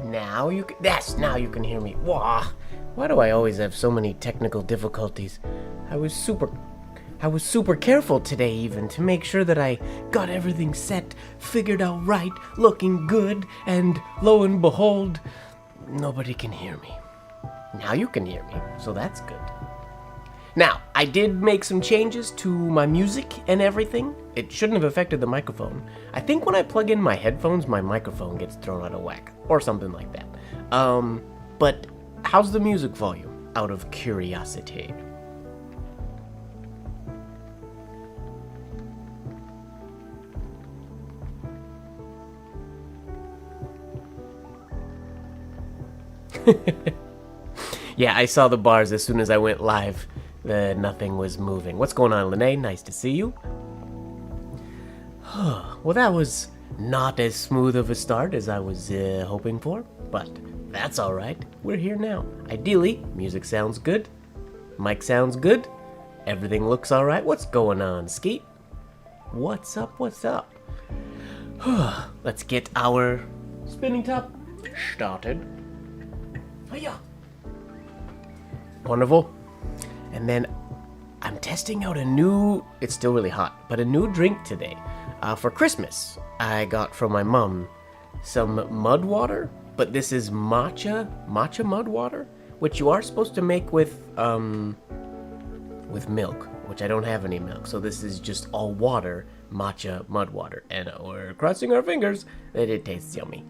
Now you can, yes, now you can hear me. Wah! Why do I always have so many technical difficulties? I was super careful today even to make sure that I got everything set, figured out right, looking good, and lo and behold, nobody can hear me. Now you can hear me, so that's good. Now, I did make some changes to my music and everything. It shouldn't have affected the microphone. I think when I plug in my headphones, my microphone gets thrown out of whack, or something like that. But how's the music volume, out of curiosity? Yeah, I saw the bars as soon as I went live. Nothing was moving. What's going on, Lene? Nice to see you. Well, that was not as smooth of a start as I was hoping for, but that's all right. We're here now. Ideally, music sounds good. Mic sounds good. Everything looks all right. What's going on, Skeet? What's up? What's up? Let's get our spinning top started. Hiya. Wonderful. And then I'm testing out it's still really hot, but a new drink today. For Christmas, I got from my mom some mud water, but this is matcha mud water, which you are supposed to make with milk, which I don't have any milk. So this is just all water, matcha mud water, and we're crossing our fingers that it tastes yummy.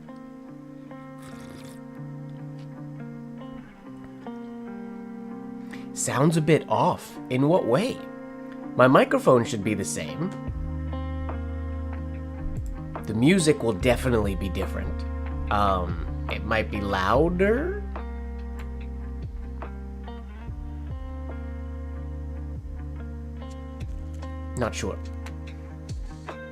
Sounds a bit off. In what way? My microphone should be the same. The music will definitely be different. It might be louder. Not sure.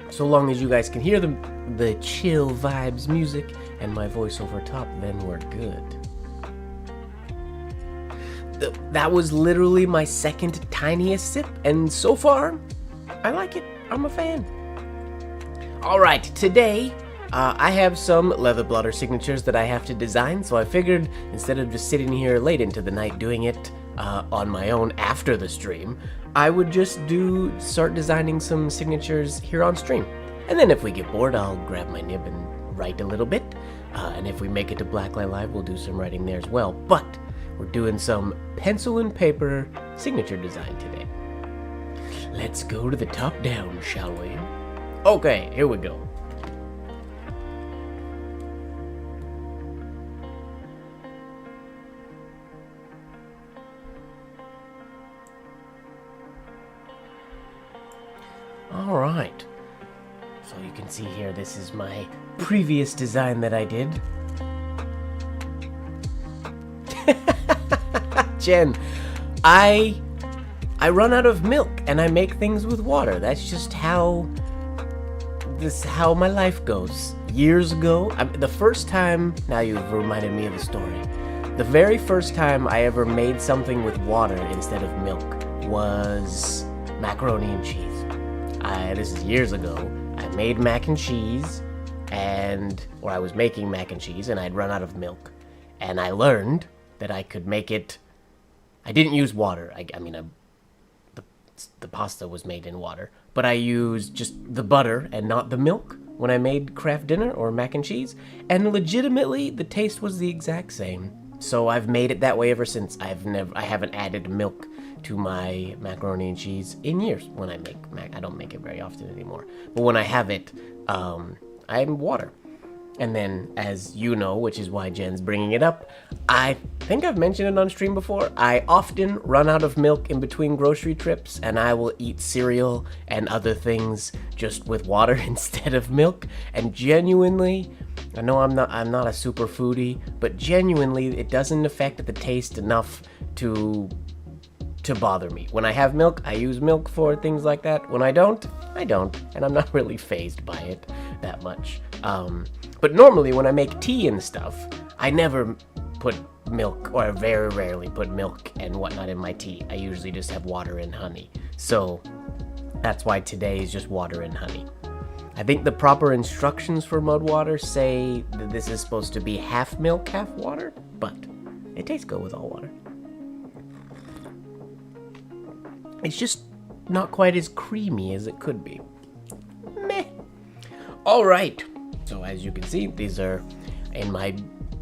So long as you guys can hear the chill vibes music and my voice over top, then we're good. That was literally my second tiniest sip, and so far, I like it. I'm a fan. Alright, today, I have some Leather Blotter signatures that I have to design, so I figured instead of just sitting here late into the night doing it on my own after the stream, I would just start designing some signatures here on stream. And then if we get bored, I'll grab my nib and write a little bit. And if we make it to Blacklight Live, we'll do some writing there as well. But we're doing some pencil and paper signature design today. Let's go to the top down, shall we? Okay, here we go. All right. So you can see here, this is my previous design that I did. Jen, I run out of milk and I make things with water. That's just how my life goes. Years ago, the first time, now you've reminded me of the story. The very first time I ever made something with water instead of milk was macaroni and cheese. This is years ago. I made mac and cheese, or I was making mac and cheese, and I'd run out of milk. And I learned that I could make it. I didn't use water. The pasta was made in water, but I used just the butter and not the milk when I made Kraft Dinner or mac and cheese, and legitimately the taste was the exact same. So I've made it that way ever since. I haven't added milk to my macaroni and cheese in years. When I make I don't make it very often anymore, but when I have it, I'm water. And then, as you know, which is why Jen's bringing it up, I think I've mentioned it on stream before, I often run out of milk in between grocery trips, and I will eat cereal and other things just with water instead of milk. And genuinely, I know I'm not a super foodie, but genuinely, it doesn't affect the taste enough to bother me. When I have milk, I use milk for things like that. When I don't, and I'm not really fazed by it that much. But normally when I make tea and stuff, I never put milk, or very rarely put milk and whatnot in my tea. I usually just have water and honey. So that's why today is just water and honey. I think the proper instructions for mud water say that this is supposed to be half milk, half water, but it tastes good with all water. It's just not quite as creamy as it could be. Meh. All right. So as you can see, these are in my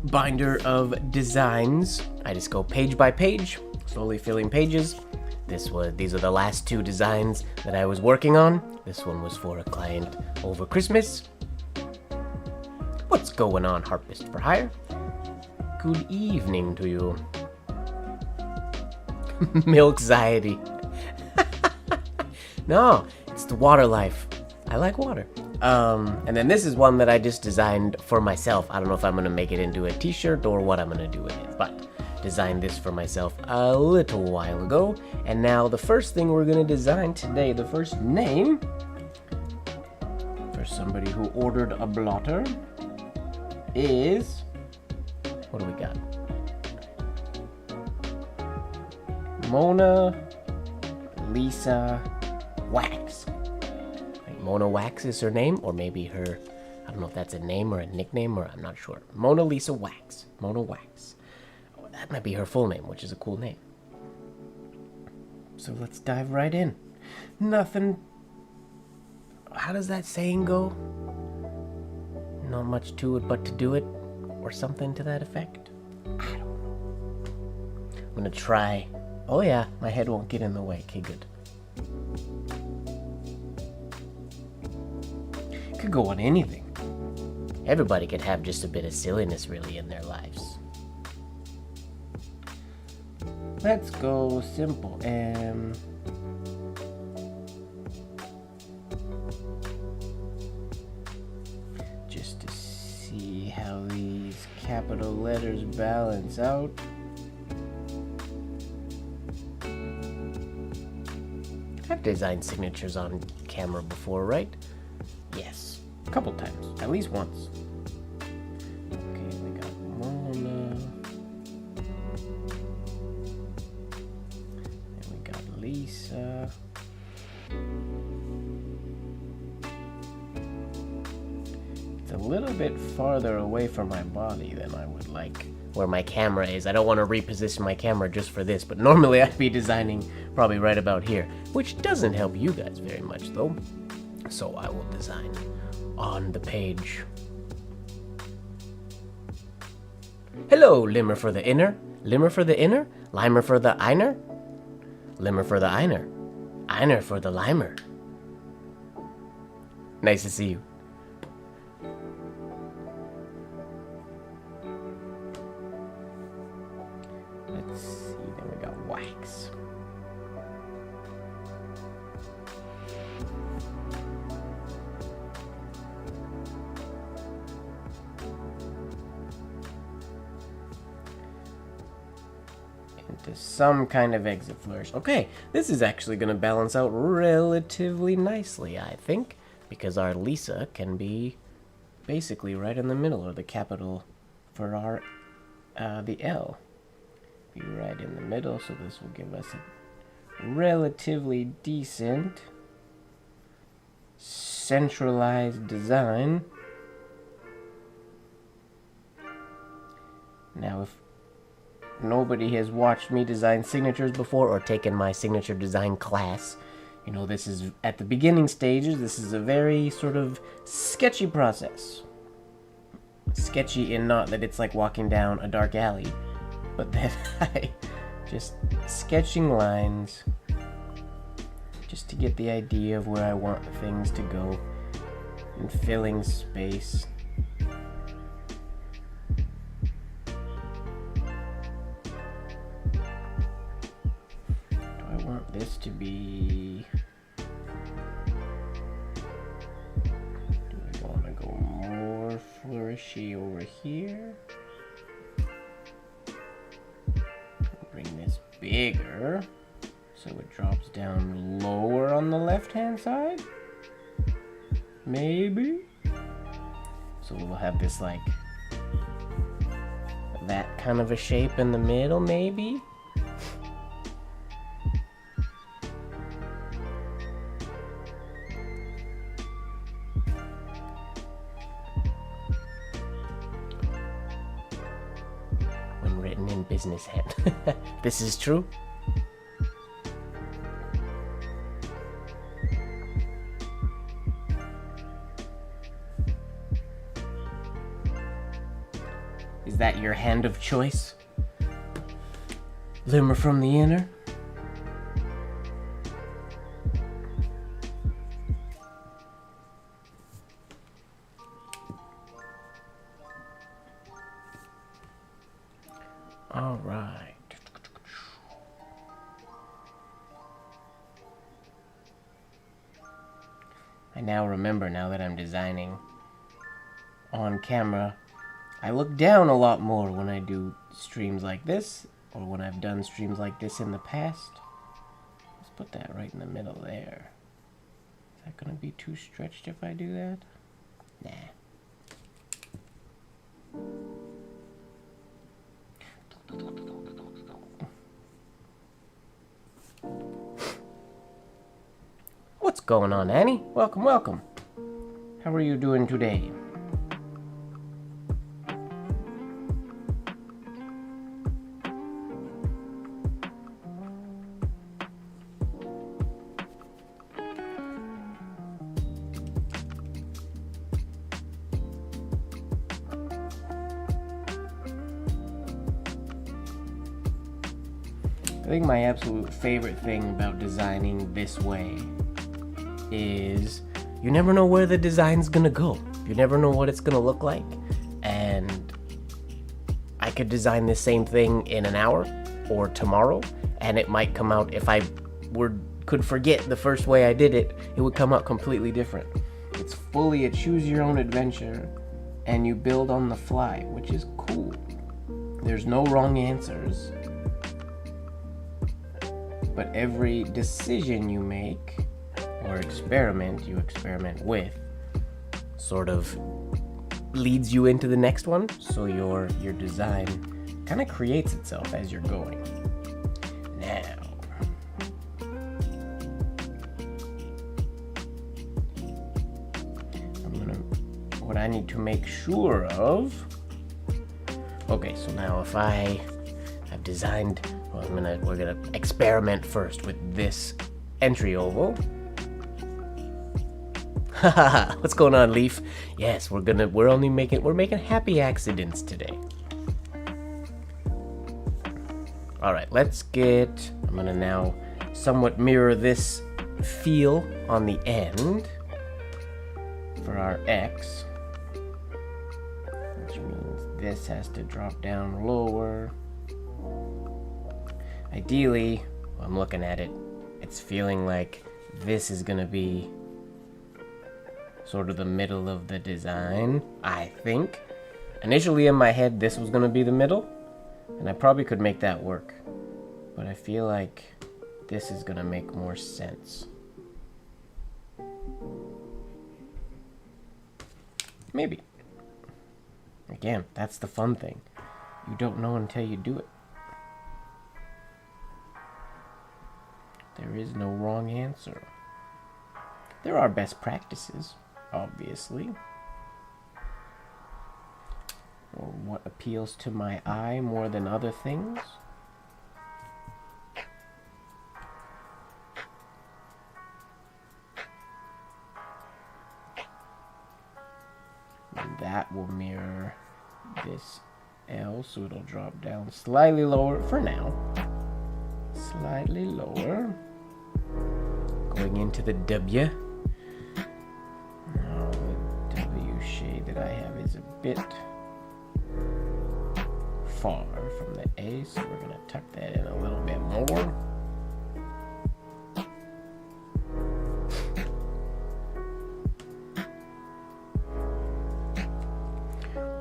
binder of designs. I just go page by page, slowly filling pages. These are the last 2 designs that I was working on. This one was for a client over Christmas. What's going on, Harpist for Hire? Good evening to you. Milkxiety. No, it's the water life. I like water. And then this is one that I just designed for myself. I don't know if I'm gonna make it into a t-shirt or what I'm gonna do with it, but designed this for myself a little while ago. And now the first thing we're gonna design today, the first name for somebody who ordered a blotter is, what do we got? Mona Lisa Wax. Like Mona Wax is her name, or maybe her, I don't know if that's a name or a nickname, or I'm not sure. Mona Lisa Wax. Mona Wax. Oh, that might be her full name, which is a cool name. So let's dive right in. Nothing. How does that saying go? Not much to it but to do it, or something to that effect. I don't know. I'm gonna try. Oh yeah, my head won't get in the way. Okay, good. Could go on anything. Everybody could have just a bit of silliness really in their lives. Let's go simple. Just to see how these capital letters balance out. I've designed signatures on camera before, right? Yes, a couple times, at least once. Okay, we got Mona. And we got Lisa. It's a little bit farther away from my body than I would like where my camera is. I don't want to reposition my camera just for this, but normally I'd be designing probably right about here, which doesn't help you guys very much though. So I will design on the page. Hello, limmer for the inner, limmer for the inner, limer for the einer, limmer for the einer, einer for the limer. Nice to see you. Let's see, then we got wax. Into some kind of exit flourish. Okay, this is actually going to balance out relatively nicely, I think, because our Lisa can be basically right in the middle, or the capital for our the L. Be right in the middle, so this will give us a relatively decent centralized design. Now, if nobody has watched me design signatures before or taken my signature design class, you know, this is at the beginning stages. This is a very sort of sketchy process. Sketchy in not that it's like walking down a dark alley, but that I just sketching lines just to get the idea of where I want things to go and filling space. Do I want this to be... Do I want to go more flourishy over here? Bring this bigger so it drops down lower on the left hand side, maybe. So we'll have this like that kind of a shape in the middle, maybe. handwritten in business hand. This is true. Is that your hand of choice? Limmer from the inner? All right. I now remember, now that I'm designing on camera, I look down a lot more when I do streams like this, or when I've done streams like this in the past. Let's put that right in the middle there. Is that gonna be too stretched if I do that? Nah. What's going on, Annie? Welcome, welcome. How are you doing today? I think my absolute favorite thing about designing this way is you never know where the design's gonna go. You never know what it's gonna look like. And I could design the same thing in an hour or tomorrow, and it might come out, if I could forget the first way I did it, it would come out completely different. It's fully a choose your own adventure, and you build on the fly, which is cool. There's no wrong answers. But every decision you make, or experiment you experiment with, sort of leads you into the next one. So your design kind of creates itself as you're going. Now, what I need to make sure of. Okay, so now if I've designed. We're gonna experiment first with this entry oval. Haha, what's going on, Leaf? Yes, we're making happy accidents today. All right, I'm gonna now somewhat mirror this feel on the end for our X, which means this has to drop down lower. Ideally, I'm looking at it, it's feeling like this is gonna be sort of the middle of the design, I think. Initially in my head, this was gonna be the middle, and I probably could make that work. But I feel like this is gonna make more sense. Maybe. Again, that's the fun thing. You don't know until you do it. There is no wrong answer. There are best practices, obviously. Or what appeals to my eye more than other things. And that will mirror this L, so it'll drop down slightly lower for now. Slightly lower. Going into the W. Now the W shade that I have is a bit far from the A, so we're going to tuck that in a little bit more.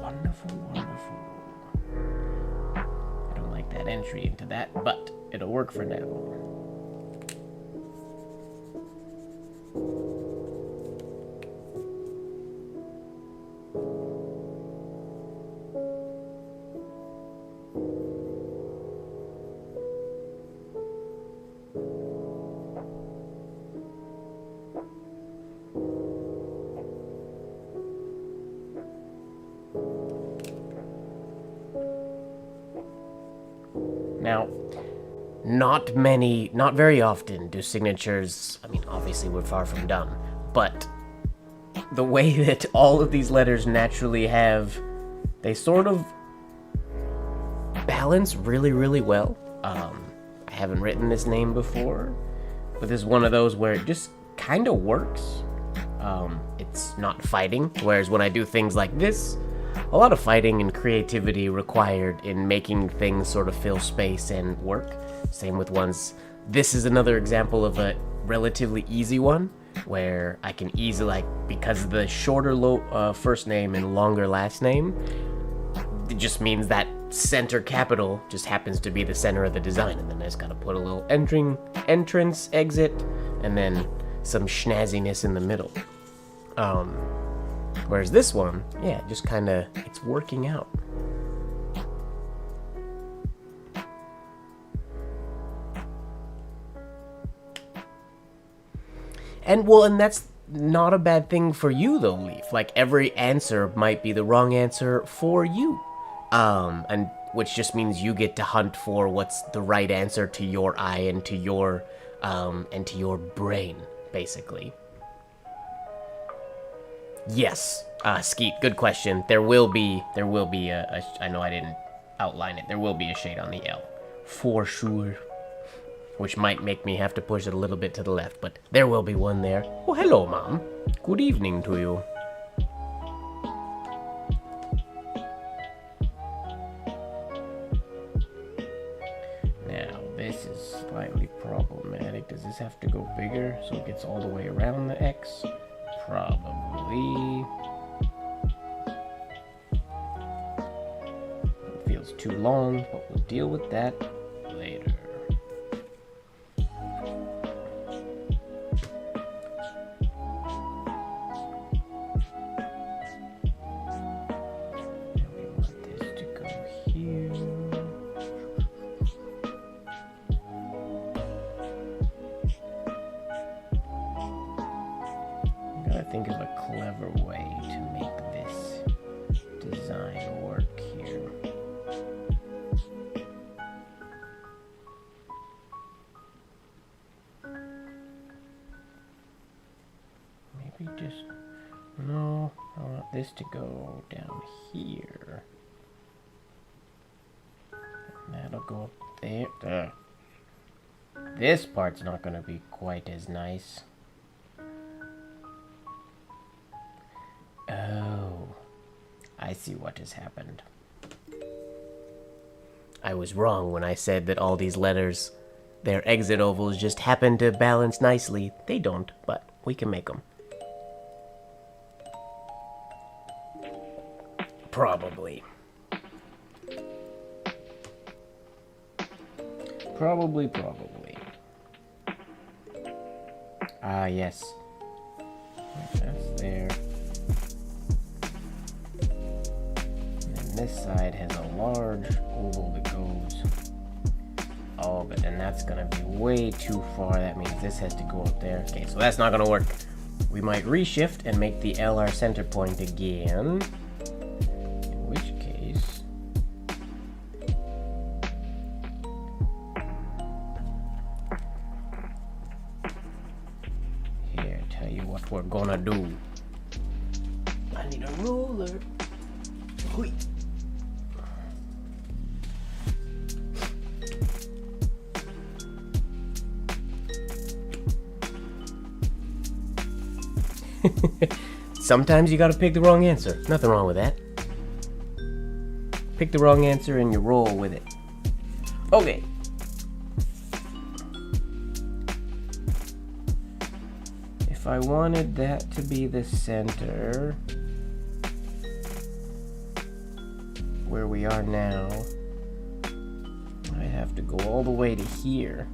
Wonderful, wonderful. I don't like that entry into that, but it'll work for now. Now, not very often do signatures, I mean, obviously we're far from done, but the way that all of these letters naturally have, they sort of balance really, really well. I haven't written this name before, but this is one of those where it just kind of works. It's not fighting, whereas when I do things like this, a lot of fighting and creativity required in making things sort of fill space and work. Same with ones. This is another example of a relatively easy one, where I can easily, like, because of the shorter first name and longer last name, it just means that center capital just happens to be the center of the design, and then I just gotta put a little entrance, exit, and then some schnazziness in the middle. Whereas this one, yeah, just kind of, it's working out. And that's not a bad thing for you though, Leaf. Like, every answer might be the wrong answer for you. And which just means you get to hunt for what's the right answer to your eye and to your brain, basically. Yes, Skeet, good question. There will be a I know I didn't outline it. There will be a shade on the L, for sure. Which might make me have to push it a little bit to the left, but there will be one there. Oh, hello, Mom. Good evening to you. Now, this is slightly problematic. Does this have to go bigger so it gets all the way around the X? Probably. It feels too long, but we'll deal with that later. Think of a clever way to make this design work here. Maybe just, no, I want this to go down here. And that'll go up there. This part's not going to be quite as nice. Oh, I see what has happened. I was wrong when I said that all these letters, their exit ovals just happen to balance nicely. They don't, but we can make them. Probably. Probably. Ah, yes. That's there. This side has a large oval that goes, oh, but then that's gonna be way too far. That means this has to go up there. Okay, so that's not gonna work. We might reshift and make the L our center point again, in which case, here, tell you what we're gonna do. I need a ruler. Hui. Sometimes you gotta pick the wrong answer. Nothing wrong with that. Pick the wrong answer and you roll with it. Okay. If I wanted that to be the center, where we are now, I have to go all the way to here,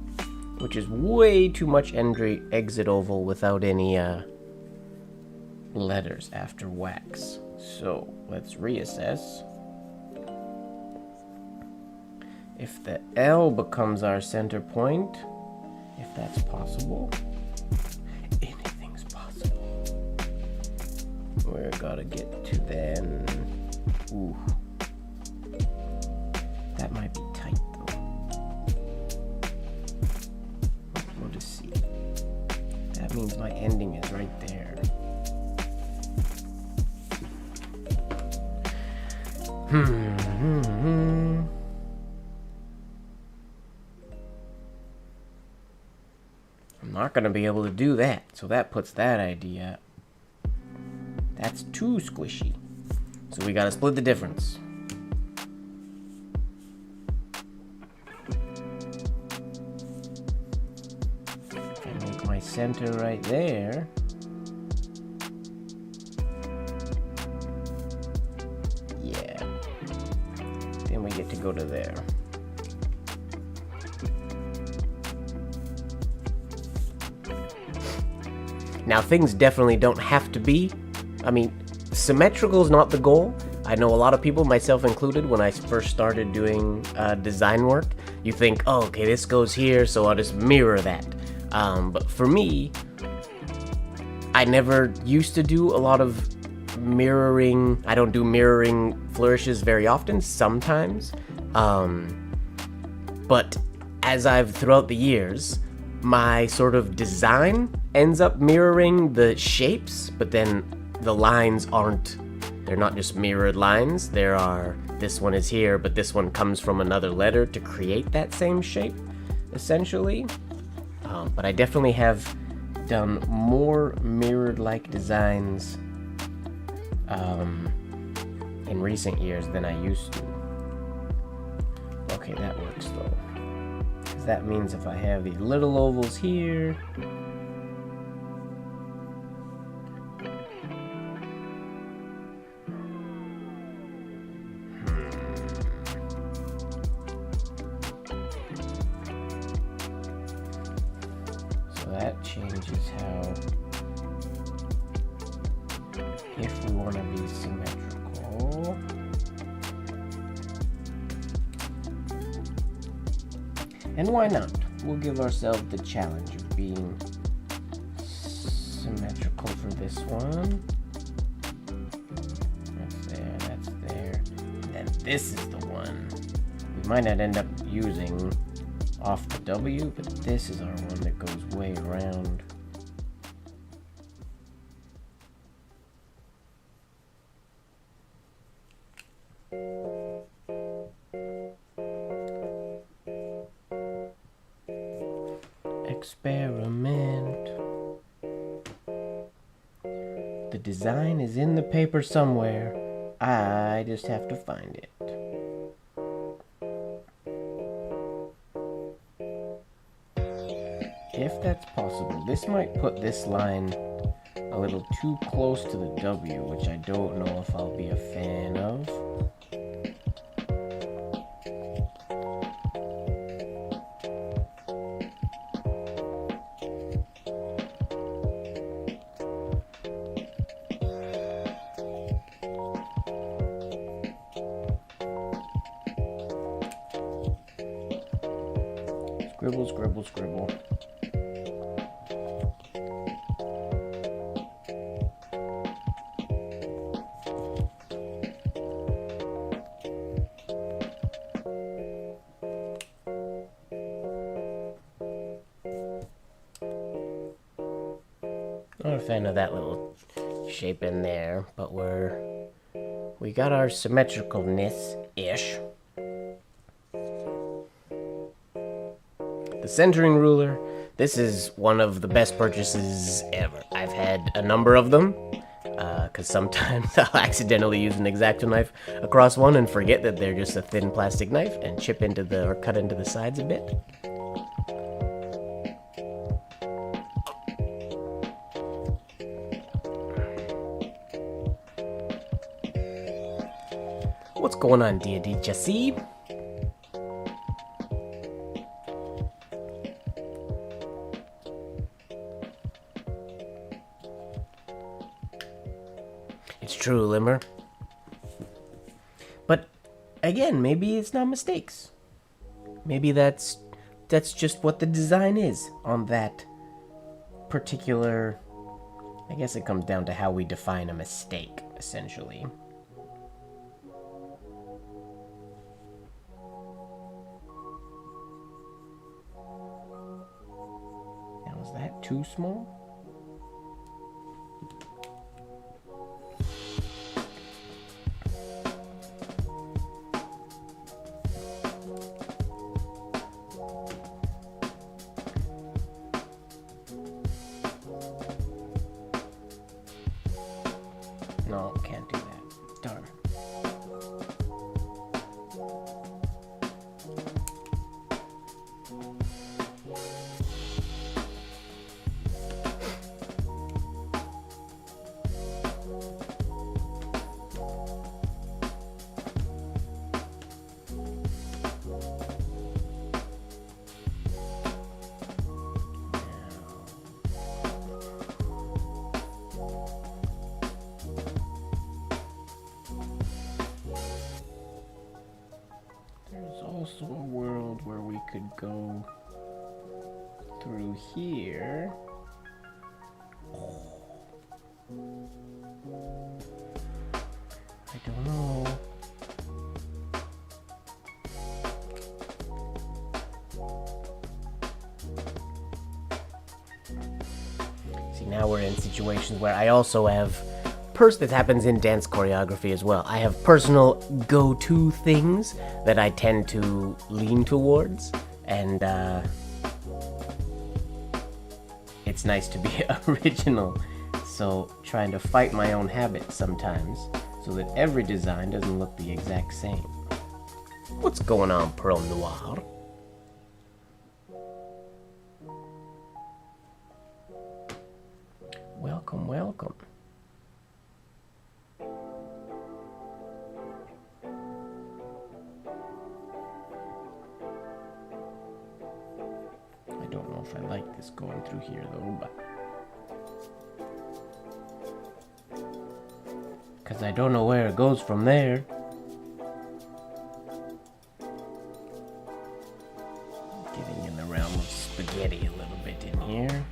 which is way too much exit oval without any letters after wax. So let's reassess. If the L becomes our center point, if that's possible, anything's possible. We're gotta get to then, ooh. That might be tight though. I'm not gonna be able to do that, so that puts that idea. That's too squishy. So we gotta split the difference. If I make my center right there. Yeah. Then we get to go to there. Now, things definitely don't have to be. I mean, symmetrical is not the goal. I know a lot of people, myself included, when I first started doing design work, you think, oh, okay, this goes here, so I'll just mirror that. But for me, I never used to do a lot of mirroring. I don't do mirroring flourishes very often, sometimes. But as throughout the years, my sort of design ends up mirroring the shapes, but then the lines they're not just mirrored lines. This one is here, but this one comes from another letter to create that same shape, essentially. But I definitely have done more mirrored-like designs in recent years than I used to. Okay, that works though. Because that means if I have these little ovals here, that changes how, if we want to be symmetrical, and why not? We'll give ourselves the challenge of being symmetrical for this one. That's there, and then this is the one. We might not end up using off the W, but this is our one that goes way around. Experiment. The design is in the paper somewhere. I just have to find it. If that's possible, this might put this line a little too close to the W, which I don't know if I'll be a fan of. Scribble, scribble, scribble. Not a fan of that little shape in there, but we got our symmetricalness-ish. The centering ruler, this is one of the best purchases ever. I've had a number of them, because sometimes I'll accidentally use an X-Acto knife across one and forget that they're just a thin plastic knife and chip into or cut into the sides a bit. What's going on, D&D Jesse? It's true, Limmer. But again, maybe it's not mistakes. Maybe that's just what the design is on that particular. I guess it comes down to how we define a mistake, essentially. Now, is that too small? also a world where we could go through here. I don't know. See, now we're in situations where I also have this happens in dance choreography as well. I have personal go-to things that I tend to lean towards, and it's nice to be original. So trying to fight my own habits sometimes so that every design doesn't look the exact same. What's going on, Pearl Noir? Welcome, welcome. I don't know if I like this going through here though, but because I don't know where it goes from there. Getting in the realm of spaghetti a little bit in here.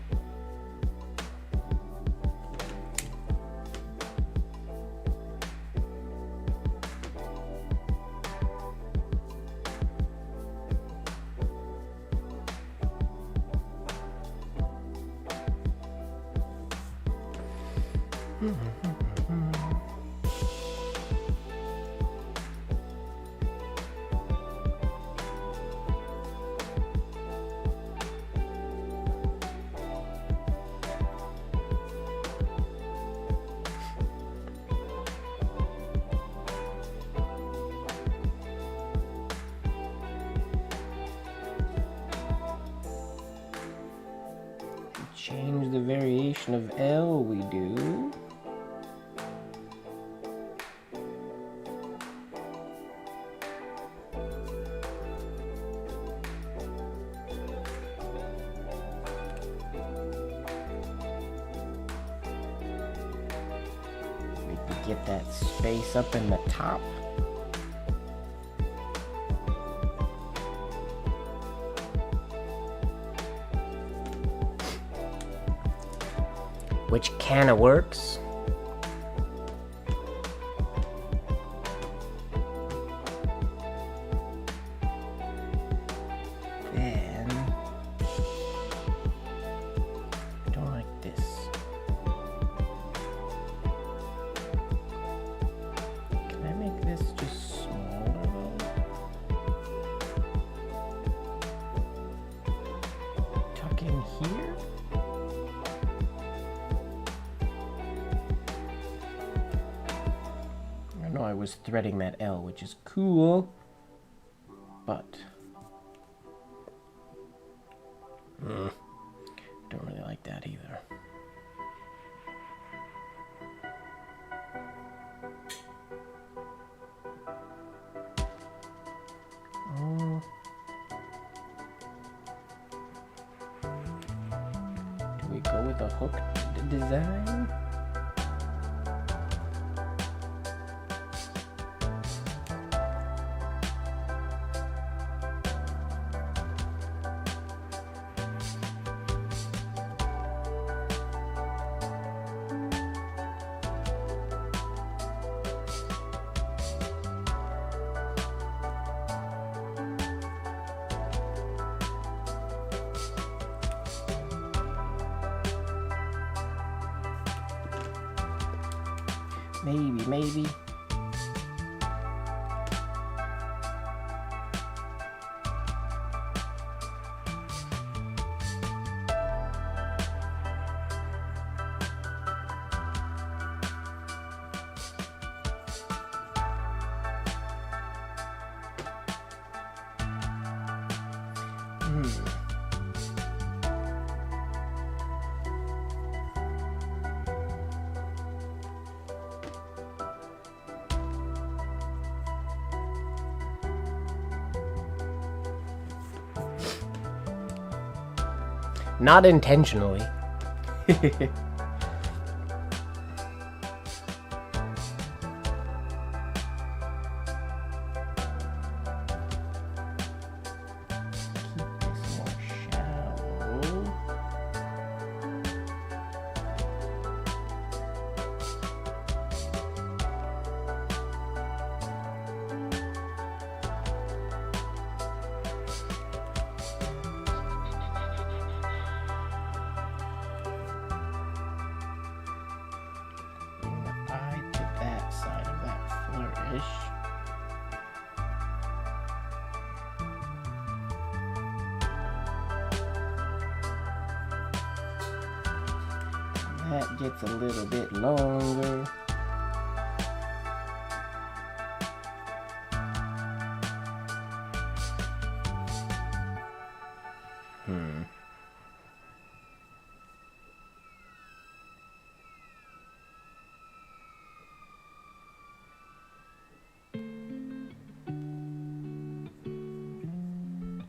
Change the variation of L we do. We can get that space up in the top. Which kinda works. Then I don't like this. Can I make this just smaller though? Tuck in here? I was threading that L, which is cool, but don't really like that either. Do we go with a hooked design? Maybe. Not intentionally. ish. That gets a little bit longer.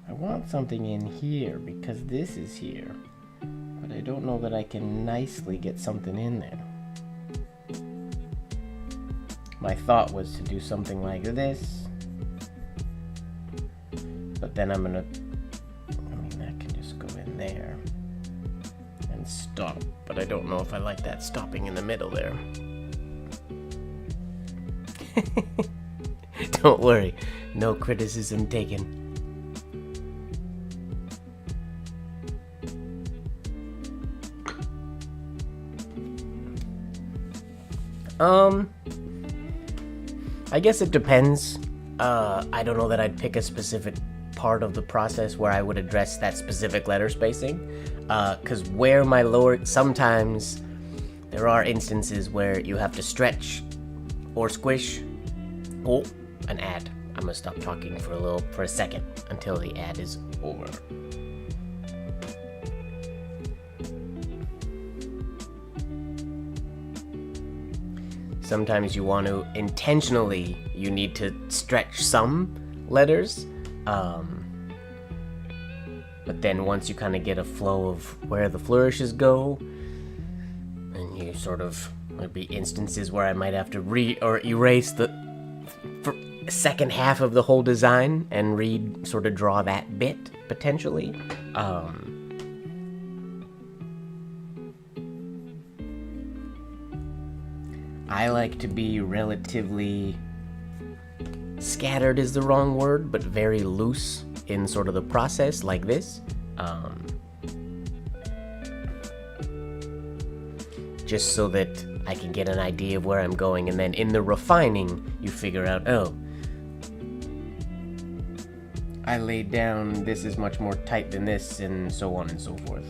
I want something in here because this is here, but I don't know that I can nicely get something in there. My thought was to do something like this, but then I'm gonna, that can just go in there and stop, but I don't know if I like that stopping in the middle there. Don't worry, no criticism taken. I guess it depends. I don't know that I'd pick a specific part of the process where I would address that specific letter spacing. Because where my lower, sometimes there are instances where you have to stretch or squish. Oh, an ad. I'm gonna stop talking for a second until the ad is over. Sometimes you want to intentionally, you need to stretch some letters, but then once you kind of get a flow of where the flourishes go, and you sort of, there'd be instances where I might have to erase the second half of the whole design and sort of draw that bit, potentially. I like to be relatively scattered is the wrong word, but very loose in sort of the process like this. Just so that I can get an idea of where I'm going, and then in the refining, you figure out, oh, I laid down, this is much more tight than this, and so on and so forth.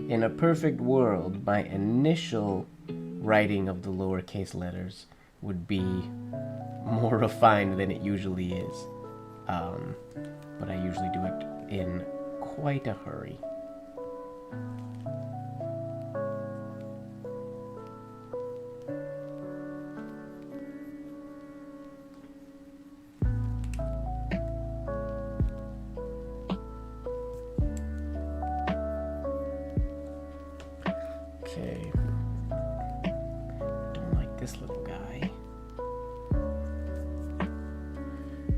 In a perfect world, my initial writing of the lowercase letters would be more refined than it usually is. But I usually do it in quite a hurry. Okay. Don't like this little guy.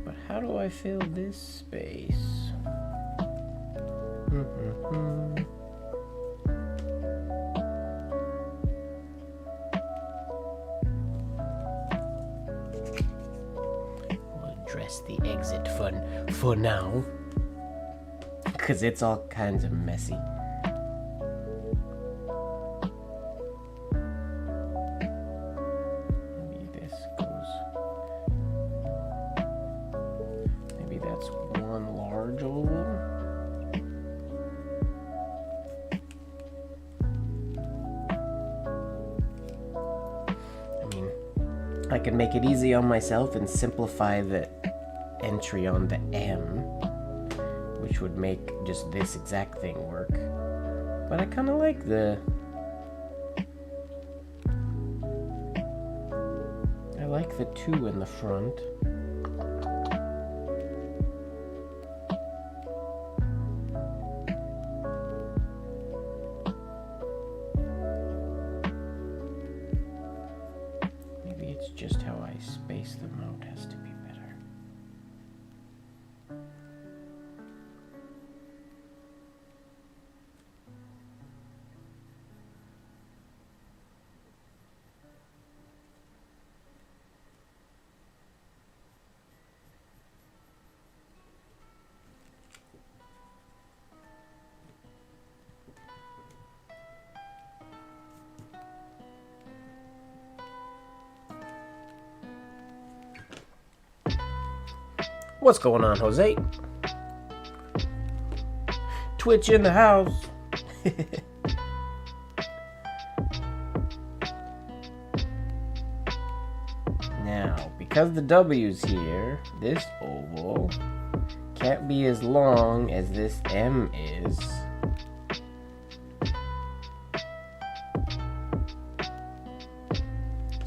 But how do I fill this space? We'll address the exit for now, because it's all kinds of messy. I can make it easy on myself and simplify the entry on the M, which would make just this exact thing work. But I kind of like the two in the front. Just how I space them out has to be better. What's going on, Jose? Twitch in the house. Now, because the W's here, this oval can't be as long as this M is.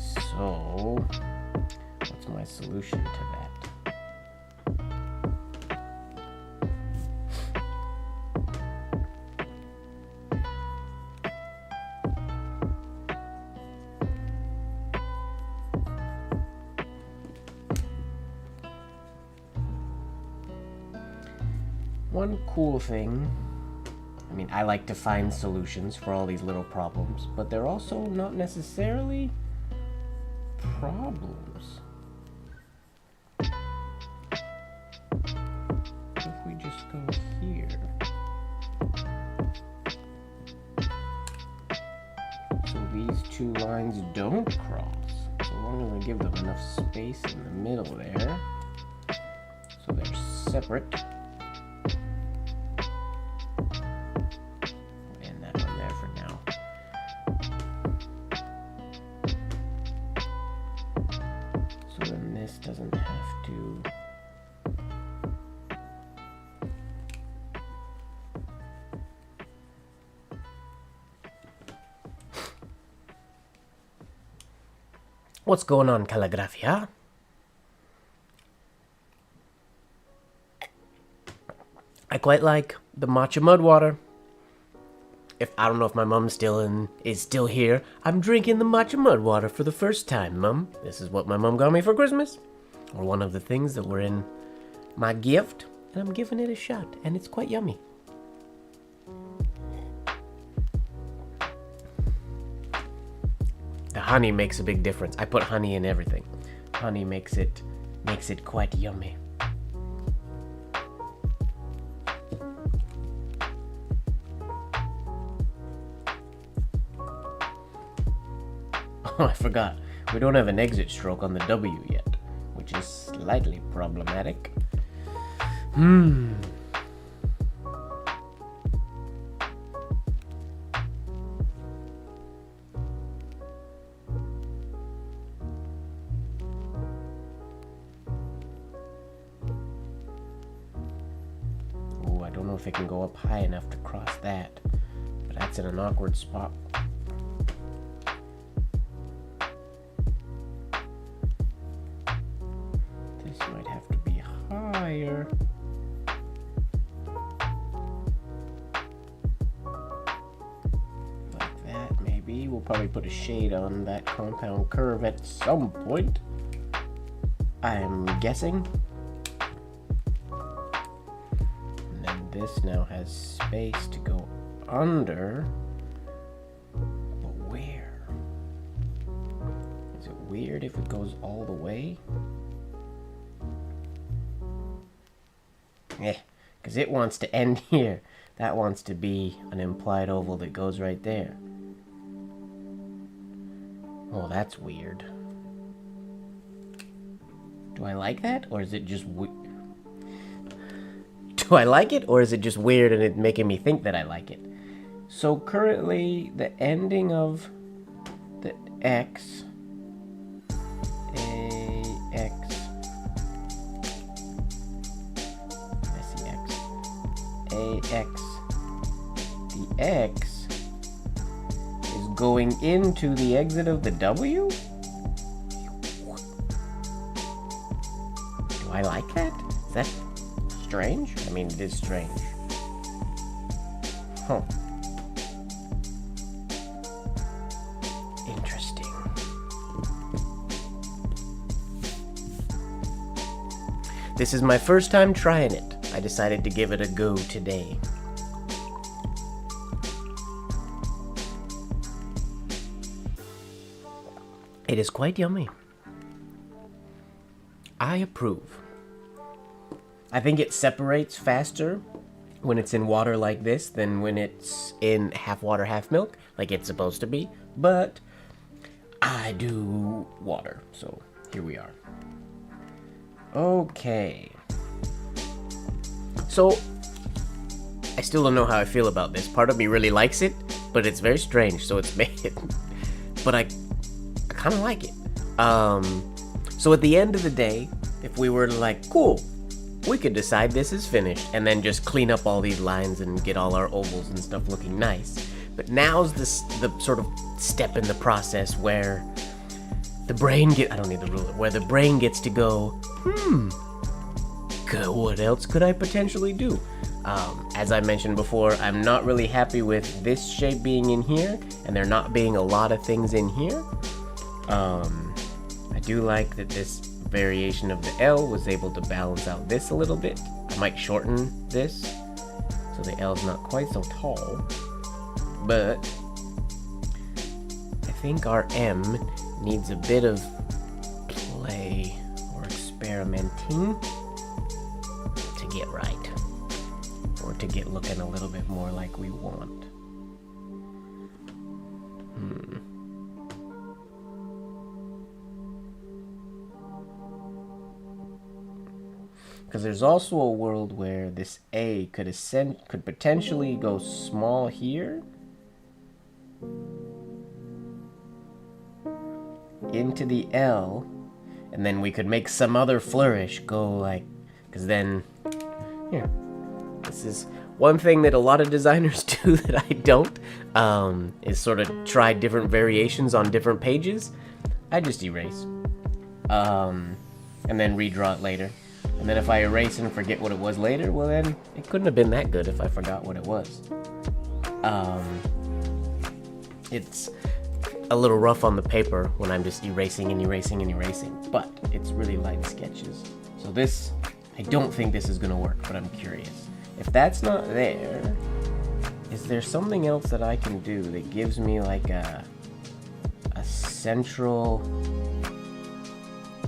So, what's my solution to that? One cool thing, I mean, I like to find solutions for all these little problems, but they're also not necessarily problems. If we just go here. So these two lines don't cross. So long as we give them enough space in the middle there. So they're separate. Doesn't have to. What's going on, Calligraphia? I quite like the matcha mud water. I don't know if my mom is still here. I'm drinking the matcha mud water for the first time, Mum. This is what my mom got me for Christmas. Or one of the things that were in my gift. And I'm giving it a shot. And it's quite yummy. The honey makes a big difference. I put honey in everything. Honey makes it quite yummy. Oh, I forgot. We don't have an exit stroke on the W yet, which is slightly problematic. Oh, I don't know if it can go up high enough to cross that, but that's in an awkward spot. Might have to be higher. Like that, maybe. We'll probably put a shade on that compound curve at some point, I'm guessing. And then this now has space to go under. But where? Is it weird if it goes all the way? Because it wants to end here. That wants to be an implied oval that goes right there. Oh, that's weird. Do I like that? Or is it just Do I like it? Or is it just weird and it's making me think that I like it? So currently, the ending of the X... AX, the X is going into the exit of the W? Do I like that? Is that strange? I mean, it is strange. Huh. Interesting. This is my first time trying it. I decided to give it a go today. It is quite yummy. I approve. I think it separates faster when it's in water like this than when it's in half water, half milk, like it's supposed to be. But I do water, so here we are. Okay. So, I still don't know how I feel about this. Part of me really likes it, but it's very strange, so it's made. But I kind of like it. So at the end of the day, if we were like, cool, we could decide this is finished, and then just clean up all these lines and get all our ovals and stuff looking nice. But now's the sort of step in the process where the brain I don't need the ruler, where the brain gets to go, what else could I potentially do? As I mentioned before, I'm not really happy with this shape being in here, and there not being a lot of things in here. I do like that this variation of the L was able to balance out this a little bit. I might shorten this, so the L's not quite so tall. But I think our M needs a bit of play or experimenting to get right. Or to get looking a little bit more like we want. Because there's also a world where this A could potentially go small here into the L, and then we could make some other flourish go like, because then here. This is one thing that a lot of designers do that I don't, is sort of try different variations on different pages. I just erase, and then redraw it later. And then if I erase and forget what it was later, well then, it couldn't have been that good if I forgot what it was. It's a little rough on the paper when I'm just erasing and erasing and erasing, but it's really light sketches. So this, I don't think this is gonna work, but I'm curious. If that's not there, is there something else that I can do that gives me like a central...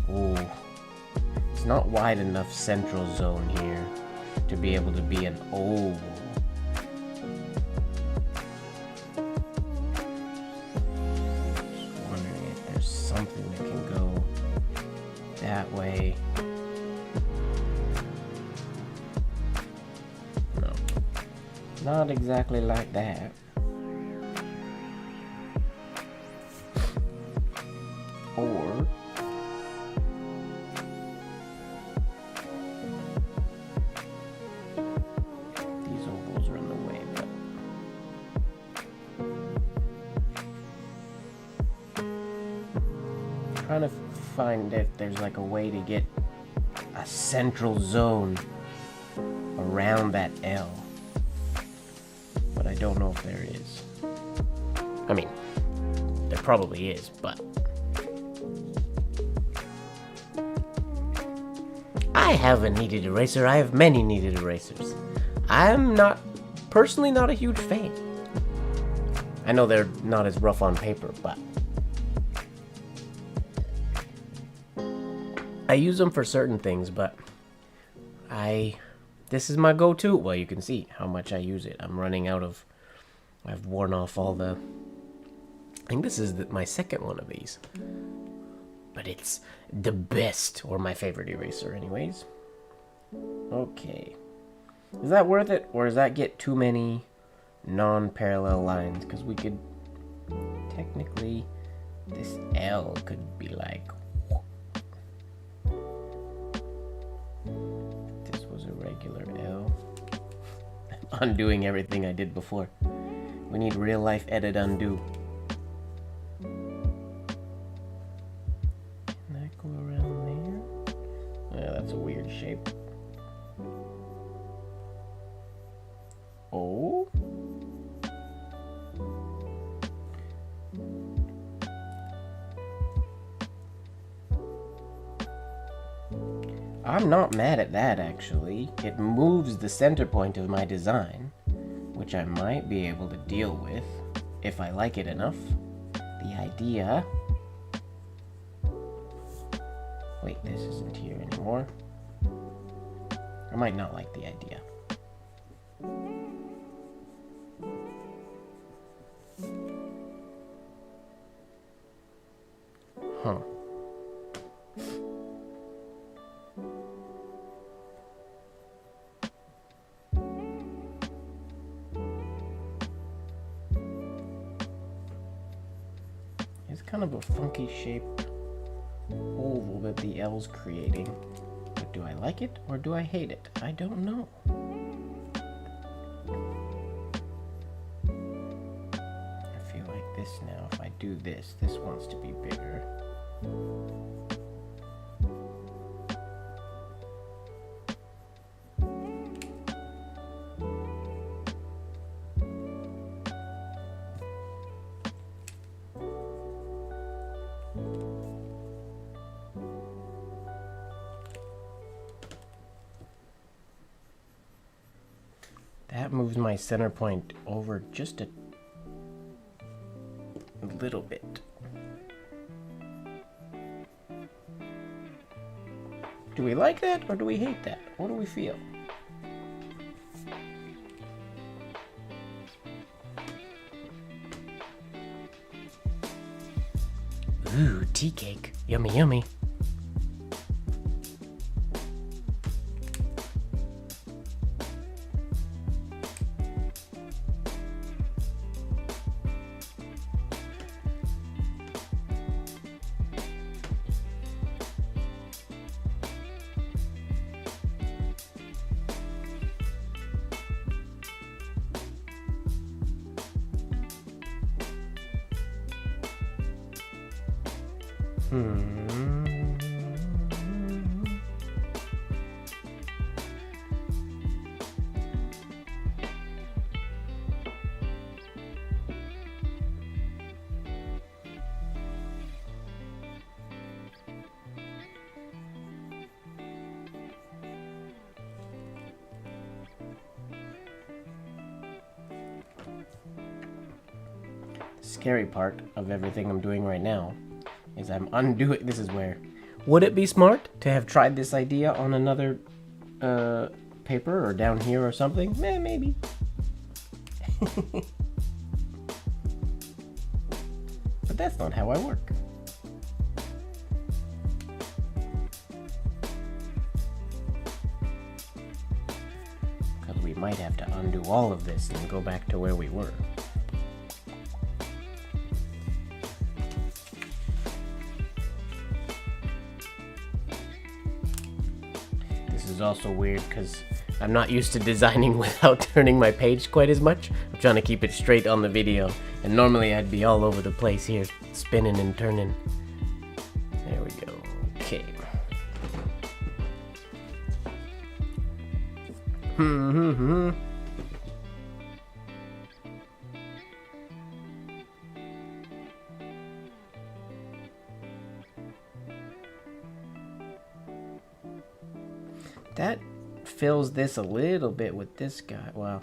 Ooh. It's not wide enough central zone here to be able to be an oval. Just wondering if there's something that can go that way. Not exactly like that. Or these ovals are in the way, but I'm trying to find if there's like a way to get a central zone around that L. But I don't know if there is. I mean, there probably is, but I have a kneaded eraser. I have many kneaded erasers. I'm personally not a huge fan. I know they're not as rough on paper, but I use them for certain things, but this is my go-to. Well, you can see how much I use it. I'm running out of... I've worn off all the... I think this is my second one of these. But it's the best, or my favorite eraser anyways. Okay. Is that worth it? Or does that get too many non-parallel lines? Because we could... Technically, this L could be like... Regular L. I'm undoing everything I did before. We need real life edit undo. Can that go around there? Yeah, that's a weird shape. Oh? I'm not mad at that, actually. It moves the center point of my design, which I might be able to deal with if I like it enough. The idea... Wait, this isn't here anymore. I might not like the idea. Huh. of a funky shaped oval that the L's creating. But do I like it or do I hate it? I don't know. I feel like this now. If I do this, this wants to be bigger. That moves my center point over just a little bit. Do we like that or do we hate that? What do we feel? Ooh, tea cake. Yummy, yummy. Scary part of everything I'm doing right now is I'm undoing. This is where. Would it be smart to have tried this idea on another paper or down here or something? Maybe. But that's not how I work. Because we might have to undo all of this and go back to where we were. Also weird because I'm not used to designing without turning my page quite as much. I'm trying to keep it straight on the video, and normally I'd be all over the place here, spinning and turning. There we go. Okay. That fills this a little bit with this guy. Wow.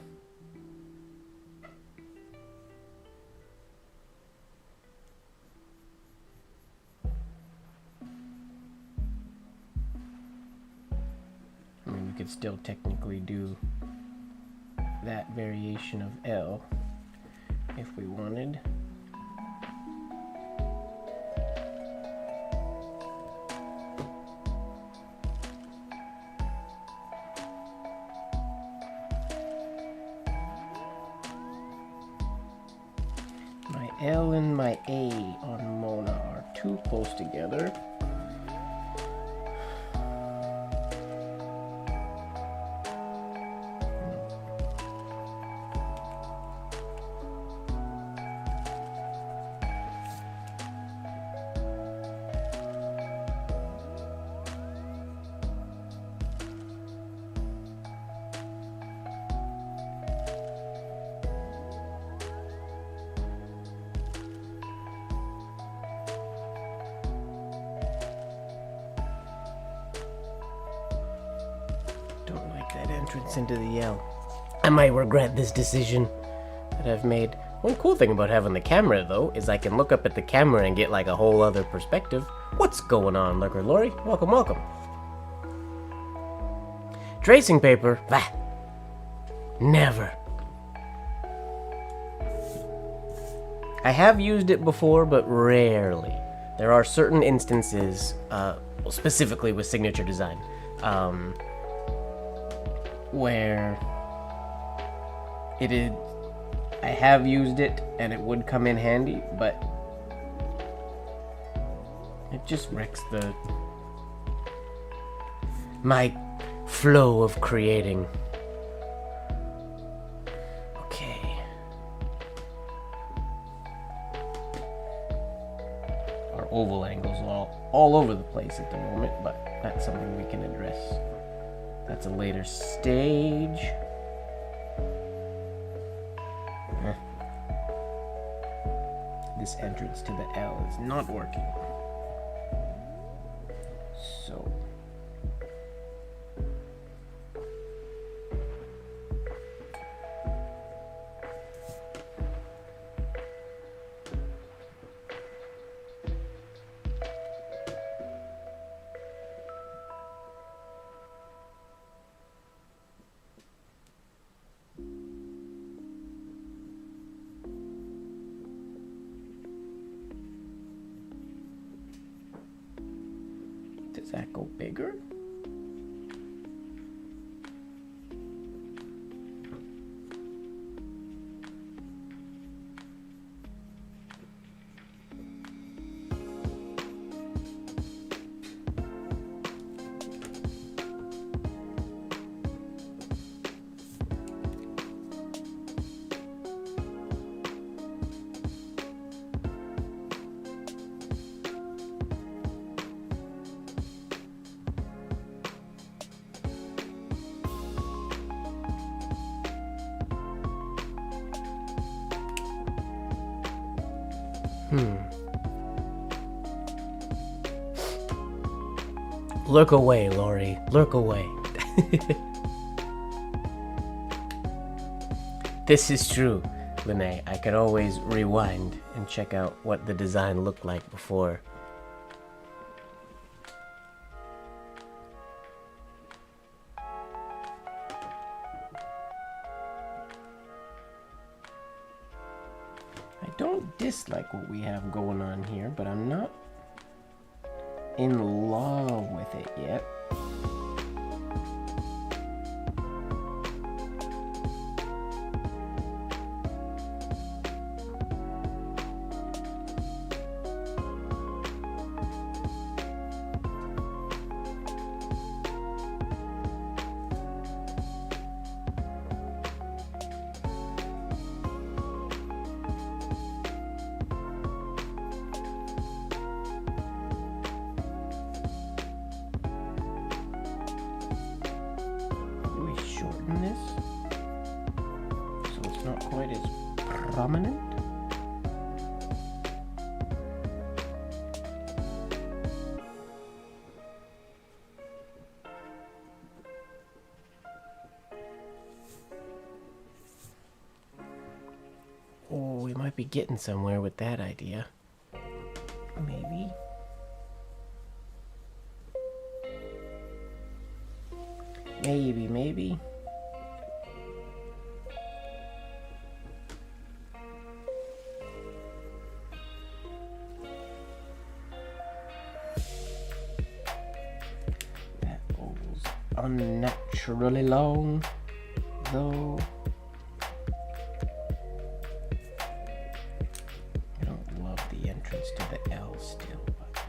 I mean, we could still technically do that variation of L if we wanted. L and my A on Mona are too close together. That entrance into the L. I might regret this decision that I've made. One cool thing about having the camera, though, is I can look up at the camera and get like a whole other perspective. What's going on, Lurker Lori? Welcome, welcome. Tracing paper? Bah! Never. I have used it before, but rarely. There are certain instances, specifically with signature design, where it is, I have used it and it would come in handy, but It just wrecks my flow of creating. Okay. Our oval angles are all over the place at the moment, but that's something we can address. That's a later stage. This entrance to the L is not working. So does that go bigger? Lurk away, Lori. Lurk away. This is true, Lene. I can always rewind and check out what the design looked like before. I don't dislike what we have going on here, but I'm not in love with it yet. Quite as prominent. Oh, we might be getting somewhere with that idea. Maybe. Maybe. Unnaturally long, though. I don't love the entrance to the L still, but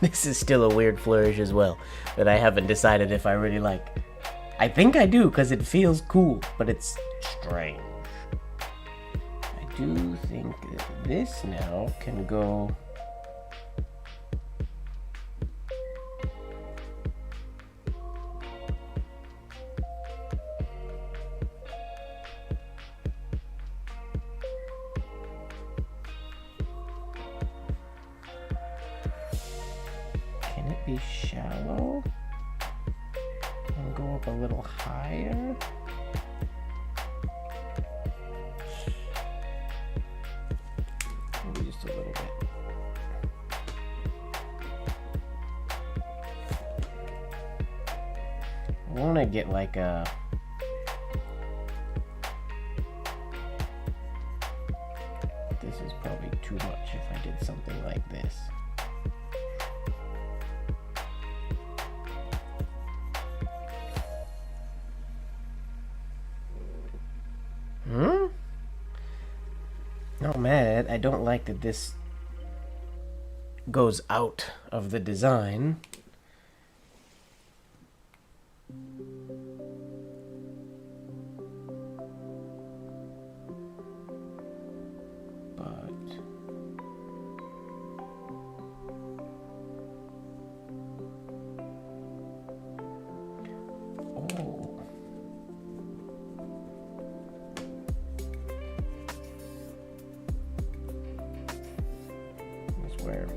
this is still a weird flourish as well that I haven't decided if I really like. I think I do because it feels cool, but it's strange. I do think that this now can go be shallow and go up a little higher. Maybe just a little bit. I want to get like a... This is probably too much if I did something like this. Not mad. I don't like that this goes out of the design. But where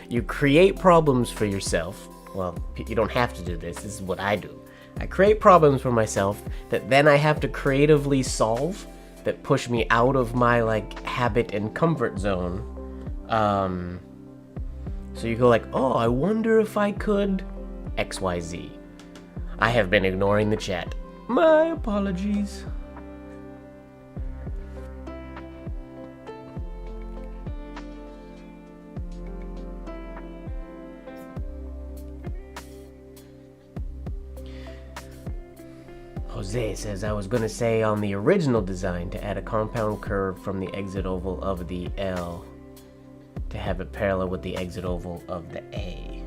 you create problems for yourself. Well, you don't have to do this. This is what I do. I create problems for myself that then I have to creatively solve, that push me out of my like habit and comfort zone. So you go like, oh, I wonder if I could XYZ. I have been ignoring the chat. My apologies. Jose says, I was going to say on the original design to add a compound curve from the exit oval of the L to have it parallel with the exit oval of the A.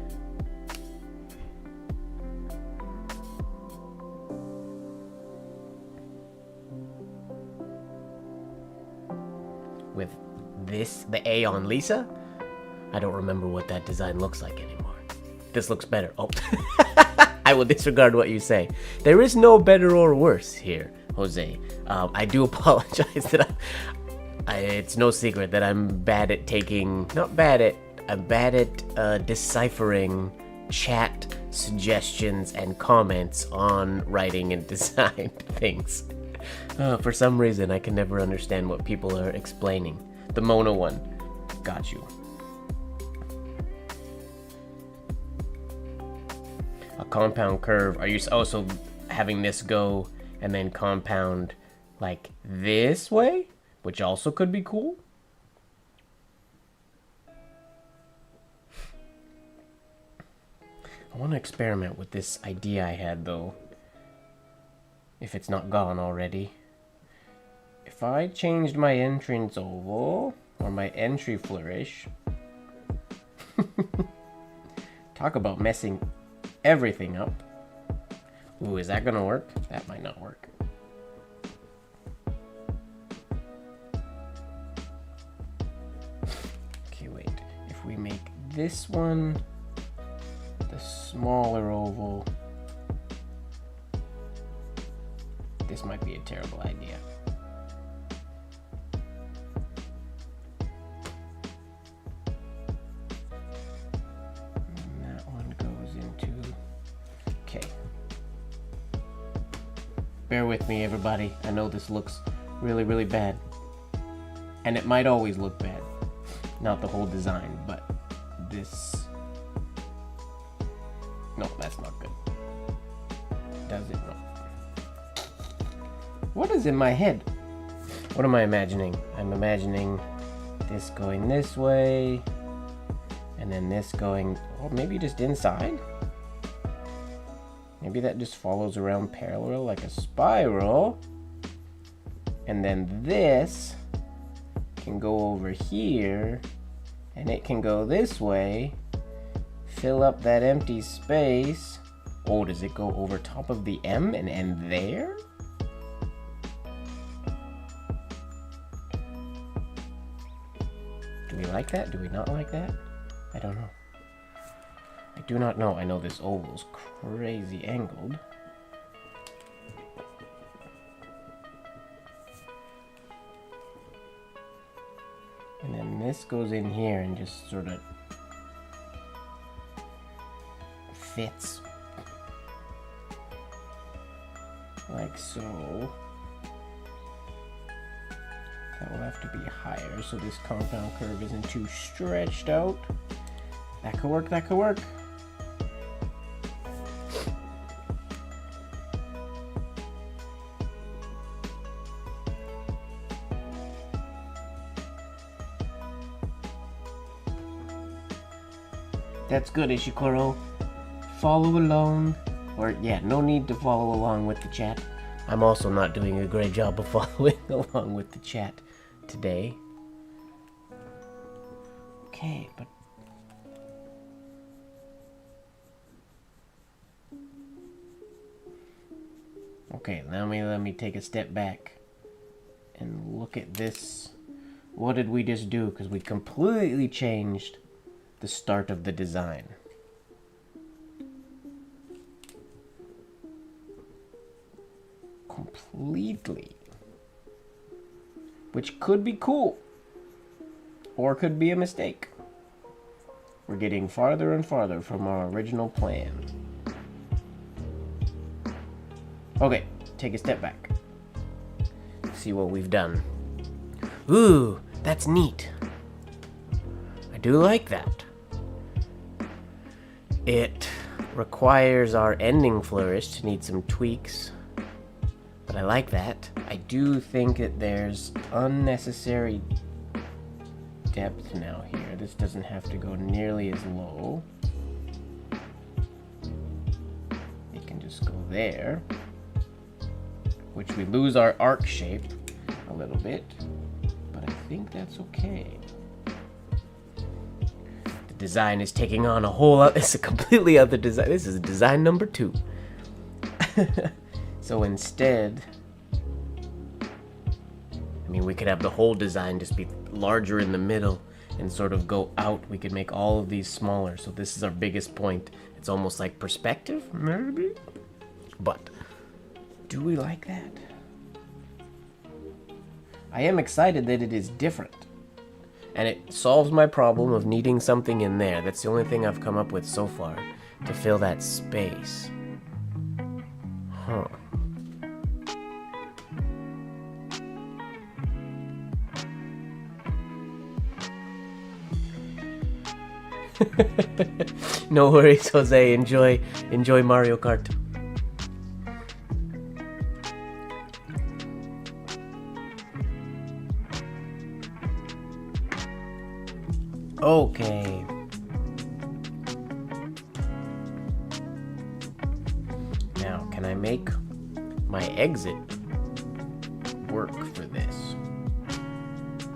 With this, the A on Lisa? I don't remember what that design looks like anymore. This looks better. Oh. I will disregard what you say. There is no better or worse here, Jose. I do apologize that it's no secret that I'm bad at I'm bad at deciphering chat suggestions and comments on writing and design things. For some reason, I can never understand what people are explaining. The Mona one. Got you. A compound curve. Are you also having this go and then compound like this way? Which also could be cool. I want to experiment with this idea I had though. If it's not gone already. If I changed my entrance oval or my entry flourish. Talk about messing everything up. Ooh, is that gonna work? That might not work. Okay, wait. If we make this one the smaller oval, this might be a terrible idea. Bear with me, everybody. I know this looks really, really bad. And it might always look bad. Not the whole design, but this... No, that's not good. Does it? No. What is in my head? What am I imagining? I'm imagining this going this way. And then this going... Oh, maybe just inside? Maybe that just follows around parallel like a spiral. And then this can go over here. And it can go this way. Fill up that empty space. Oh, does it go over top of the M and end there? Do we like that? Do we not like that? I don't know. I do not know. I know this oval's crazy angled. And then this goes in here and just sort of fits. Like so. That will have to be higher so this compound curve isn't too stretched out. That could work, that could work. That's good, Ishikuro. Follow along. Or, yeah, no need to follow along with the chat. I'm also not doing a great job of following along with the chat today. Okay, but... Okay, let me take a step back and look at this. What did we just do? Because we completely changed the start of the design. Completely. Which could be cool. Or could be a mistake. We're getting farther and farther from our original plan. Okay, take a step back. See what we've done. Ooh, that's neat. I do like that. It requires our ending flourish to need some tweaks, but I like that. I do think that there's unnecessary depth now here. This doesn't have to go nearly as low. It can just go there, which we lose our arc shape a little bit, but I think that's okay. Design is taking on a whole other, it's a completely other design. This is design number 2. So instead, I mean, we could have the whole design just be larger in the middle and sort of go out. We could make all of these smaller. So this is our biggest point. It's almost like perspective, maybe? But do we like that? I am excited that it is different. And it solves my problem of needing something in there. That's the only thing I've come up with so far to fill that space. Huh. No worries, Jose. Enjoy Mario Kart. Okay. Now, can I make my exit work for this?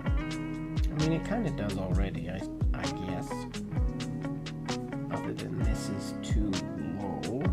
I mean, it kind of does already, I guess. Other than this is too low.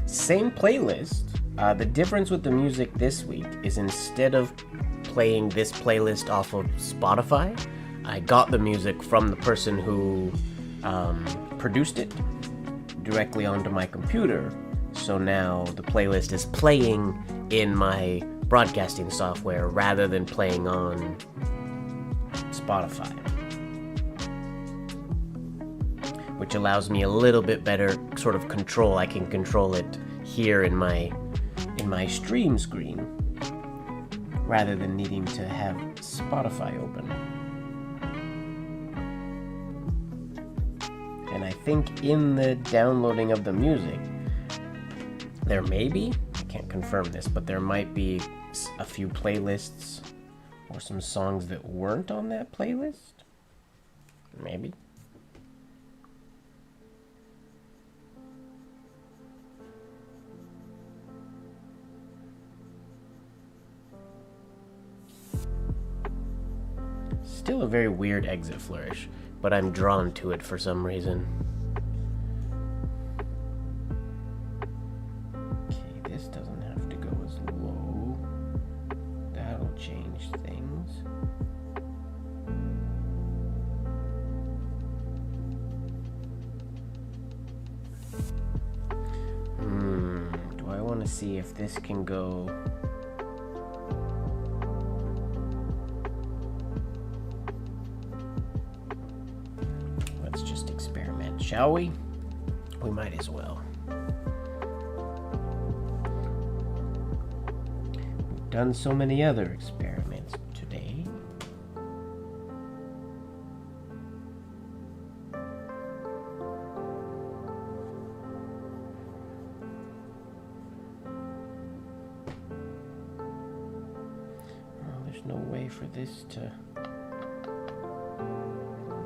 Same playlist. The difference with the music this week is instead of playing this playlist off of Spotify, I got the music from the person who produced it directly onto my computer. So now the playlist is playing in my broadcasting software rather than playing on Spotify, which allows me a little bit better sort of control. I can control it here in my stream screen rather than needing to have Spotify open. And I think in the downloading of the music, there may be, I can't confirm this, but there might be a few playlists or some songs that weren't on that playlist. Maybe. Still a very weird exit flourish, but I'm drawn to it for some reason. Do I want to see if this can go... Let's just experiment, shall we? We might as well. We've done so many other experiments today. Well, there's no way for this to...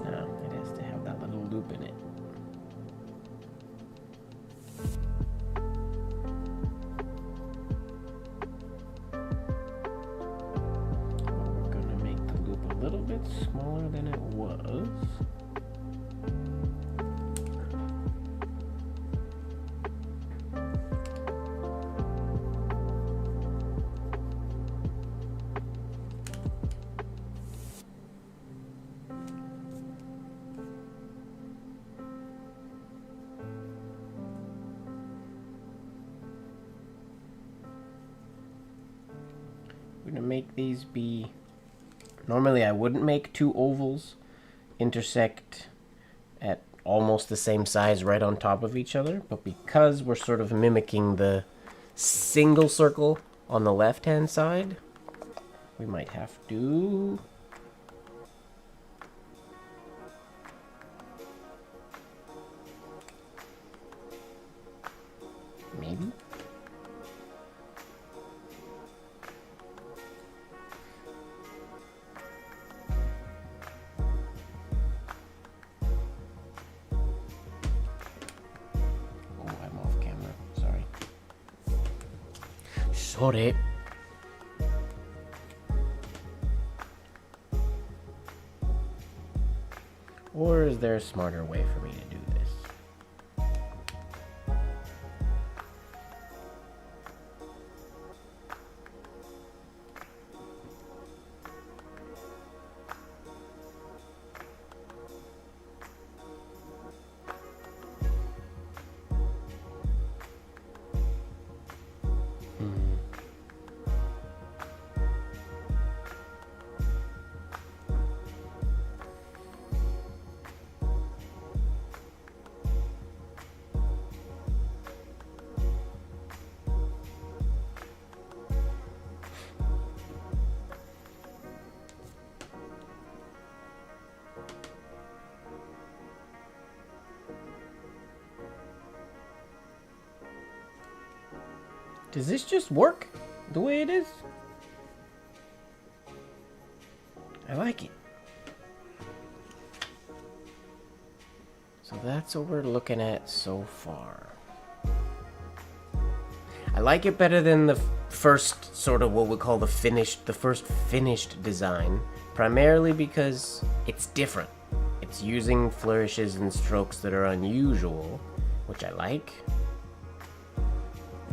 No, it has to have that little loop in it. Smaller than it was. We're gonna make these be... Normally I wouldn't make two ovals intersect at almost the same size right on top of each other, but because we're sort of mimicking the single circle on the left hand side, we might have to maybe. Sorry. Or is there a smarter way for me to do this? Does this just work the way it is? I like it. So that's what we're looking at so far. I like it better than the first sort of what we call the first finished design, primarily because it's different. It's using flourishes and strokes that are unusual, which I like.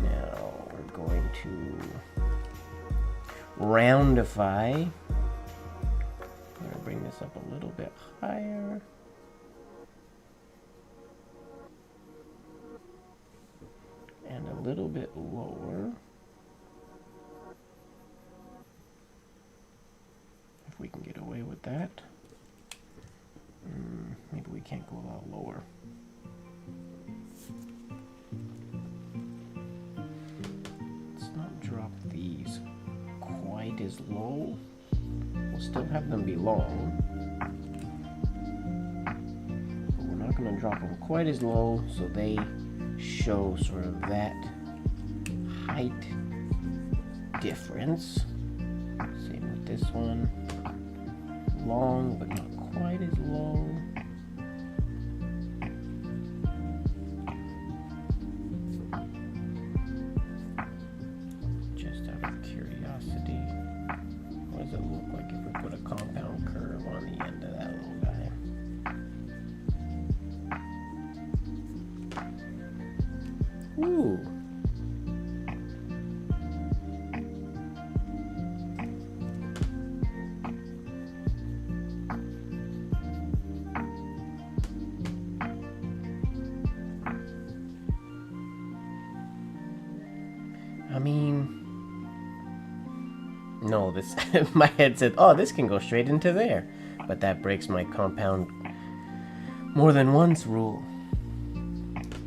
Now we're going to roundify. I'm going to bring this up a little bit higher. And a little bit lower. If we can get away with that. Maybe we can't go a lot lower. Let's not drop these quite as low. We'll still have them be long. But we're not going to drop them quite as low so they show sort of that height difference. Same with this one. Long, but not quite as low. Just out of curiosity, what does it look like if we put a compound curve on the end of that little guy? Ooh. mean... No, this... my head said, oh, this can go straight into there. But that breaks my compound more than once rule.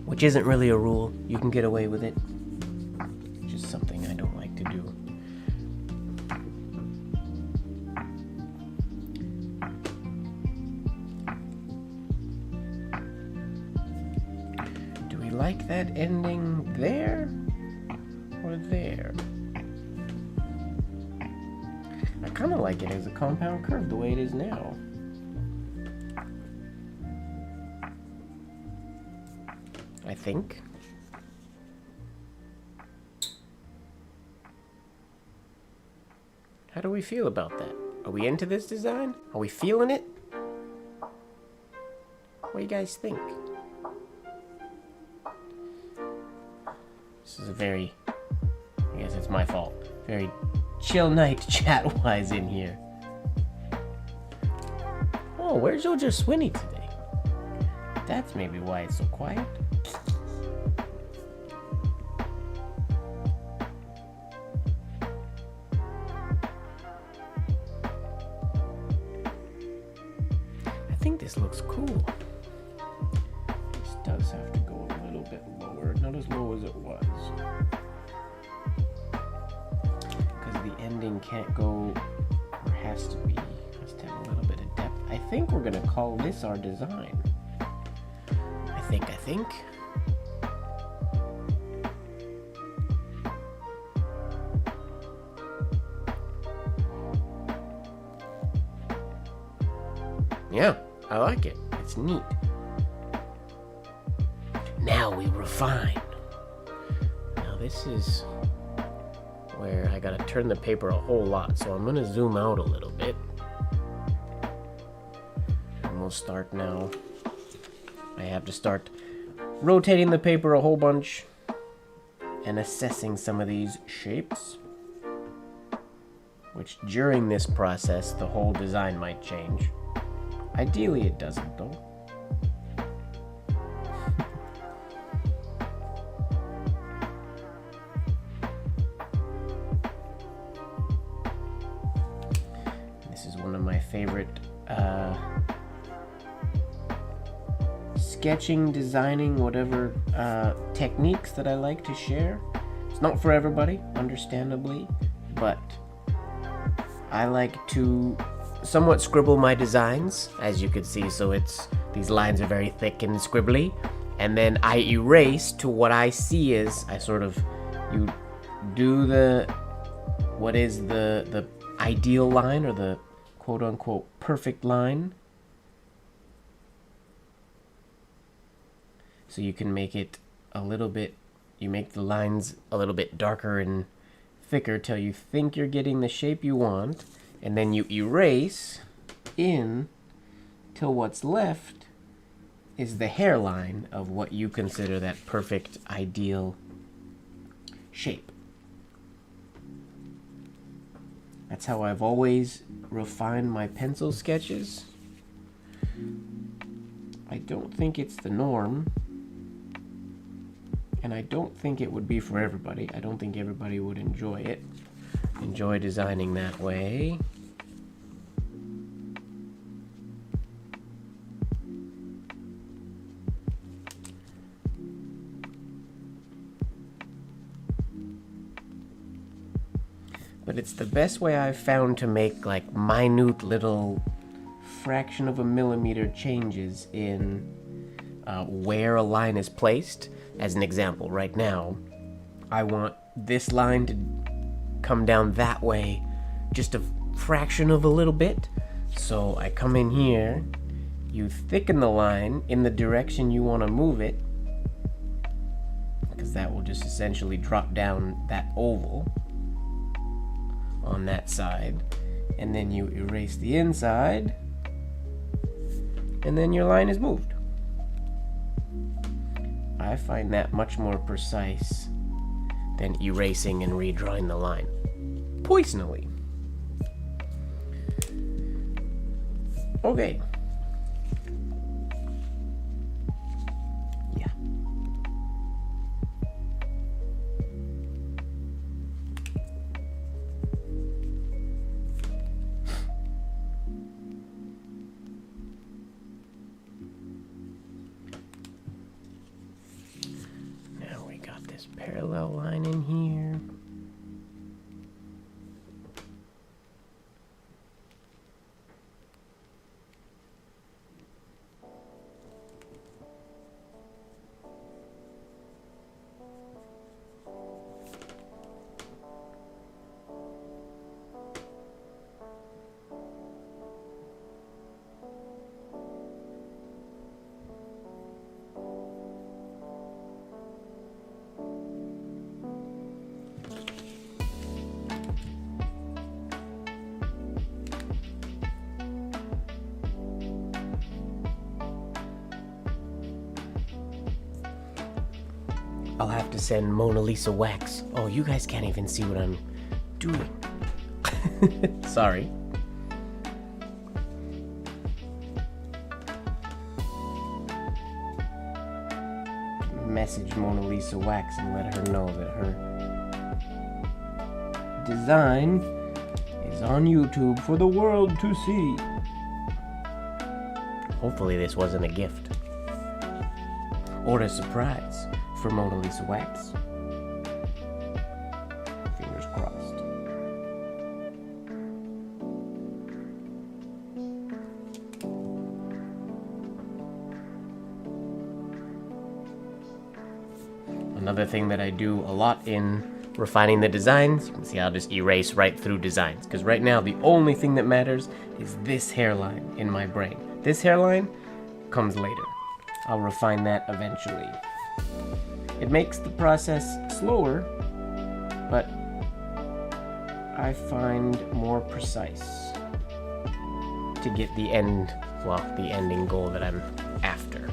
Which isn't really a rule. You can get away with it. Just something I don't like to do. Do we like that ending there or there? I kind of like it as a compound curve the way it is now. I think. How do we feel about that? Are we into this design? Are we feeling it? What do you guys think? This is a very, I guess it's my fault, very chill night chat-wise in here. Oh, where's Jojo Swinny today? That's maybe why it's so quiet. I think this looks cool. This does have to go a little bit lower, not as low as it was. Because the ending can't go, or has to have a little bit of depth. I think we're gonna call this our design. I think. Yeah, I like it. It's neat. Now we refine. Now this is where I gotta turn the paper a whole lot, so I'm gonna zoom out a little bit. And we'll start now. I have to start rotating the paper a whole bunch and assessing some of these shapes, which during this process the whole design might change. Ideally it doesn't though. This is one of my favorite sketching, designing, whatever techniques that I like to share. It's not for everybody, understandably, but I like to somewhat scribble my designs, as you can see. So these lines are very thick and scribbly, and then I erase to what I see is you do what is the ideal line, or the quote-unquote perfect line. So you can make it a little bit, you make the lines a little bit darker and thicker till you think you're getting the shape you want, and then you erase in till what's left is the hairline of what you consider that perfect ideal shape. That's how I've always refined my pencil sketches. I don't think it's the norm, and I don't think it would be for everybody. I don't think everybody would enjoy designing that way. But it's the best way I've found to make like minute little fraction of a millimeter changes in where a line is placed. As an example, right now, I want this line to come down that way just a fraction of a little bit. So I come in here, you thicken the line in the direction you want to move it, because that will just essentially drop down that oval on that side, and then you erase the inside, and then your line is moved. I find that much more precise than erasing and redrawing the line. Personally. Okay. Yeah. this parallel line in here. I'll have to send Mona Lisa wax. Oh, you guys can't even see what I'm doing. Sorry. Message Mona Lisa wax and let her know that her design is on YouTube for the world to see. Hopefully this wasn't a gift. Or a surprise for Mona Lisa wax. Fingers crossed. Another thing that I do a lot in refining the designs, you can see I'll just erase right through designs, because right now the only thing that matters is this hairline in my brain. This hairline comes later. I'll refine that eventually. It makes the process slower, but I find more precise to get the ending goal that I'm after.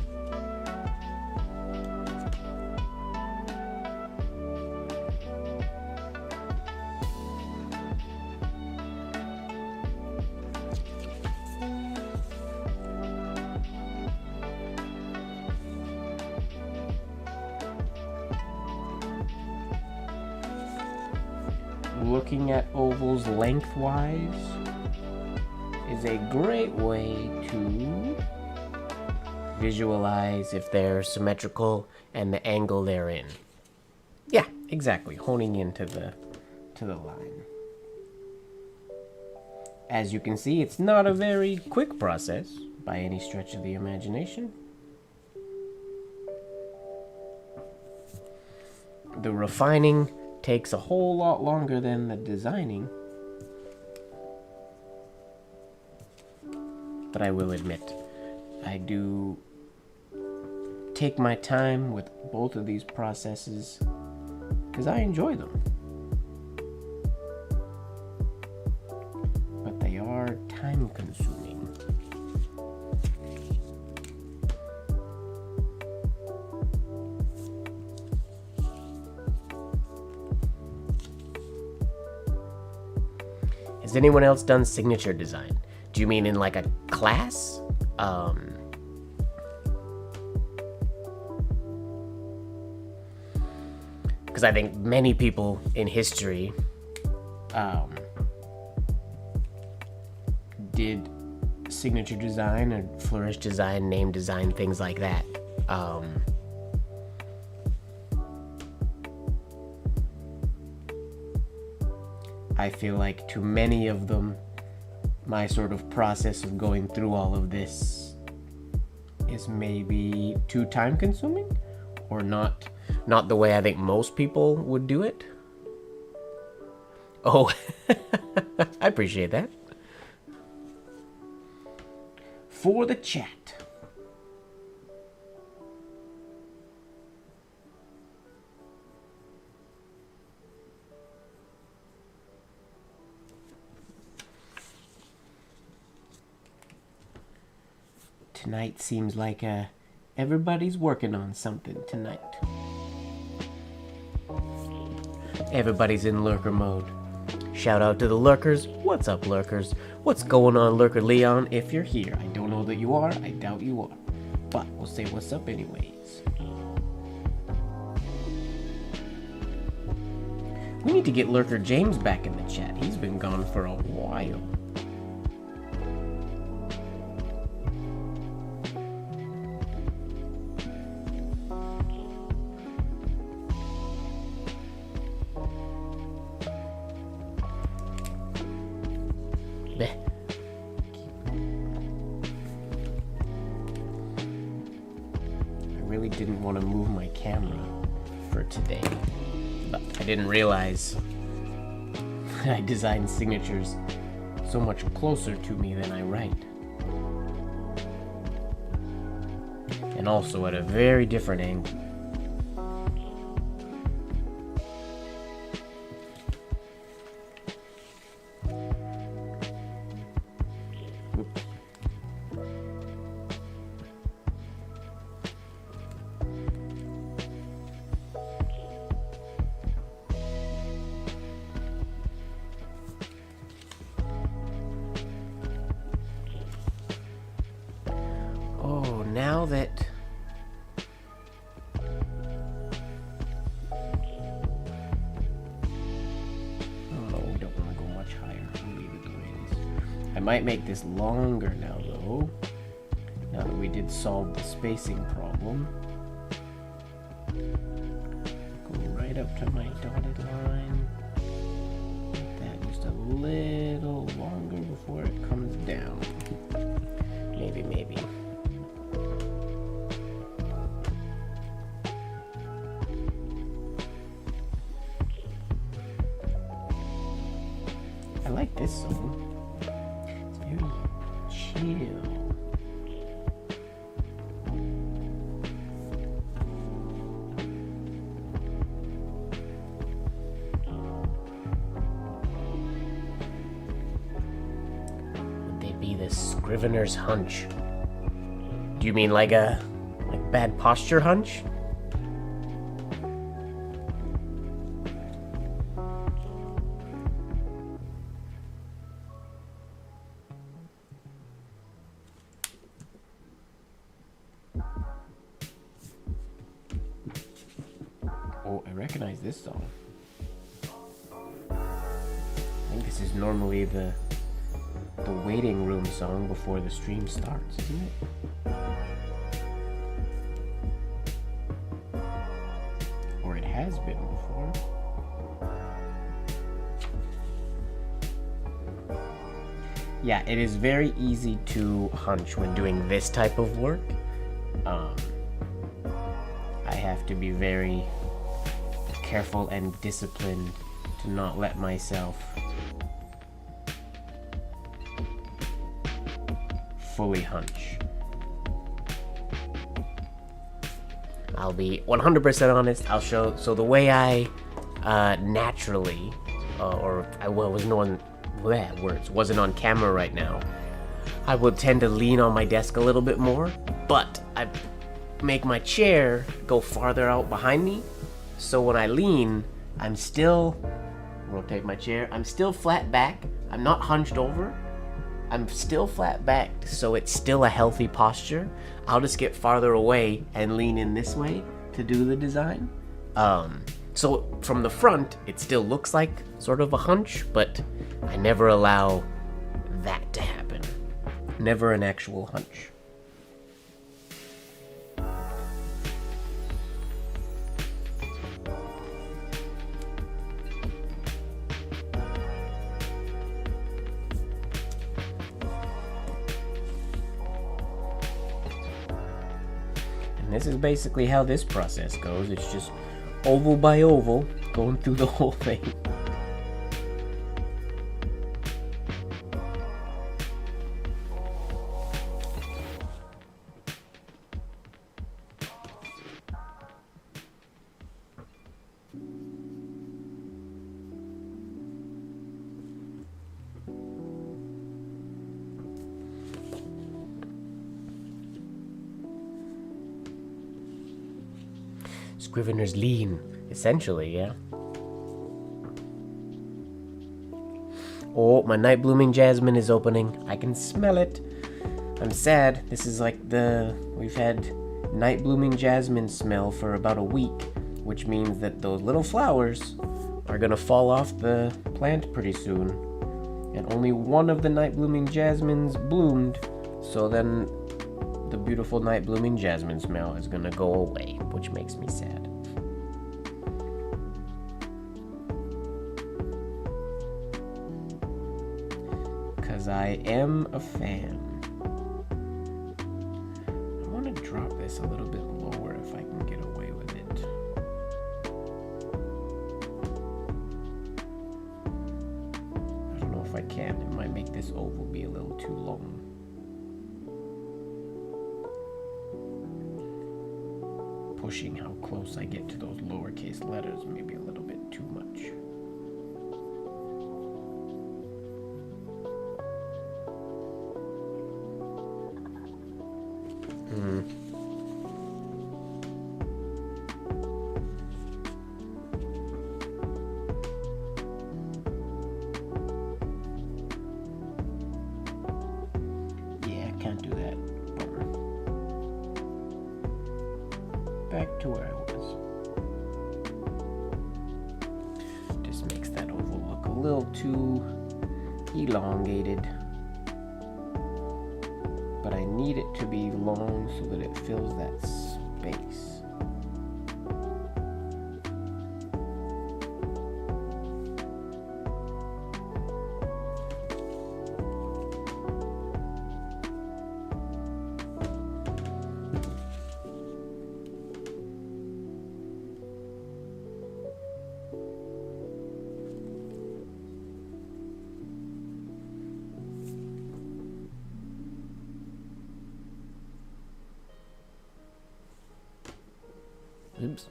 Looking at ovals lengthwise is a great way to visualize if they're symmetrical and the angle they're in. Yeah, exactly. Honing into the line. As you can see, it's not a very quick process by any stretch of the imagination. The refining takes a whole lot longer than the designing, but I will admit, I do take my time with both of these processes because I enjoy them, but they are time consuming. Has anyone else done signature design? Do you mean in like a class? Because I think many people in history did signature design or flourish design, name design, things like that. I feel like to many of them, my sort of process of going through all of this is maybe too time consuming, or not the way I think most people would do it. Oh, I appreciate that. For the chat. Tonight seems like everybody's working on something tonight. Everybody's in lurker mode. Shout out to the lurkers. What's up, lurkers? What's going on, Lurker Leon? If you're here, I don't know that you are. I doubt you are. But we'll say what's up anyways. We need to get Lurker James back in the chat. He's been gone for a while. camera for today. But I didn't realize I designed signatures so much closer to me than I write. And also at a very different angle. Oops. Oh, now that I might make this longer now, though. Now that we did solve the spacing problem. Go right up to my dotted line. Make that just a little longer before it comes down. Maybe. I like this song. Chill. Would they be the Scrivener's hunch? Do you mean like bad posture hunch? Oh, I recognize this song. I think this is normally the waiting room song before the stream starts, isn't it? Or it has been before. Yeah, it is very easy to hunch when doing this type of work. I have to be very careful and disciplined to not let myself fully hunch. I'll be 100% honest. I'll show. So the way I naturally, wasn't on camera right now, I would tend to lean on my desk a little bit more, but I make my chair go farther out behind me. So when I lean, I'm still, rotate my chair, I'm still flat back. I'm not hunched over. I'm still flat backed, so it's still a healthy posture. I'll just get farther away and lean in this way to do the design. So from the front, it still looks like sort of a hunch, but I never allow that to happen. Never an actual hunch. And this is basically how this process goes. It's just oval by oval, going through the whole thing. Scrivener's lean, essentially, yeah. Oh, my night blooming jasmine is opening. I can smell it. I'm sad. This is like we've had night blooming jasmine smell for about a week, which means that those little flowers are gonna fall off the plant pretty soon. And only one of the night blooming jasmines bloomed, so then the beautiful night blooming jasmine smell is gonna go away, which makes me sad. Because I am a fan. I want to drop this a little bit lower if I can get away with it. can. It might make this oval be a little too long. Pushing how close I get to those lowercase letters maybe a little bit too much. Yeah, can't do that. Bummer. Back to where I was. Just makes that oval look a little too elongated. But I need it to be long so that it fills that space. Oops.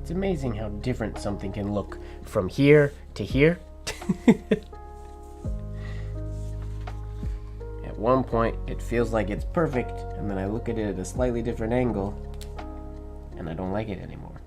It's amazing how different something can look from here to here. At one point, it feels like it's perfect, and then I look at it at a slightly different angle, and I don't like it anymore.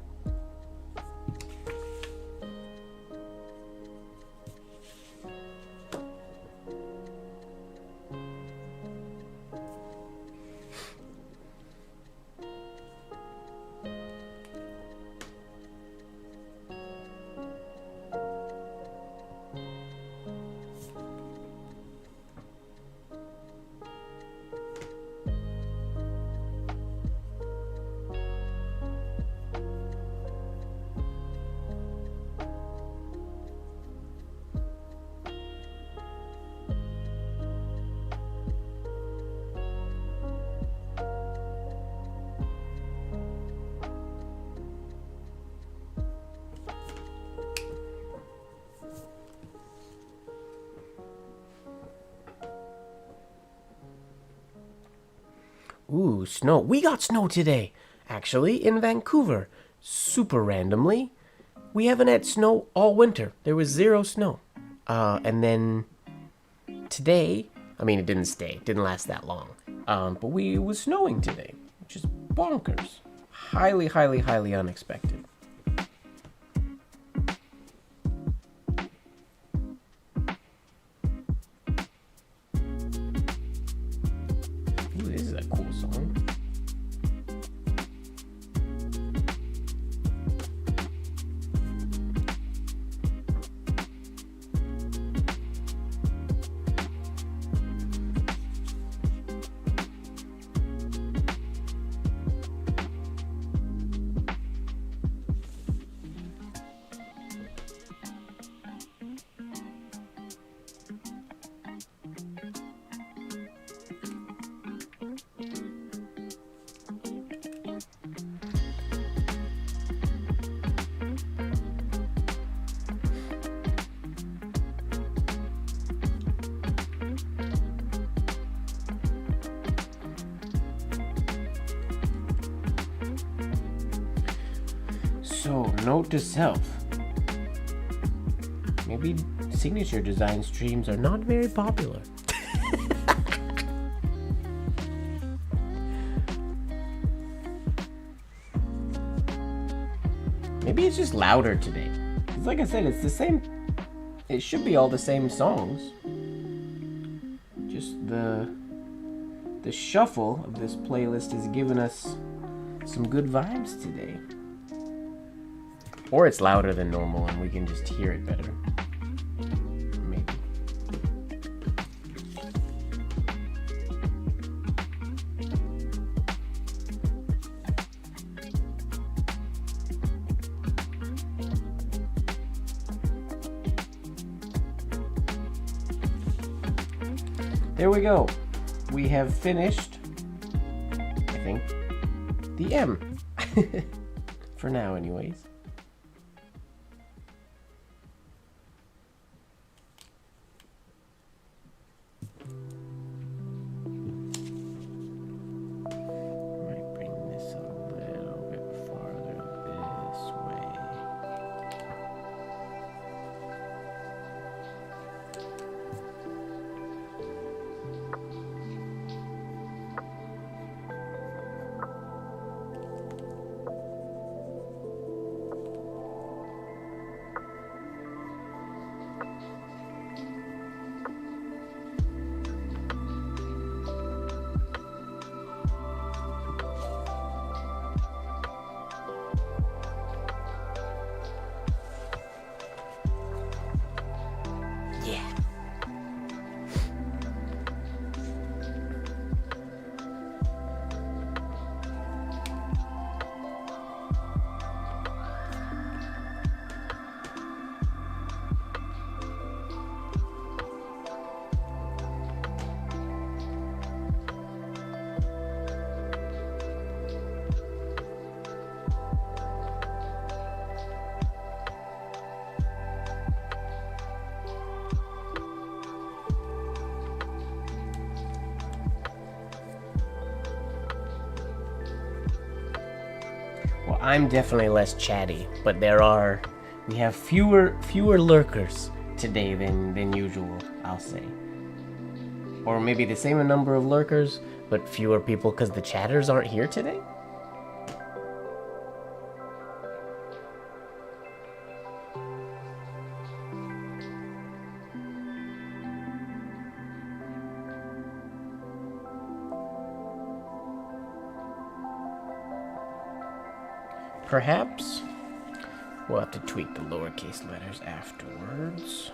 Ooh, snow. We got snow today, actually, in Vancouver. Super randomly. We haven't had snow all winter. There was 0 snow. And then today, I mean, it didn't last that long. But it was snowing today, which is bonkers. Highly, highly, highly unexpected. Ooh, this is a cool song. So, note to self. Maybe signature design streams are not very popular. Maybe it's just louder today. 'Cause like I said, it's the same. It should be all the same songs. Just the shuffle of this playlist has given us some good vibes today. Or it's louder than normal and we can just hear it better. Maybe. There we go. We have finished, I think, the M. For now, anyways. Might bring this a little bit farther this way. Well, I'm definitely less chatty, but we have fewer lurkers today than usual, I'll say. Or maybe the same number of lurkers, but fewer people because the chatters aren't here today? Perhaps we'll have to tweak the lowercase letters afterwards.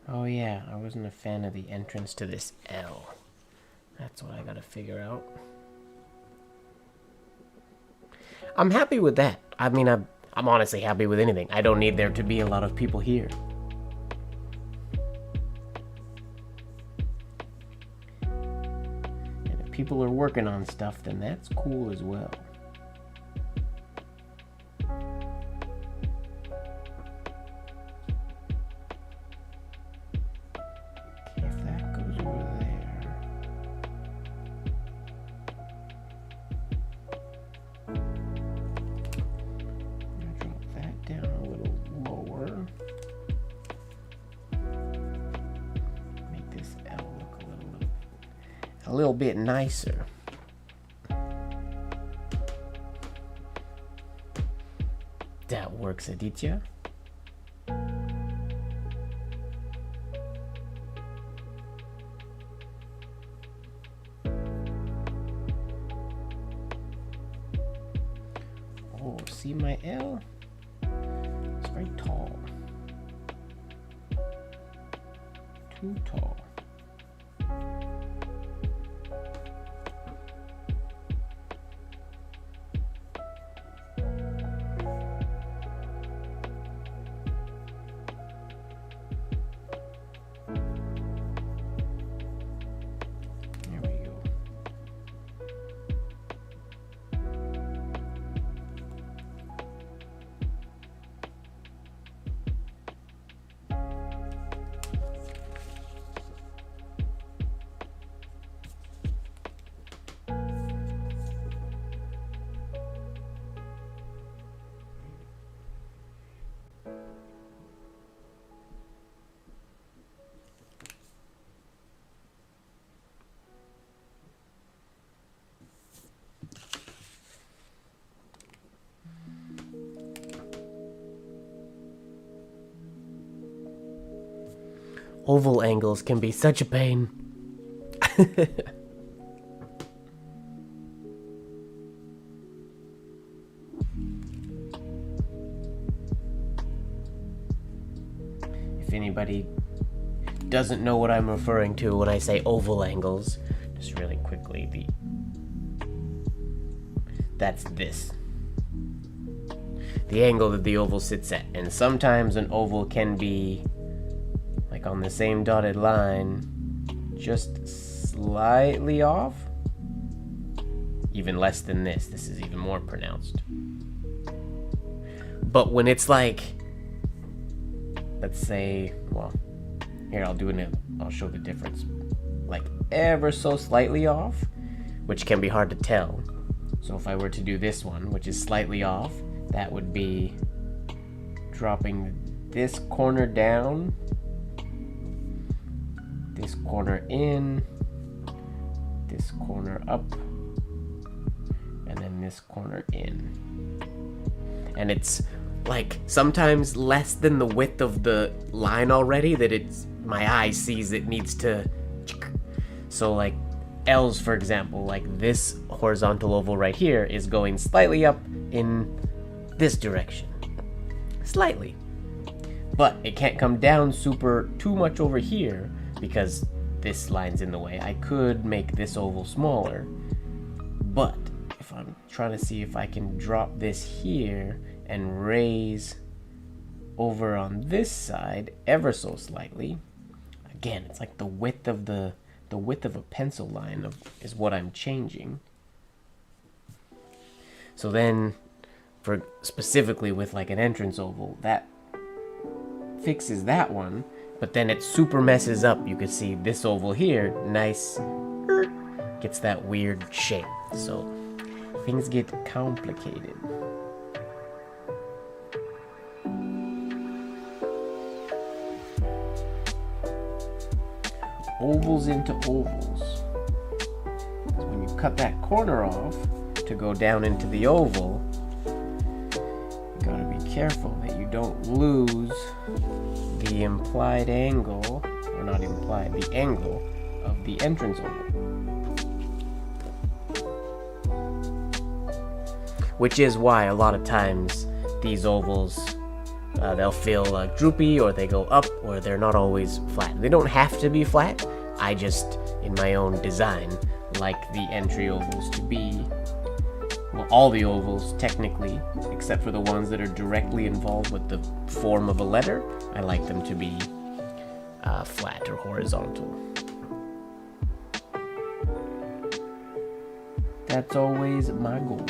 Oh yeah, I wasn't a fan of the entrance to this L. That's what I gotta figure out. I'm happy with that. I mean, I'm honestly happy with anything. I don't need there to be a lot of people here. And if people are working on stuff, then that's cool as well. Okay, if that goes over there. Down a little lower. Make this L look a little bit nicer. That works, Aditya. Oh, see my L? Very tall. Too tall. There we go. Oval angles can be such a pain. If anybody doesn't know what I'm referring to when I say oval angles, just really quickly, that's this. The angle that the oval sits at. And sometimes an oval can be like on the same dotted line, just slightly off. Even less than this. This is even more pronounced. But when it's like, let's say, well, here I'll show the difference. Like ever so slightly off, which can be hard to tell. So if I were to do this one, which is slightly off, that would be dropping this corner down, this corner in, this corner up, and then this corner in. And it's like sometimes less than the width of the line already that my eye sees it needs to. So like L's, for example, like this horizontal oval right here is going slightly up in this direction. Slightly. But it can't come down too much over here because this line's in the way. I could make this oval smaller, but if I'm trying to see if I can drop this here and raise over on this side ever so slightly, again, it's like the width of a pencil line is what I'm changing. So then, for specifically with like an entrance oval, that fixes that one, but then it super messes up. You can see this oval here, nice, gets that weird shape. So things get complicated. Ovals into ovals. So when you cut that corner off to go down into the oval, you gotta be careful that you don't lose the implied angle, or not implied, the angle of the entrance oval. Which is why a lot of times these ovals, they'll feel droopy, or they go up, or they're not always flat. They don't have to be flat. I just, in my own design, like the entry ovals to be, well, all the ovals technically, except for the ones that are directly involved with the form of a letter, I like them to be flat or horizontal. That's always my goal.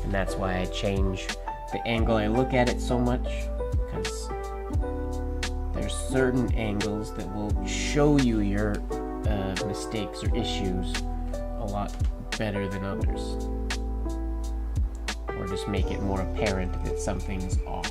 And that's why I change the angle I look at it so much, because there's certain angles that will show you your mistakes or issues a lot better than others, or just make it more apparent that something's off.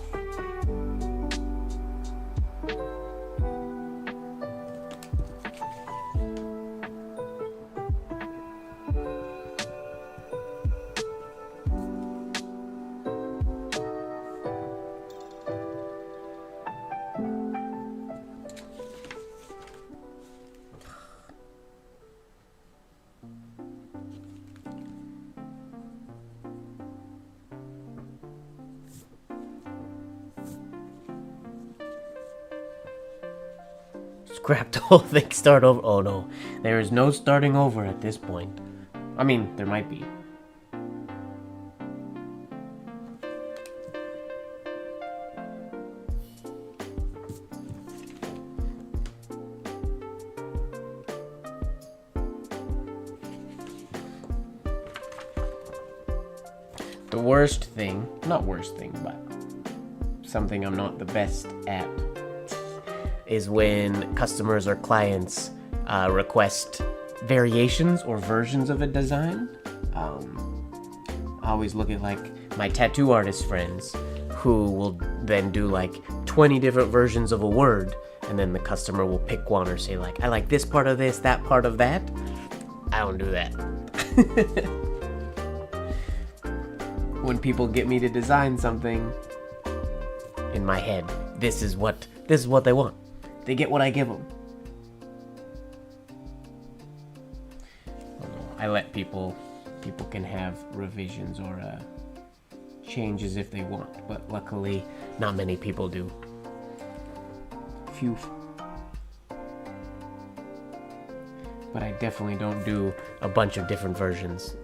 Scrap the whole thing, start over. Oh no, there is no starting over at this point. I mean, there might be. The worst thing, not worst thing, but something I'm not the best at, is when customers or clients request variations or versions of a design. I always look at like my tattoo artist friends who will then do like 20 different versions of a word, and then the customer will pick one or say like, I like this part of this, that part of that. I don't do that. When people get me to design something, in my head, this is what they want. They get what I give them. I let people can have revisions or changes if they want, but luckily not many people do. Phew. But I definitely don't do a bunch of different versions.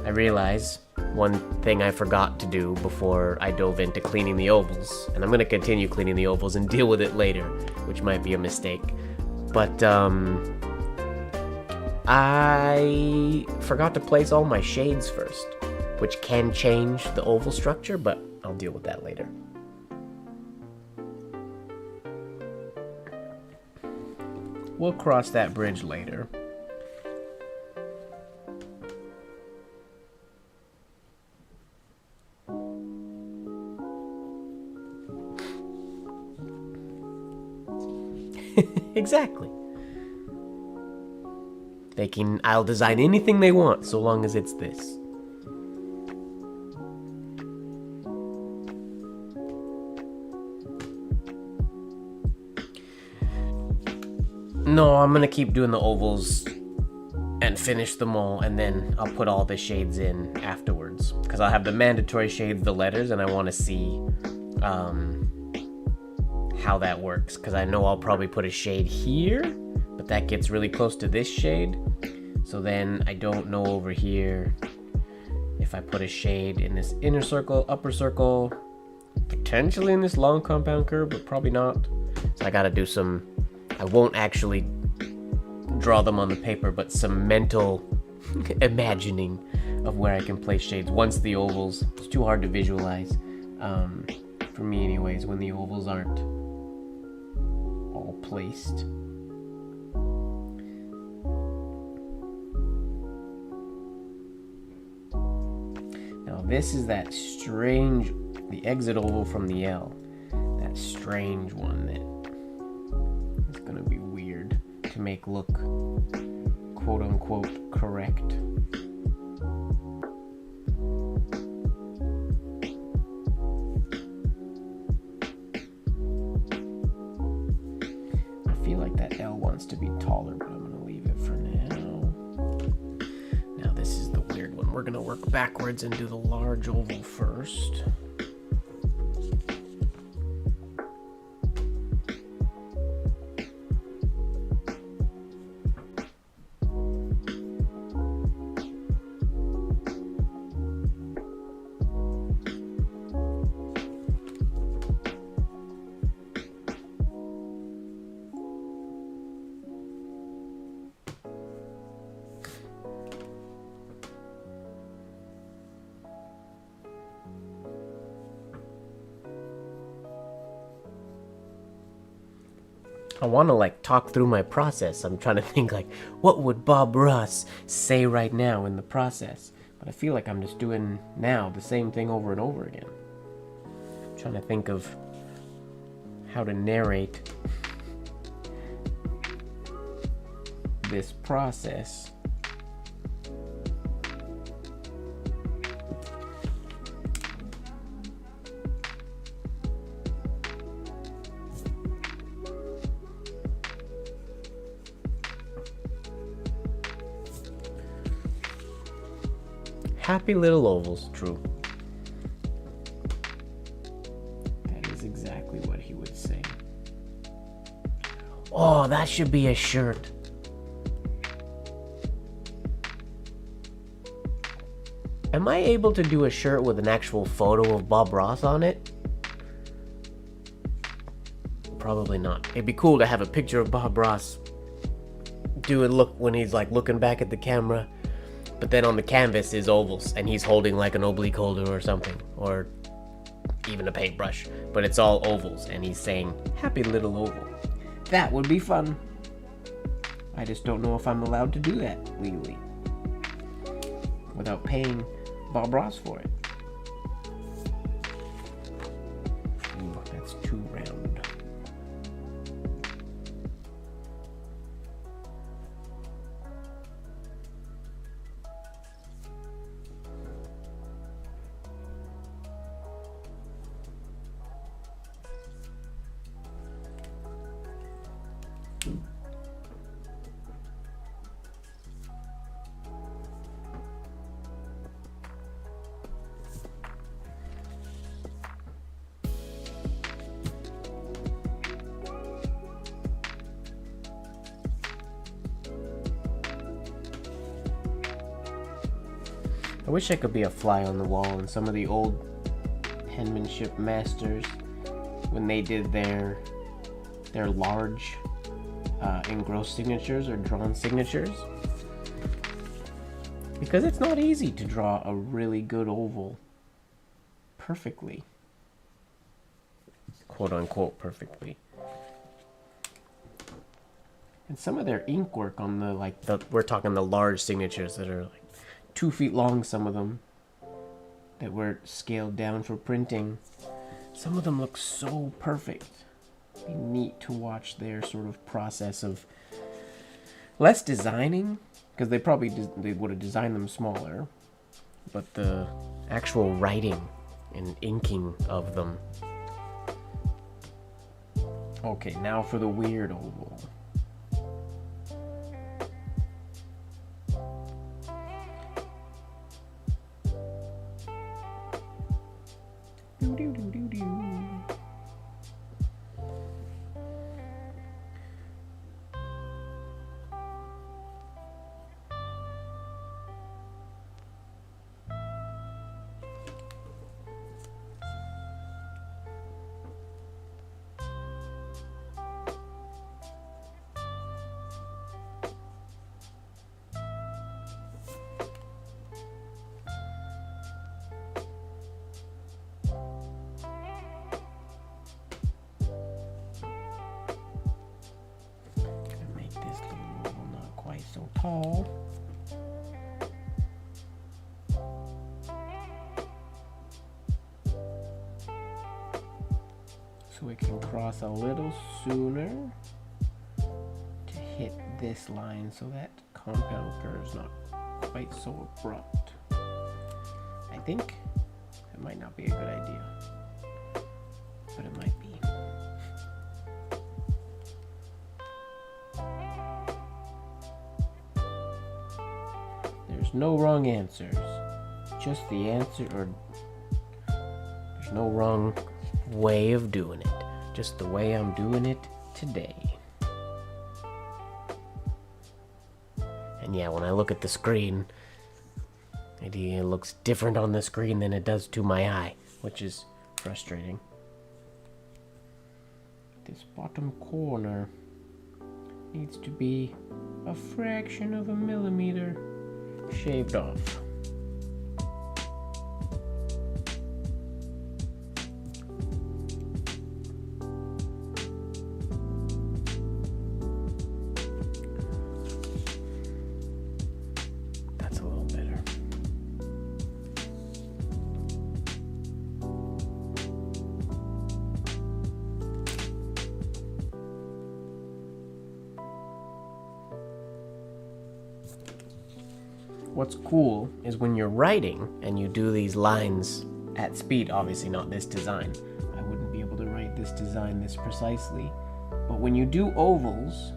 I realize one thing I forgot to do before I dove into cleaning the ovals, and I'm going to continue cleaning the ovals and deal with it later, which might be a mistake. But I forgot to place all my shades first, which can change the oval structure, but I'll deal with that later. We'll cross that bridge later. Exactly. I'll design anything they want so long as it's this. No, I'm gonna keep doing the ovals and finish them all, and then I'll put all the shades in afterwards. Because I'll have the mandatory shades, the letters, and I want to see how that works. Because I know I'll probably put a shade here, but that gets really close to this shade. So then I don't know over here if I put a shade in this inner circle, upper circle, potentially in this long compound curve, but probably not. So I gotta do some, I won't actually draw them on the paper, but some mental imagining of where I can place shades once the ovals, it's too hard to visualize, for me anyways, when the ovals aren't all placed. Now this is that strange, the exit oval from the L, that strange one that is gonna be weird to make look quote unquote correct. I feel like that L wants to be taller, but I'm gonna leave it for now. Now this is the weird one. We're gonna work backwards and do the large oval first. I want to like talk through my process. I'm trying to think like, what would Bob Ross say right now in the process? But I feel like I'm just doing now the same thing over and over again. I'm trying to think of how to narrate this process. Happy little ovals, true. That is exactly what he would say. Oh, that should be a shirt. Am I able to do a shirt with an actual photo of Bob Ross on it? Probably not. It'd be cool to have a picture of Bob Ross doing look when he's like looking back at the camera. But then on the canvas is ovals, and he's holding like an oblique holder or something, or even a paintbrush. But it's all ovals, and he's saying, happy little oval. That would be fun. I just don't know if I'm allowed to do that legally without paying Bob Ross for it. I wish I could be a fly on the wall in some of the old penmanship masters when they did their large engrossed signatures or drawn signatures, because it's not easy to draw a really good oval perfectly, quote unquote perfectly. And some of their ink work on we're talking the large signatures that are like 2 feet long, some of them that were scaled down for printing, some of them look so perfect. It'd be neat to watch their sort of process of less designing, because they probably they would have designed them smaller, but the actual writing and inking of them. Okay, now for the weird oval. So tall. So it can cross a little sooner to hit this line, so that compound curve is not quite so abrupt. I think it might not be a good idea, but it might be. No wrong answers, just the answer, or there's no wrong way of doing it, just the way I'm doing it today. And yeah, when I look at the screen, it looks different on the screen than it does to my eye, which is frustrating. This bottom corner needs to be a fraction of a millimeter shaved off. That's a little better. What's cool is when you're writing and you do these lines at speed, obviously not this design. I wouldn't be able to write this design this precisely. But when you do ovals,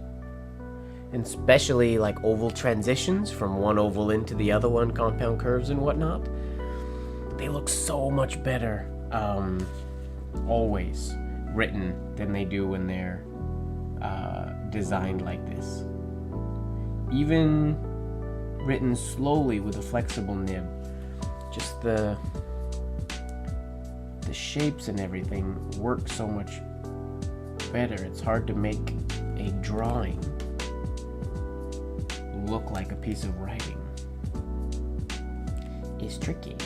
and especially like oval transitions from one oval into the other one, compound curves and whatnot, they look so much better always written than they do when they're designed like this. Even written slowly with a flexible nib, just the shapes and everything work so much better. It's hard to make a drawing look like a piece of writing. It's tricky.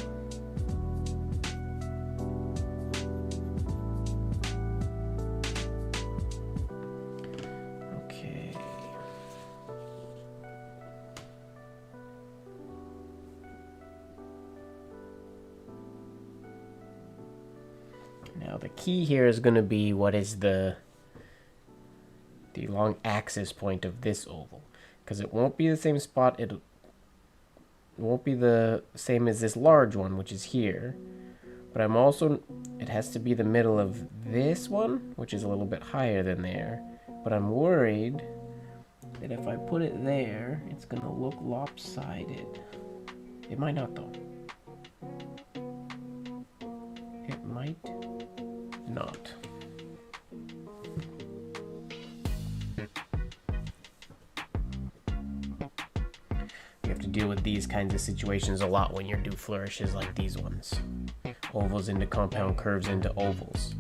Now the key here is going to be what is the long axis point of this oval, because it won't be the same spot, it won't be the same as this large one, which is here, but it has to be the middle of this one, which is a little bit higher than there, but I'm worried that if I put it there, it's going to look lopsided. It might not though. It might not. You have to deal with these kinds of situations a lot when you do flourishes like these ones. Ovals into compound curves into ovals.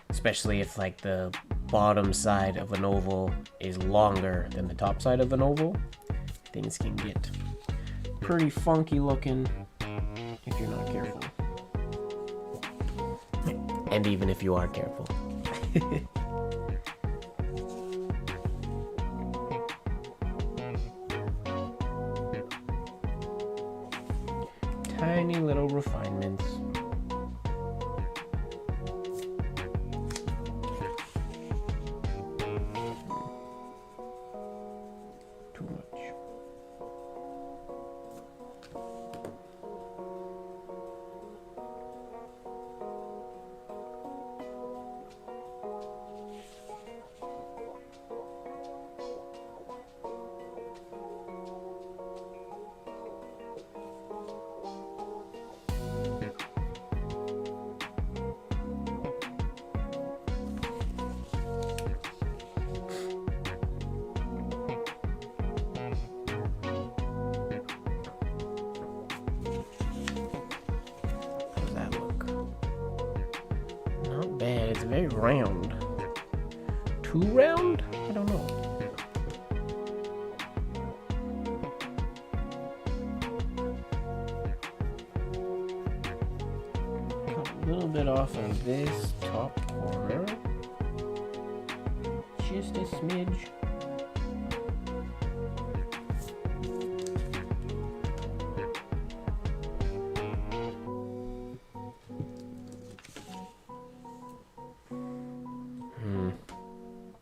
Especially if like the bottom side of an oval is longer than the top side of an oval. Things can get pretty funky looking if you're not careful. And even if you are careful. Tiny little refinements. Too much. Bad. It's very round. Too round? I don't know. Cut a little bit off of this top corner. Just a smidge.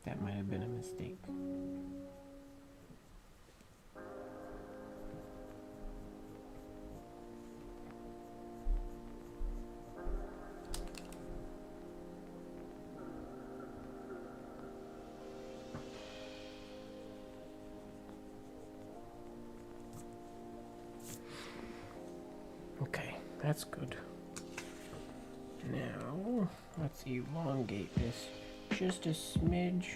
That might have been a mistake. Okay, that's good. Now, let's elongate this just a smidge.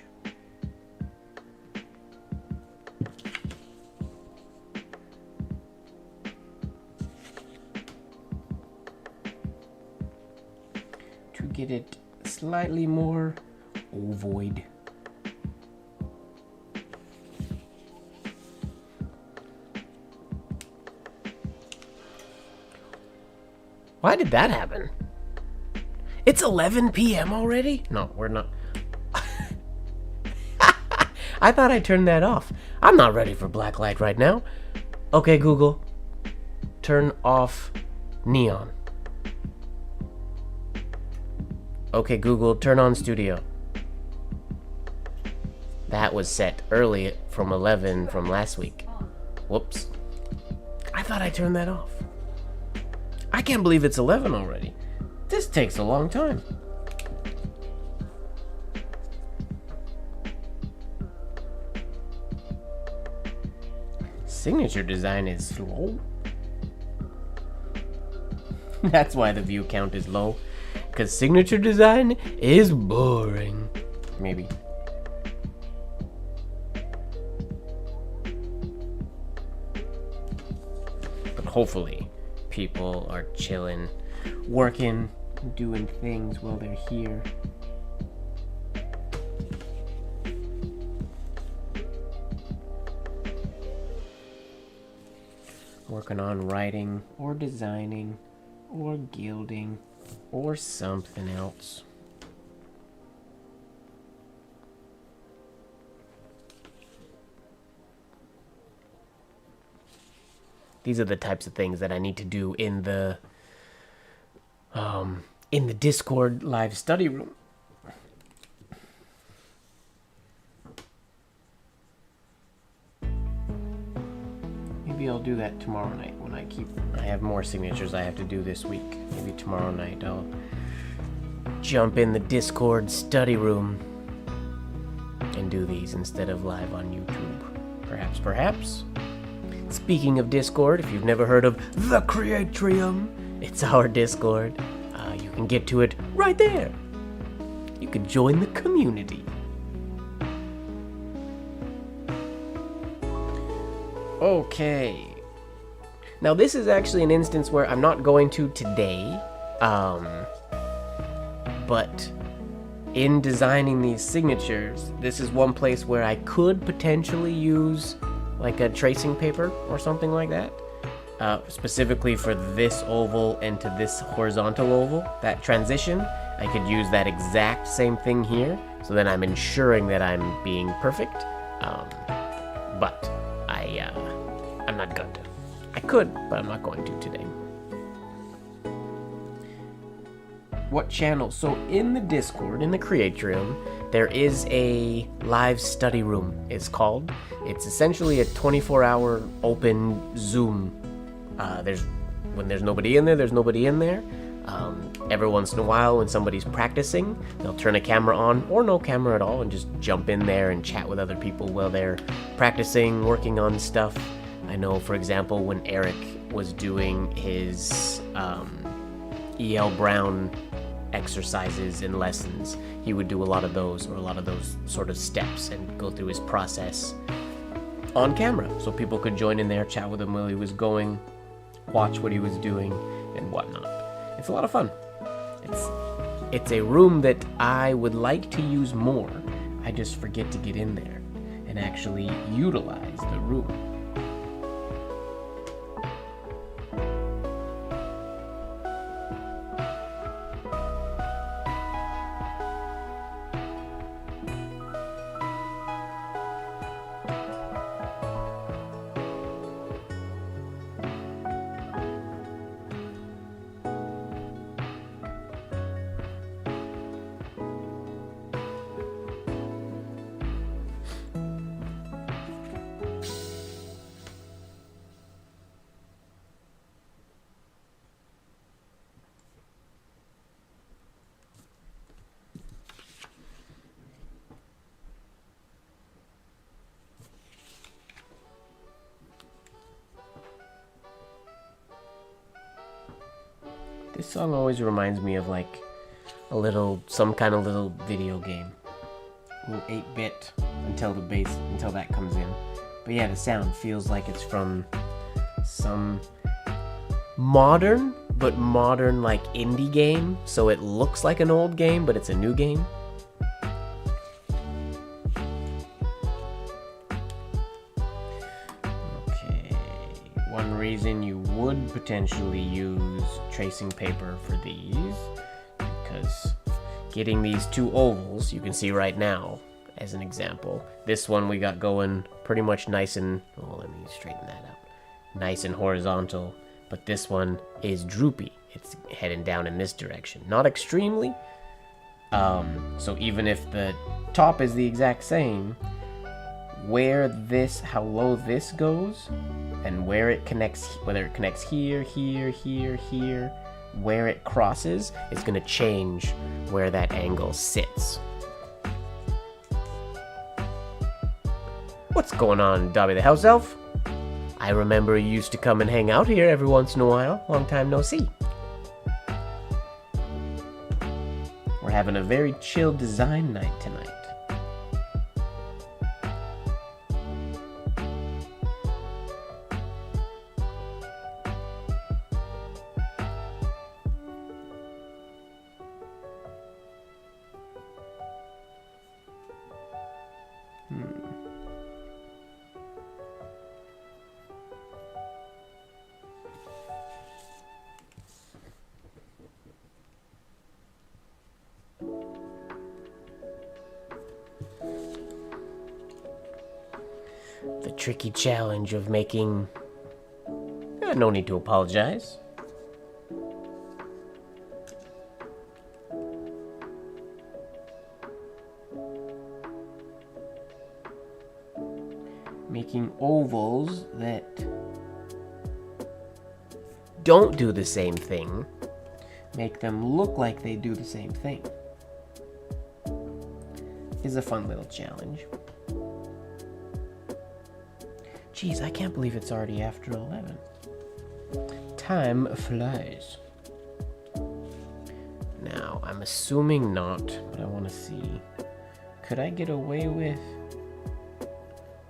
To get it slightly more ovoid. Why did that happen? It's 11 p.m. already? No, we're not. I thought I turned that off. I'm not ready for black light right now. Okay, Google. Turn off neon. Okay, Google, turn on studio. That was set early from 11 from last week. Whoops. I thought I turned that off. I can't believe it's 11 already. This takes a long time. Signature design is slow. That's why the view count is low. Because signature design is boring. Maybe. But hopefully, people are chilling, working, doing things while they're here. Working on writing, or designing, or gilding, or something else. These are the types of things that I need to do in the Discord live study room. Maybe I'll do that tomorrow night when I have more signatures I have to do this week. Maybe tomorrow night I'll jump in the Discord study room and do these instead of live on YouTube. Perhaps. Speaking of Discord, if you've never heard of the CREATRIUM, it's our Discord. You can get to it right there. You can join the community. Okay. Now this is actually an instance where I'm not going to today, but in designing these signatures, this is one place where I could potentially use like a tracing paper or something like that, specifically for this oval and to this horizontal oval, that transition. I could use that exact same thing here, so then I'm ensuring that I'm being perfect, but I'm not going to. I could, but I'm not going to today. What channel? So in the Discord, in the CREATRIUM, there is a live study room, it's called. It's essentially a 24-hour open Zoom. When there's nobody in there, there's nobody in there. Every once in a while, when somebody's practicing, they'll turn a camera on, or no camera at all, and just jump in there and chat with other people while they're practicing, working on stuff. I know, for example, when Eric was doing his E.L. Brown exercises and lessons, he would do a lot of those, or a lot of those sort of steps, and go through his process on camera, so people could join in there, chat with him while he was going, watch what he was doing, and whatnot. It's a lot of fun. It's a room that I would like to use more. I just forget to get in there and actually utilize the room. This song always reminds me of like some kind of little video game. A little 8-bit until that comes in. But yeah, the sound feels like it's from some modern like indie game. So it looks like an old game, but it's a new game. One reason you would potentially use tracing paper for these, because getting these two ovals, you can see right now, as an example, this one we got going pretty much nice and, let me straighten that out, nice and horizontal, but this one is droopy. It's heading down in this direction. Not extremely, so even if the top is the exact same, how low this goes, and where it connects, whether it connects here, here, here, here, where it crosses, is going to change where that angle sits. What's going on, Dobby the House Elf? I remember you used to come and hang out here every once in a while. Long time no see. We're having a very chill design night tonight. The tricky challenge of making... no need to apologize. Making ovals that don't do the same thing, make them look like they do the same thing, is a fun little challenge. Jeez, I can't believe it's already after 11. Time flies. Now, I'm assuming not, but I want to see. Could I get away with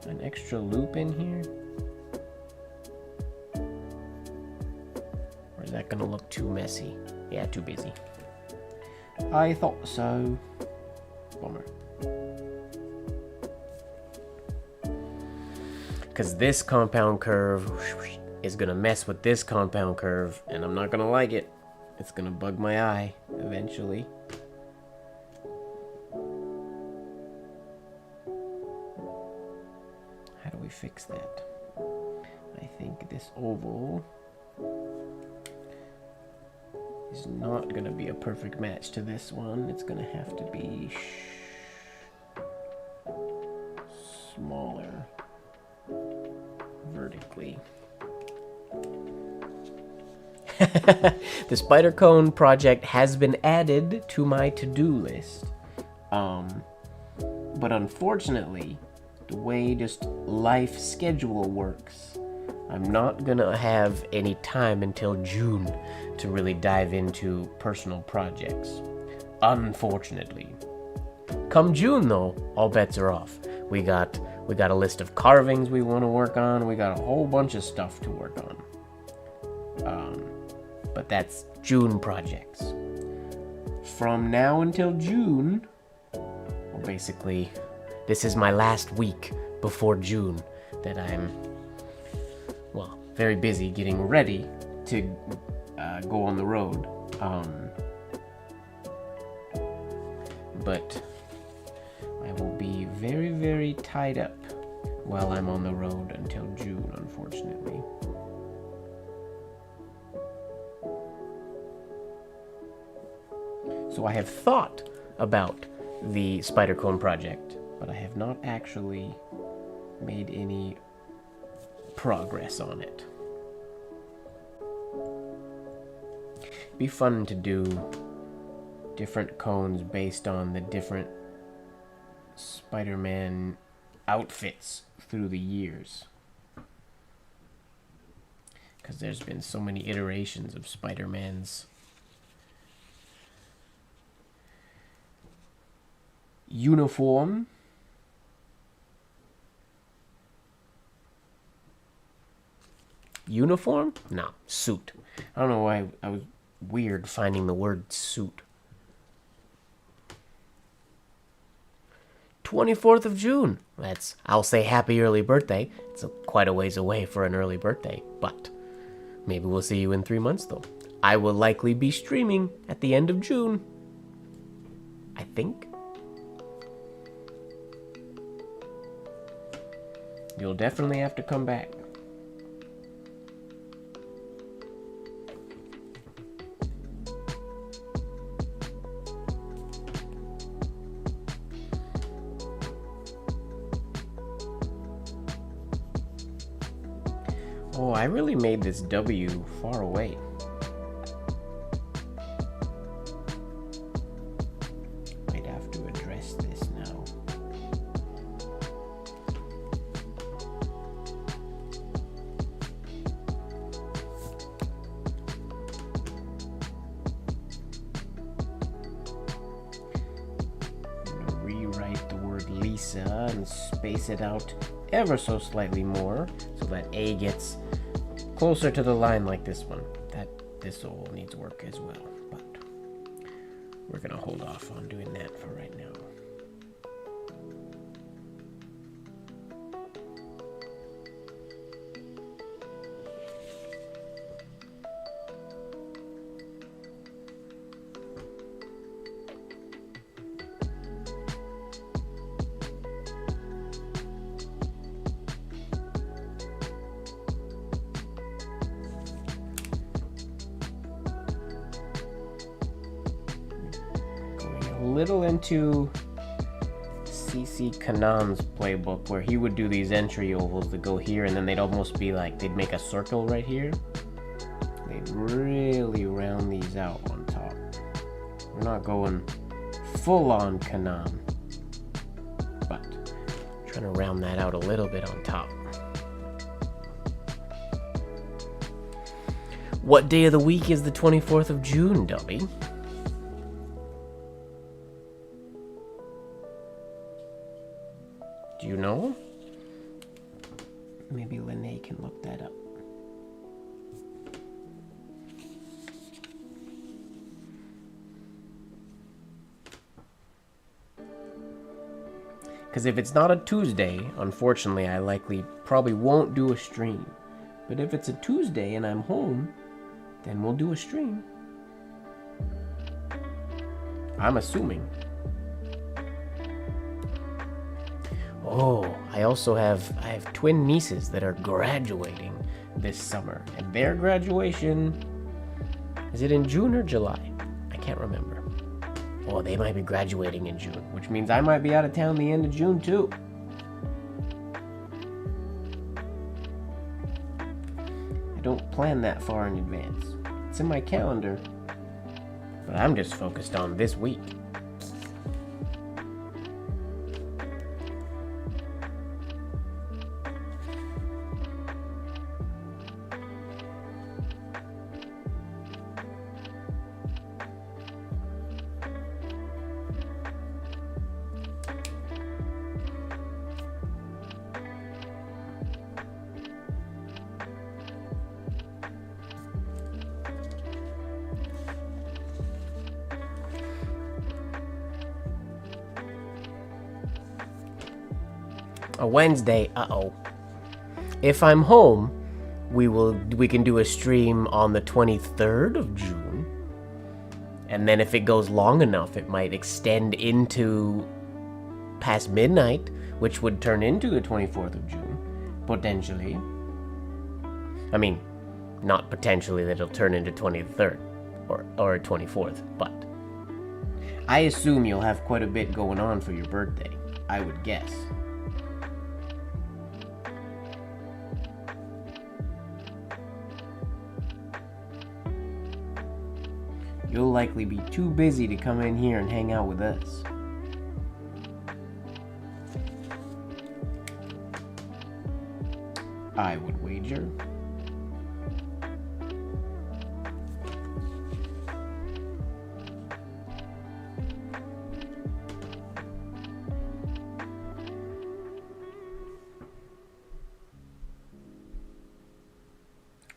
an extra loop in here? is that gonna look too messy? Yeah, too busy. I thought so. Bummer. Because this compound curve is gonna mess with this compound curve, and I'm not gonna like it. It's gonna bug my eye eventually. How do we fix that? I think this oval is not gonna be a perfect match to this one. It's gonna have to be smaller vertically. The spider cone project has been added to my to-do list. But unfortunately, the way just life schedule works, I'm not gonna have any time until June to really dive into personal projects. Unfortunately. Come June though, all bets are off. We got a list of carvings we want to work on. We got a whole bunch of stuff to work on. But that's June projects. From now until June, well, basically, this is my last week before June that I'm, well, very busy getting ready to go on the road. But I will be very, very tied up while I'm on the road until June, unfortunately. So I have thought about the spider cone project, but I have not actually made any progress on it. It'd be fun to do different cones based on the different Spider-Man outfits through the years. Because there's been so many iterations of Spider-Man's uniform. Uniform? No, suit. I don't know why I was weird finding the word suit. 24th of June. I'll say happy early birthday. It's quite a ways away for an early birthday, but maybe we'll see you in 3 months though. I will likely be streaming at the end of June. I think. You'll definitely have to come back. Oh, I really made this W far away. Might have to address this now. I'm gonna rewrite the word Lisa and space it out ever so slightly more so that A gets closer to the line like this one. This oval needs work as well, but we're gonna hold off on doing that for right now. Little into CC Kanan's playbook where he would do these entry ovals that go here and then they'd almost be like they'd make a circle right here. They'd really round these out on top. We're not going full on Kanan, but trying to round that out a little bit on top. What day of the week is the 24th of June, Dubby? Do you know? Maybe Lene can look that up. Because if it's not a Tuesday, unfortunately, I probably won't do a stream. But if it's a Tuesday and I'm home, then we'll do a stream. I'm assuming. Oh, I have twin nieces that are graduating this summer. And their graduation, is it in June or July? I can't remember. Oh, they might be graduating in June, which means I might be out of town the end of June too. I don't plan that far in advance. It's in my calendar, but I'm just focused on this week. A Wednesday, uh-oh. If I'm home, we can do a stream on the 23rd of June. And then if it goes long enough, it might extend into past midnight, which would turn into the 24th of June, potentially. I mean, not potentially that it'll turn into 23rd or 24th, but I assume you'll have quite a bit going on for your birthday, I would guess. You'll likely be too busy to come in here and hang out with us. I would wager.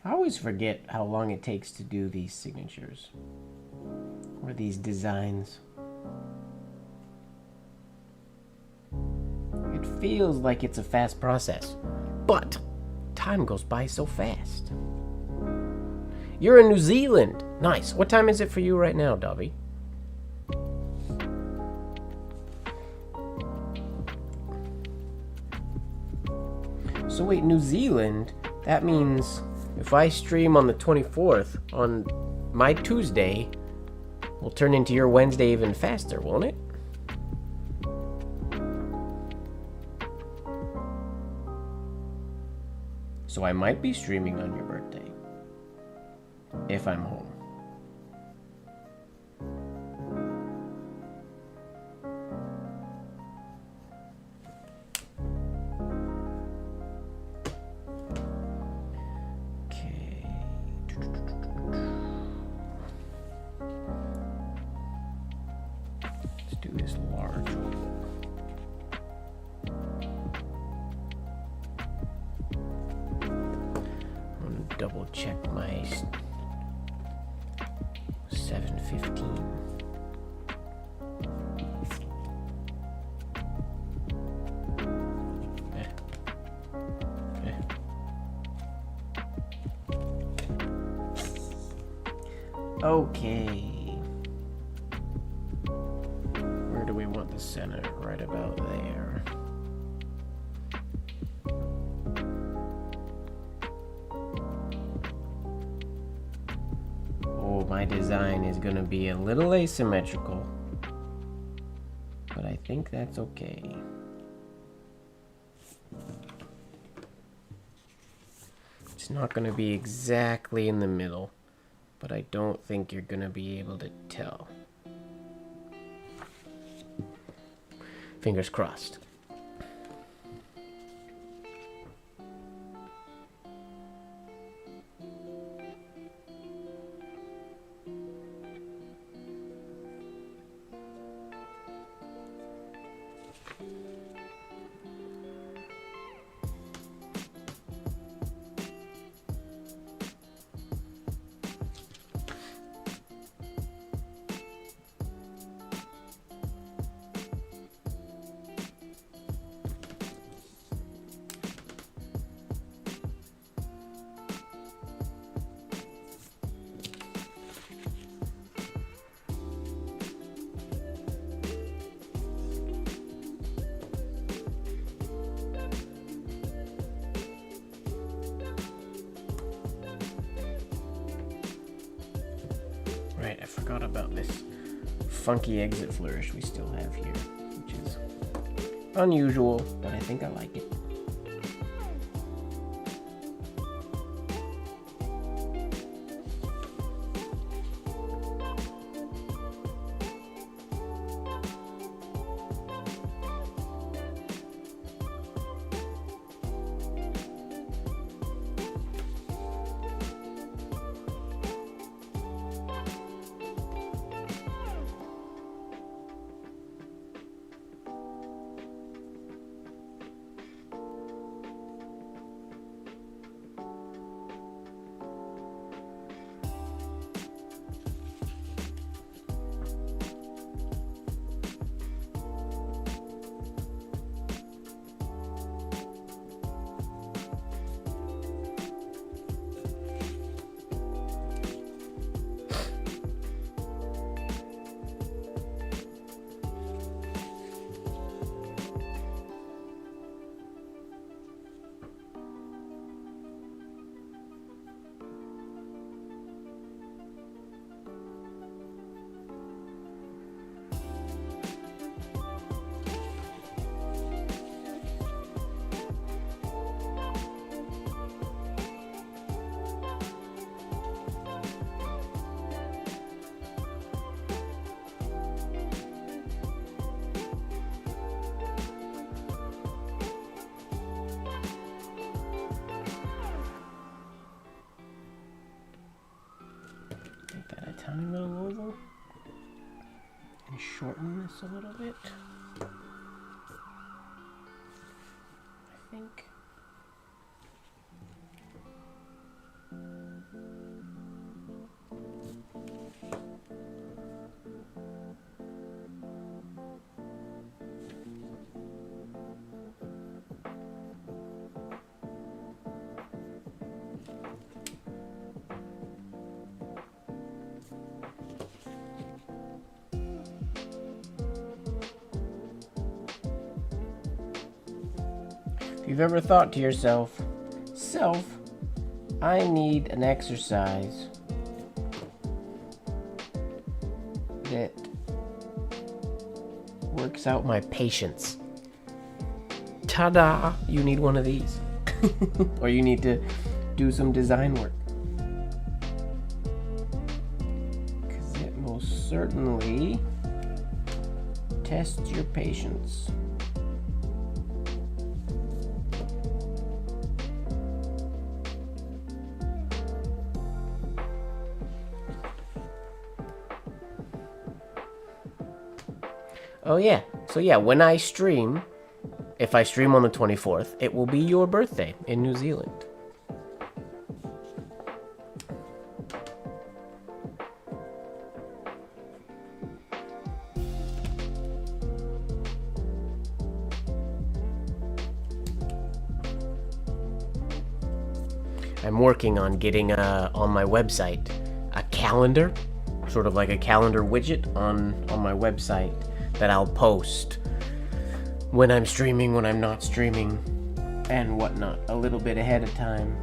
I always forget how long it takes to do these signatures. Or these designs. It feels like it's a fast process, but time goes by so fast. You're in New Zealand. Nice. What time is it for you right now, Dobby? So wait, New Zealand? That means if I stream on the 24th, on my Tuesday, will turn into your Wednesday even faster, won't it? So I might be streaming on your birthday. If I'm home. This large oval. I'm gonna double check my 715. Okay. The center right about there. Oh, my design is gonna be a little asymmetrical, but I think that's okay. It's not gonna be exactly in the middle, but I don't think you're gonna be able to tell. Fingers crossed. forgot about this funky exit flourish we still have here, which is unusual, but I think I like it. Tiny little oval and shorten this a little bit. I think. If you've ever thought to yourself, I need an exercise that works out my patience. Ta-da! You need one of these. Or you need to do some design work. Because it most certainly tests your patience. Oh yeah, so yeah, when I stream, if I stream on the 24th, it will be your birthday in New Zealand. I'm working on getting on my website a calendar, sort of like a calendar widget on my website that I'll post when I'm streaming, when I'm not streaming, and whatnot, a little bit ahead of time.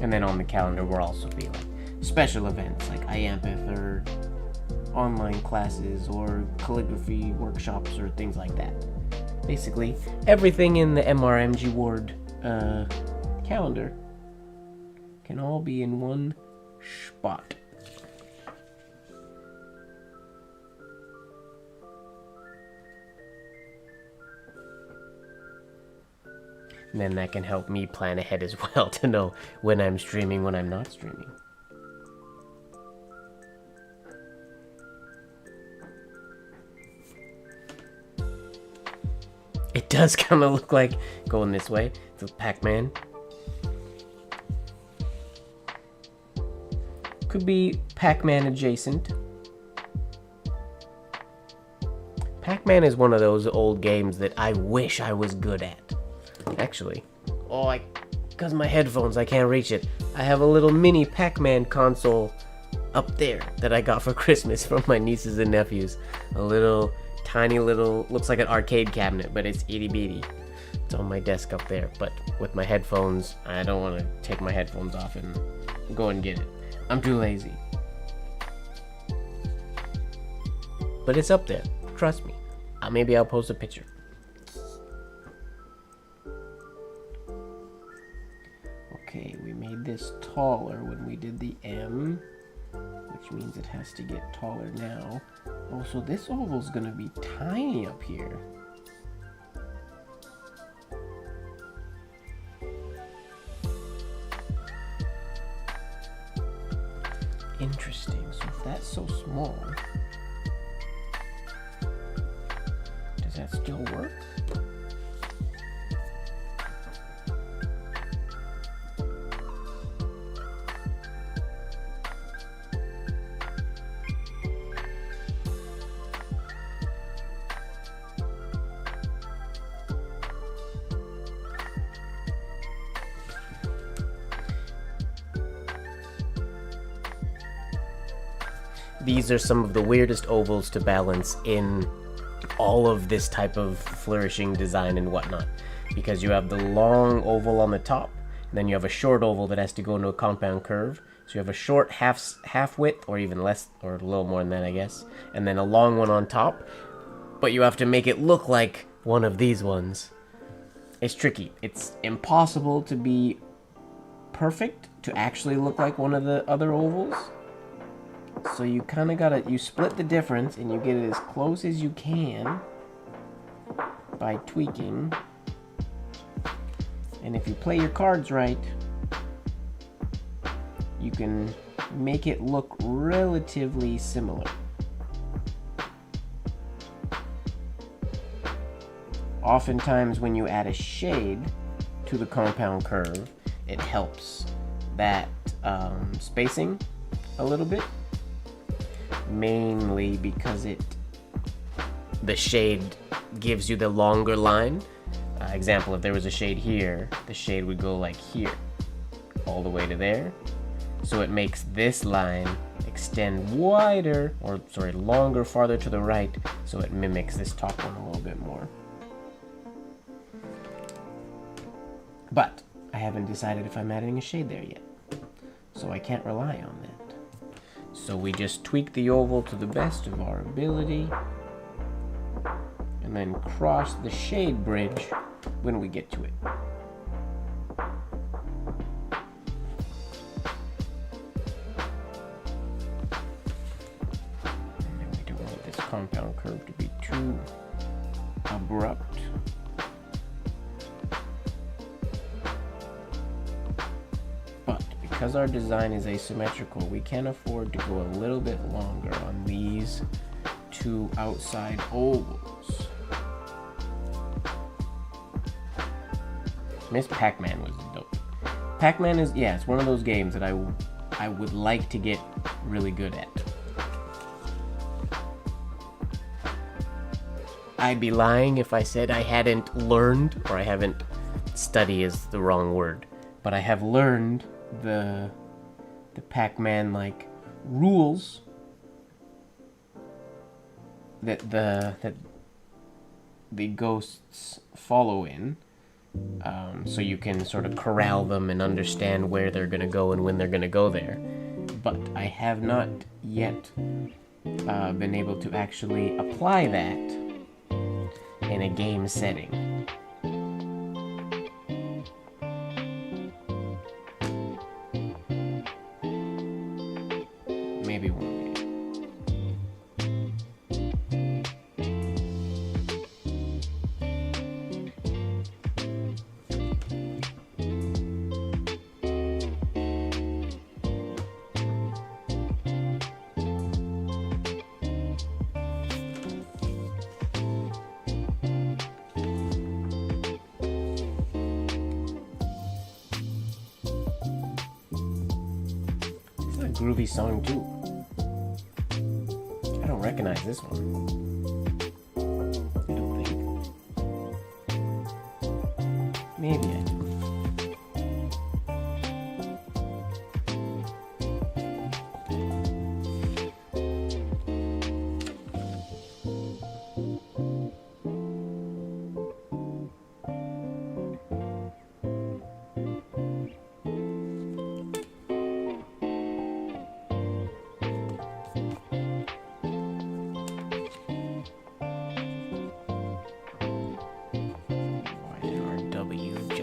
And then on the calendar will also be like special events like IAMPITH or online classes or calligraphy workshops or things like that. Basically, everything in the MrMGWard calendar can all be in one spot. And then that can help me plan ahead as well to know when I'm streaming, when I'm not streaming. It does kind of look like going this way. It's a Pac-Man. Could be Pac-Man adjacent. Pac-Man is one of those old games that I wish I was good at. Actually, because my headphones, I can't reach it. I have a little mini Pac-Man console up there that I got for Christmas from my nieces and nephews. A little, tiny little, looks like an arcade cabinet, but it's itty bitty. It's on my desk up there, but with my headphones, I don't want to take my headphones off and go and get it. I'm too lazy. But it's up there. Trust me. Maybe I'll post a picture. Okay, we made this taller when we did the M, which means it has to get taller now. Oh, so this oval's gonna be tiny up here. Interesting. So if that's so small, does that still work? These are some of the weirdest ovals to balance in all of this type of flourishing design and whatnot, because you have the long oval on the top, and then you have a short oval that has to go into a compound curve. So you have a short half width, or even less, or a little more than that, I guess, and then a long one on top, but you have to make it look like one of these ones. It's tricky. It's impossible to be perfect to actually look like one of the other ovals. So you kind of gotta, you split the difference and you get it as close as you can by tweaking. And if you play your cards right, you can make it look relatively similar. Oftentimes when you add a shade to the compound curve, it helps that spacing a little bit. Mainly because the shade gives you the longer line. Example, if there was a shade here, the shade would go like here, all the way to there. So it makes this line extend wider, or sorry, longer, farther to the right, so it mimics this top one a little bit more. But I haven't decided if I'm adding a shade there yet, so I can't rely on that. So we just tweak the oval to the best of our ability, and then cross the shade bridge when we get to it. And then we don't want this compound curve to be too abrupt. Because our design is asymmetrical, we can afford to go a little bit longer on these two outside ovals. Miss Pac-Man was dope. Pac-Man is, yeah, it's one of those games that I would like to get really good at. I'd be lying if I said I hadn't learned, or I haven't, study is the wrong word, but I have learned the Pac-Man like rules that the ghosts follow in, so you can sort of corral them and understand where they're gonna go and when they're gonna go there. But I have not yet been able to actually apply that in a game setting. Maybe one day. It's a groovy song too. I don't recognize this one. I don't think. Maybe I do.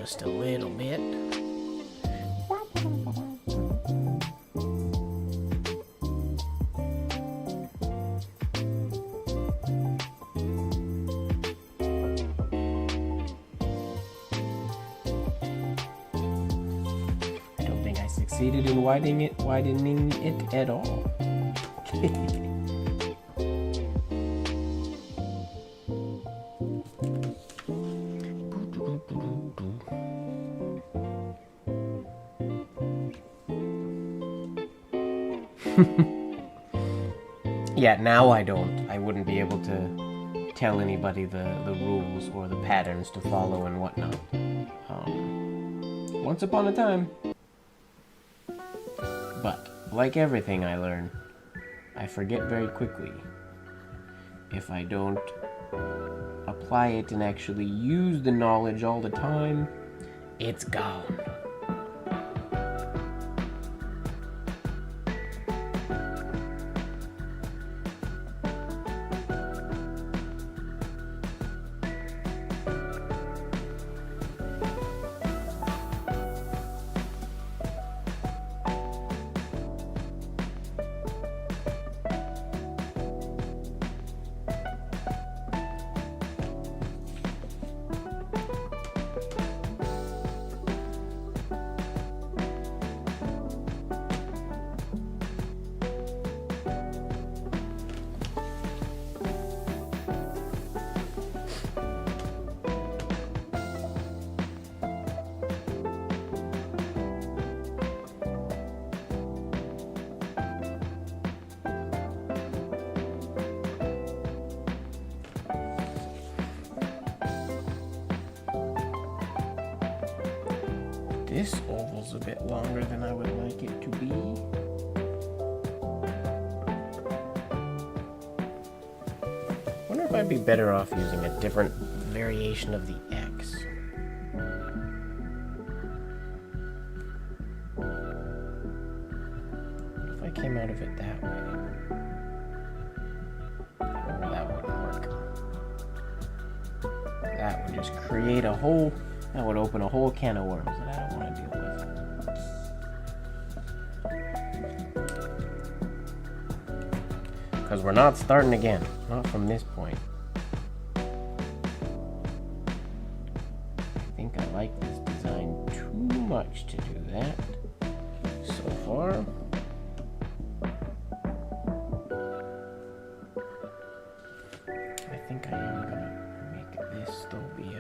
Just a little bit. I don't think I succeeded in widening it at all. Yeah, now I wouldn't be able to tell anybody the rules or the patterns to follow and whatnot. Once upon a time. But, like everything I learn, I forget very quickly. If I don't apply it and actually use the knowledge all the time, it's gone. This oval's a bit longer than I would like it to be. Wonder if I'd be better off using a different variation of the X. What if I came out of it that way? Oh, that wouldn't work. That would just create a whole... That would open a whole can of worms that I don't want to deal with. Because we're not starting again. Not from this point. I think I like this design too much to do that. So far. I think I am going to make this still be a...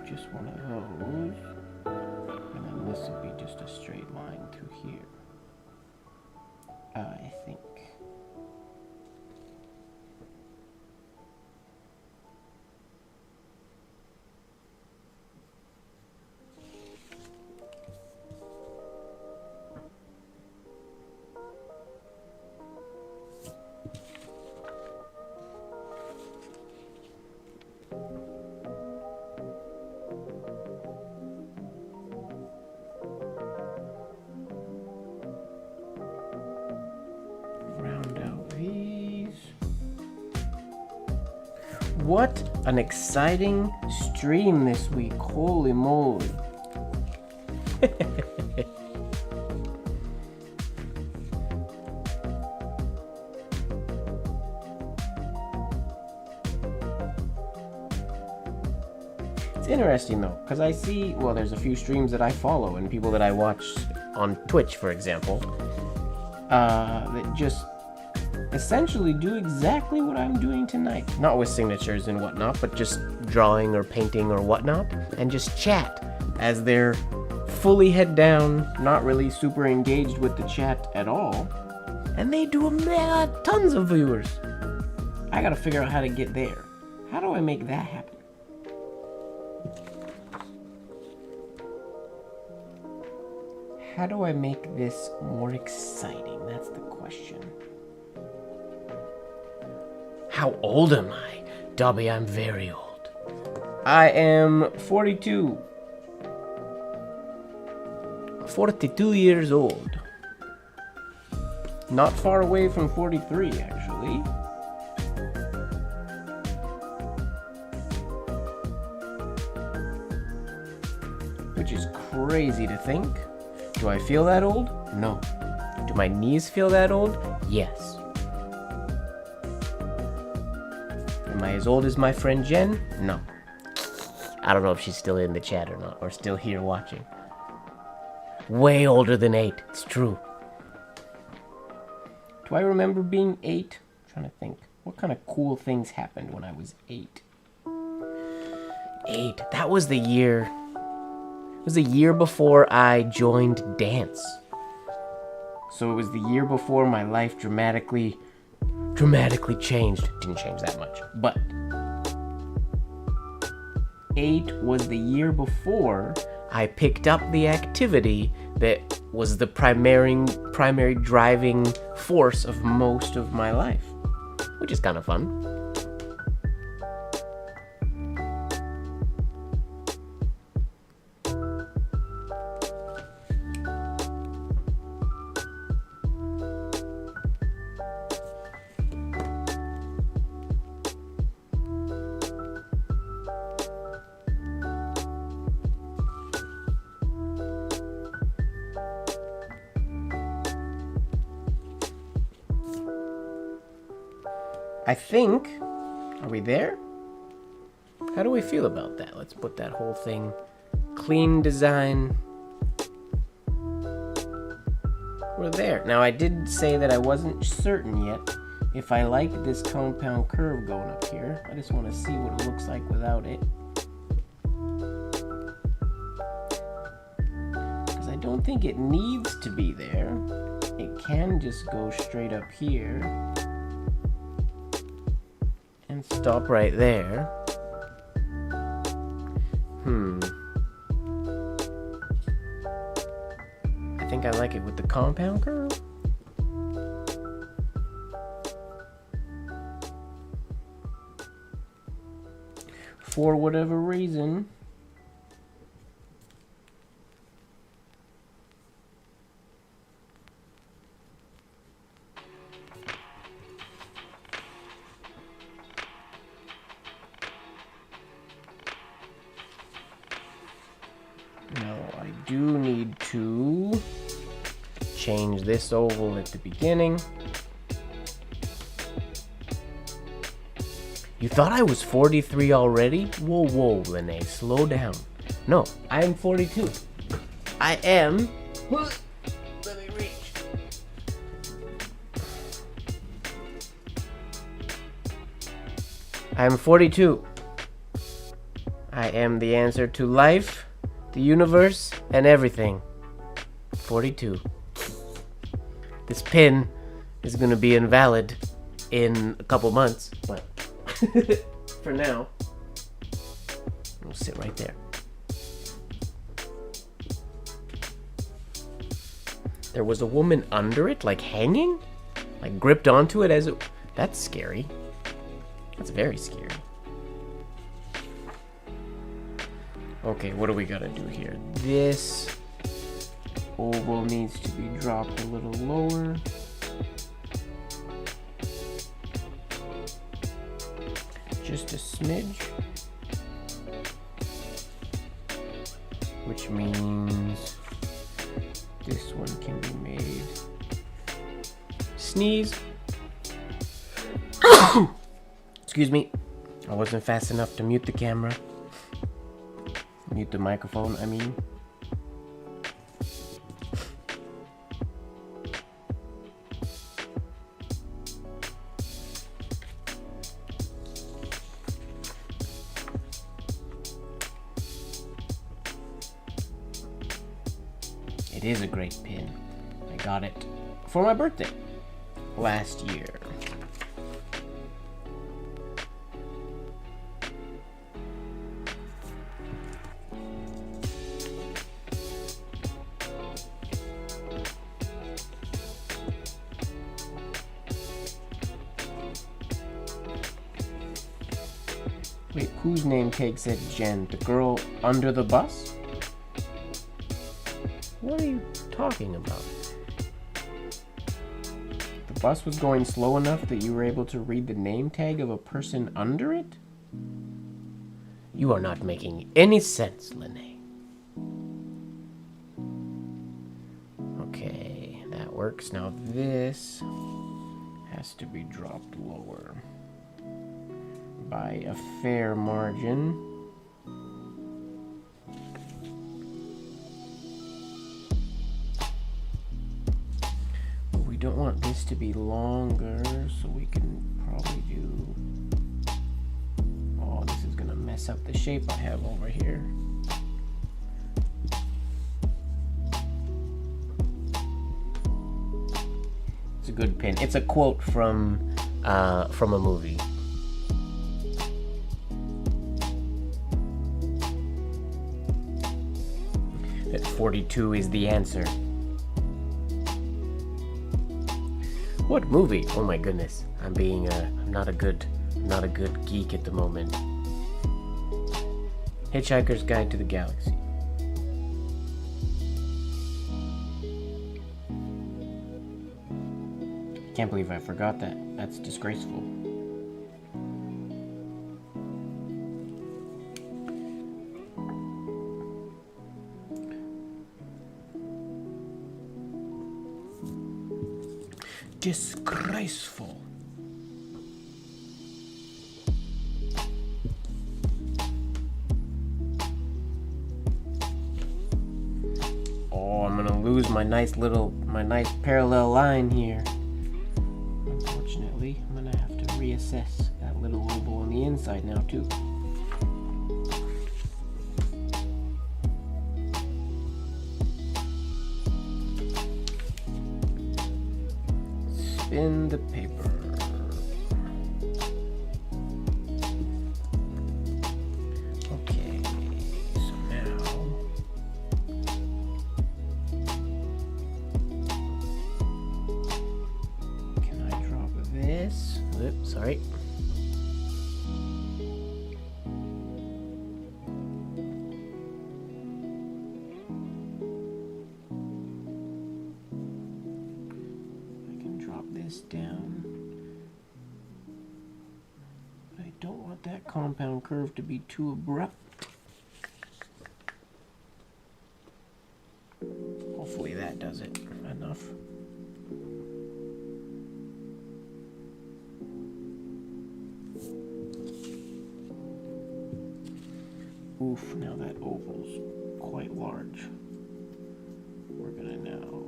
just one of those, and then this will be just a straight line through here, I think. What an exciting stream this week. Holy moly. It's interesting though, because I see, well, there's a few streams that I follow and people that I watch on Twitch, for example, that just essentially do exactly what I'm doing tonight. Not with signatures and whatnot, but just drawing or painting or whatnot, and just chat as they're fully head down, not really super engaged with the chat at all, and they do tons of viewers. I gotta figure out how to get there. How do I make that happen? How do I make this more exciting? That's the question. How old am I? Dobby, I'm very old. I am 42. 42 years old. Not far away from 43, actually. which is crazy to think. Do I feel that old? No. Do my knees feel that old? Yes. Am I as old as my friend Jen? No. I don't know if she's still in the chat or not, or still here watching. Way older than 8, it's true. Do I remember being 8? I'm trying to think. What kind of cool things happened when I was 8? 8. That was the year. It was the year before I joined dance. So it was the year before my life dramatically changed. Didn't change that much, but 8 was the year before I picked up the activity that was the primary driving force of most of my life, which is kind of fun. I think, are we there? How do we feel about that? Let's put that whole thing, clean design. We're there. Now I did say that I wasn't certain yet if I like this compound curve going up here. I just want to see what it looks like without it. Because I don't think it needs to be there. It can just go straight up here. And stop right there. I think I like it with the compound curve. For whatever reason. I do need to change this oval at the beginning. You thought I was 43 already? Whoa, whoa, Lene, slow down. No, I am 42. I am... Let me reach. I am 42. I am the answer to life, the universe, and everything. 42. This pin is gonna be invalid in a couple months, but for now, it'll sit right there. There was a woman under it, like hanging? Like gripped onto it as it... That's scary. That's very scary. Okay, what do we gotta do here? This oval needs to be dropped a little lower. Just a smidge. Which means this one can be made. Sneeze. Excuse me. I wasn't fast enough to mute the camera. Mute the microphone, I mean. It is a great pin. I got it for my birthday last year. Wait, whose name tag said Jen? The girl under the bus? What are you talking about? The bus was going slow enough that you were able to read the name tag of a person under it? You are not making any sense, Lene. works. Now this has to be dropped lower by a fair margin. We don't want this to be longer, so we can probably do... Oh, this is gonna mess up the shape I have over here. It's a good pin. It's a quote from a movie. That 42 is the answer. What movie? Oh my goodness. I'm not a good geek at the moment. Hitchhiker's Guide to the Galaxy. Can't believe I forgot that. That's disgraceful. Disgraceful. Oh, I'm gonna lose my nice parallel line here. Unfortunately, I'm gonna have to reassess that little oval on the inside now too. Spin the paper. Okay, so now can I drop this? Oops, sorry. Down. But I don't want that compound curve to be too abrupt. Hopefully that does it enough. Oof, now that oval's quite large. We're gonna now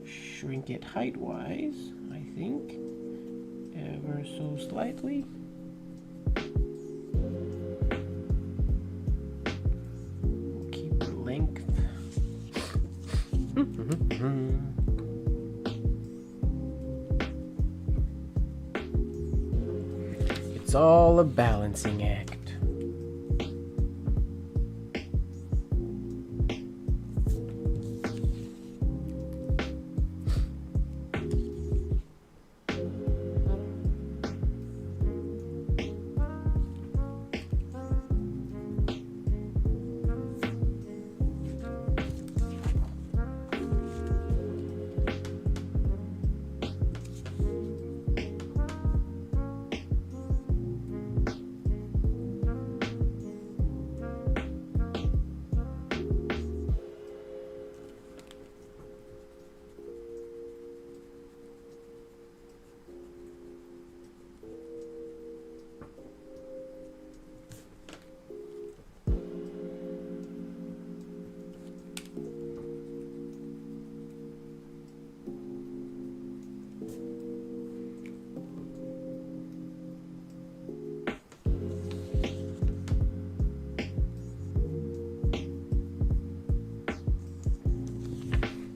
shrink it height-wise, I think, ever so slightly. We'll keep the length. It's all a balancing act.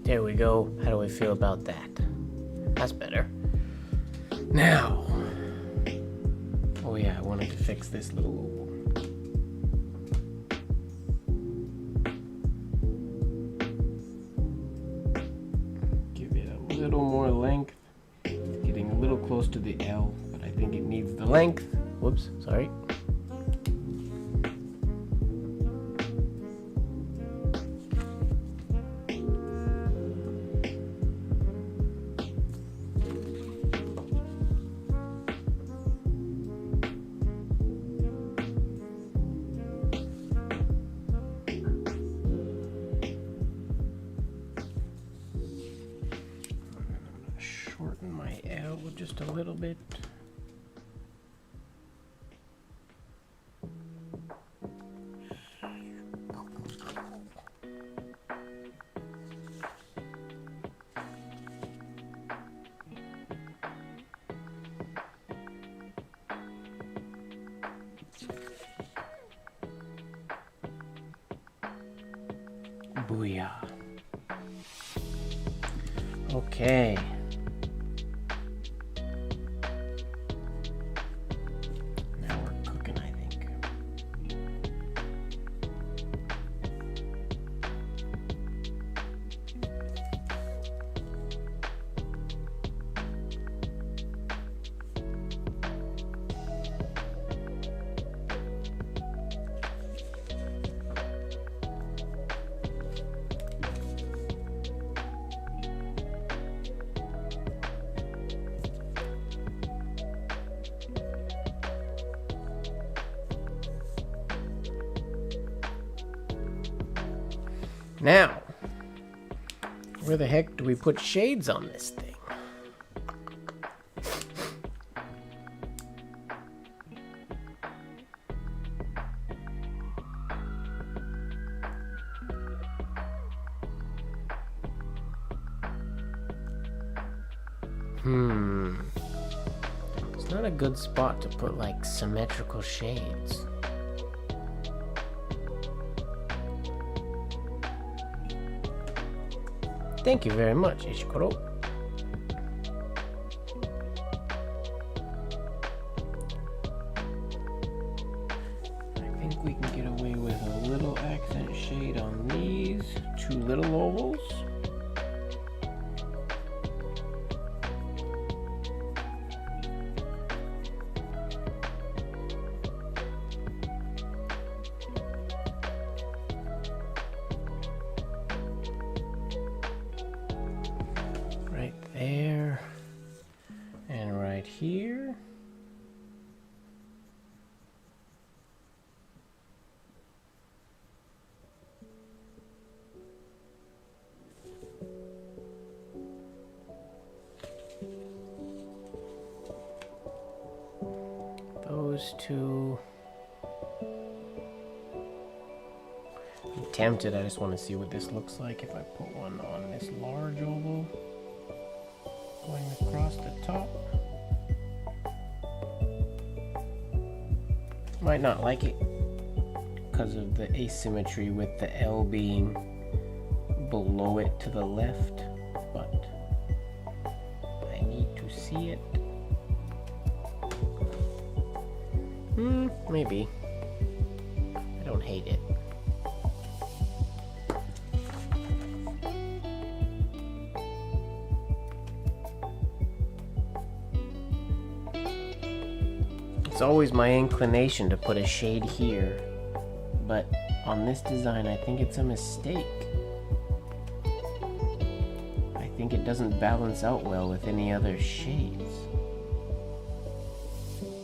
There we go. How do I feel about that? That's better. Now, oh yeah, I wanted to fix this little oval. Give it a little more length. It's getting a little close to the L, but I think it needs the length. Whoops, sorry. just a little bit. Booyah. Okay. Now we're cooking, I think. Now, where the heck do we put shades on this thing? It's not a good spot to put like symmetrical shades. Thank you very much, Ishikoro. I think we can get away with a little accent shade on these two little ovals. There and right here. Those two. I'm tempted. I just want to see what this looks like if I put one on this large oval. Going across the top. Might not like it because of the asymmetry with the L being below it to the left, but I need to see it. Maybe. I don't hate it. It's always my inclination to put a shade here, but on this design I think it's a mistake. I think it doesn't balance out well with any other shades.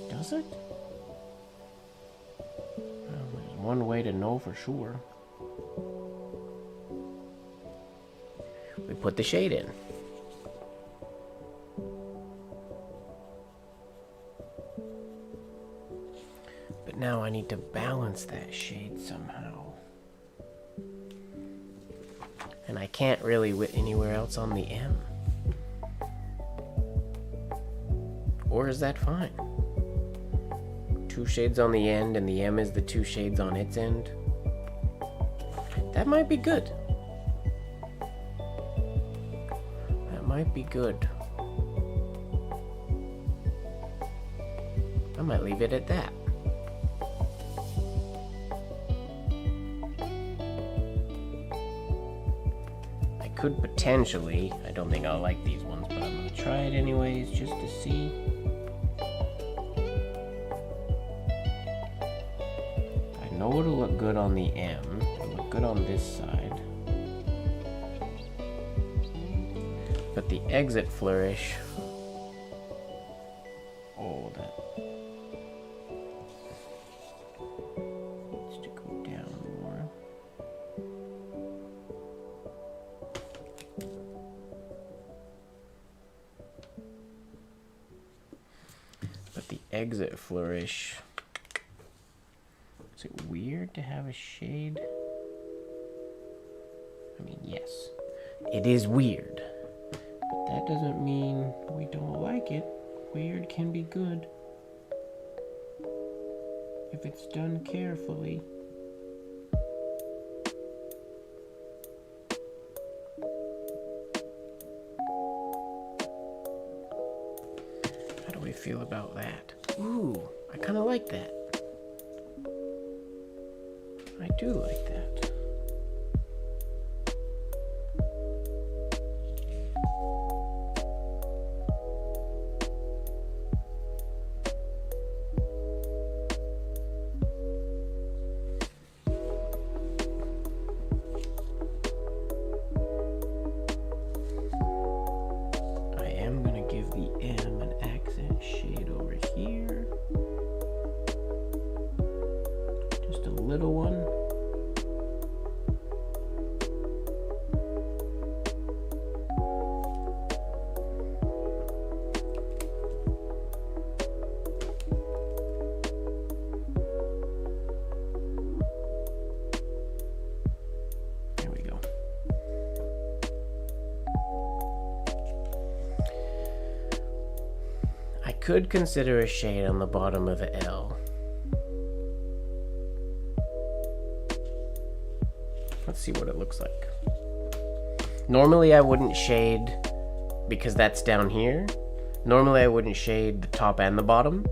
Does it? Well, there's one way to know for sure. We put the shade in. Now I need to balance that shade somehow. And I can't really anywhere else on the M. Or is that fine? Two shades on the end and the M is the two shades on its end. That might be good. That might be good. I might leave it at that. Could potentially, I don't think I'll like these ones, but I'm gonna try it anyways just to see. I know it'll look good on the M, it'll look good on this side. But the exit flourish, oh, that needs to go down more. the exit flourish. Is it weird to have a shade? I mean, yes, it is weird, but that doesn't mean we don't like it. Weird can be good if it's done carefully. How do we feel about that? Ooh, I kind of like that. I do like that. Little one. There we go. I could consider a shade on the bottom of the L. Let's see what it looks like. Normally I wouldn't shade because that's down here. Normally I wouldn't shade the top and the bottom.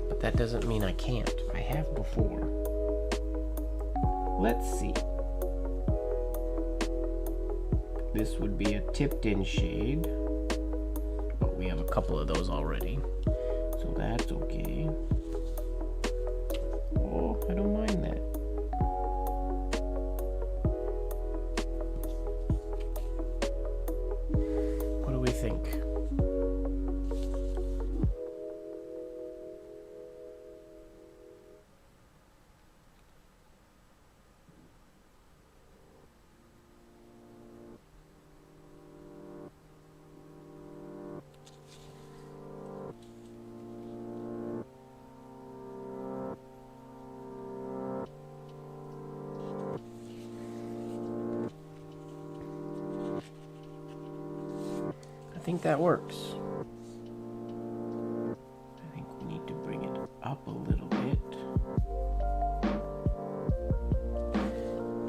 But that doesn't mean I can't. I have before. Let's see. This would be a tipped in shade, but we have a couple of those already, so that's okay. Oh, I don't mind that. What do we think? I think that works. I think we need to bring it up a little bit.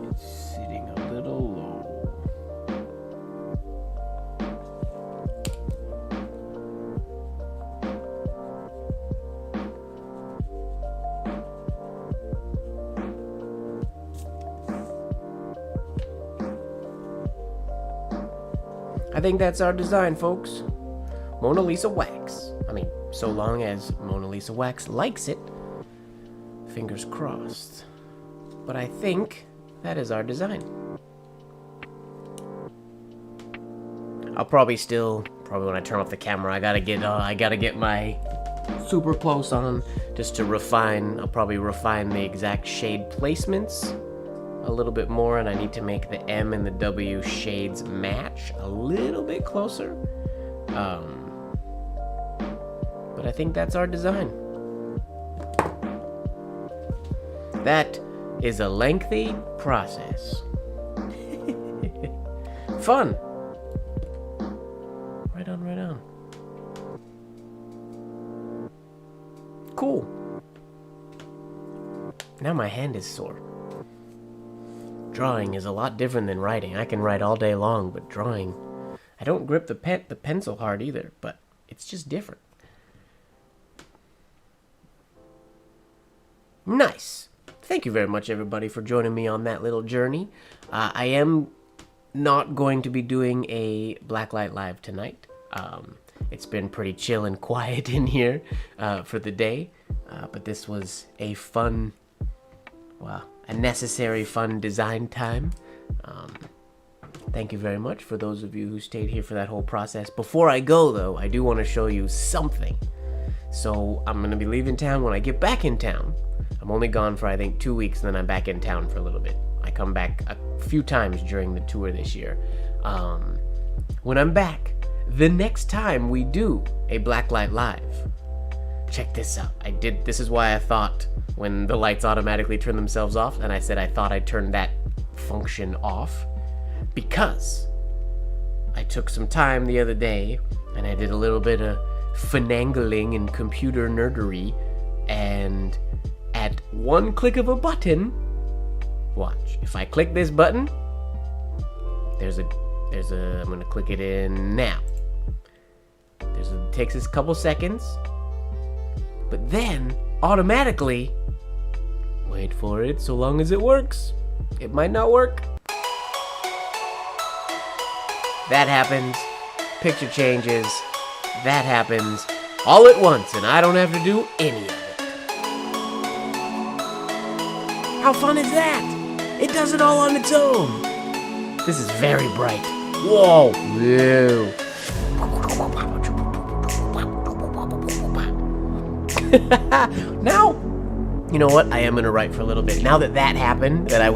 It's sitting a little low. I think that's our design, folks. Mona Lisa wax. I mean, so long as Mona Lisa wax likes it. Fingers crossed. But I think that is our design. I'll probably when I turn off the camera, I gotta get my super close on just to refine. I'll probably refine the exact shade placements a little bit more, and I need to make the M and the W shades match a little bit closer. But I think that's our design. That is a lengthy process. Fun. Right on, right on. Cool. Now my hand is sore. Drawing is a lot different than writing. I can write all day long, but drawing, I don't grip the pencil hard either, but it's just different. Nice. Thank you very much, everybody, for joining me on that little journey. I am not going to be doing a Blacklight Live tonight. It's been pretty chill and quiet in here for the day, but this was a fun, a necessary fun design time. Thank you very much for those of you who stayed here for that whole process. Before I go, though, I do want to show you something. So I'm going to be leaving town when I get back in town. I'm only gone for, I think, 2 weeks, and then I'm back in town for a little bit. I come back a few times during the tour this year. One when I'm back the next time we do a Blacklight Live. Check this out. This is why I thought when the lights automatically turn themselves off, and I said I thought I'd turn that function off, because I took some time the other day and I did a little bit of finagling and computer nerdery, and at one click of a button, watch, if I click this button, I'm gonna click it in now. It takes us a couple seconds, but then automatically, wait for it, so long as it works. It might not work. That happens. Picture changes. That happens all at once, and I don't have to do any of it. How fun is that? It does it all on its own. This is very bright. Whoa. Whoa. Now, you know what? I am gonna write for a little bit. Now that happened, that I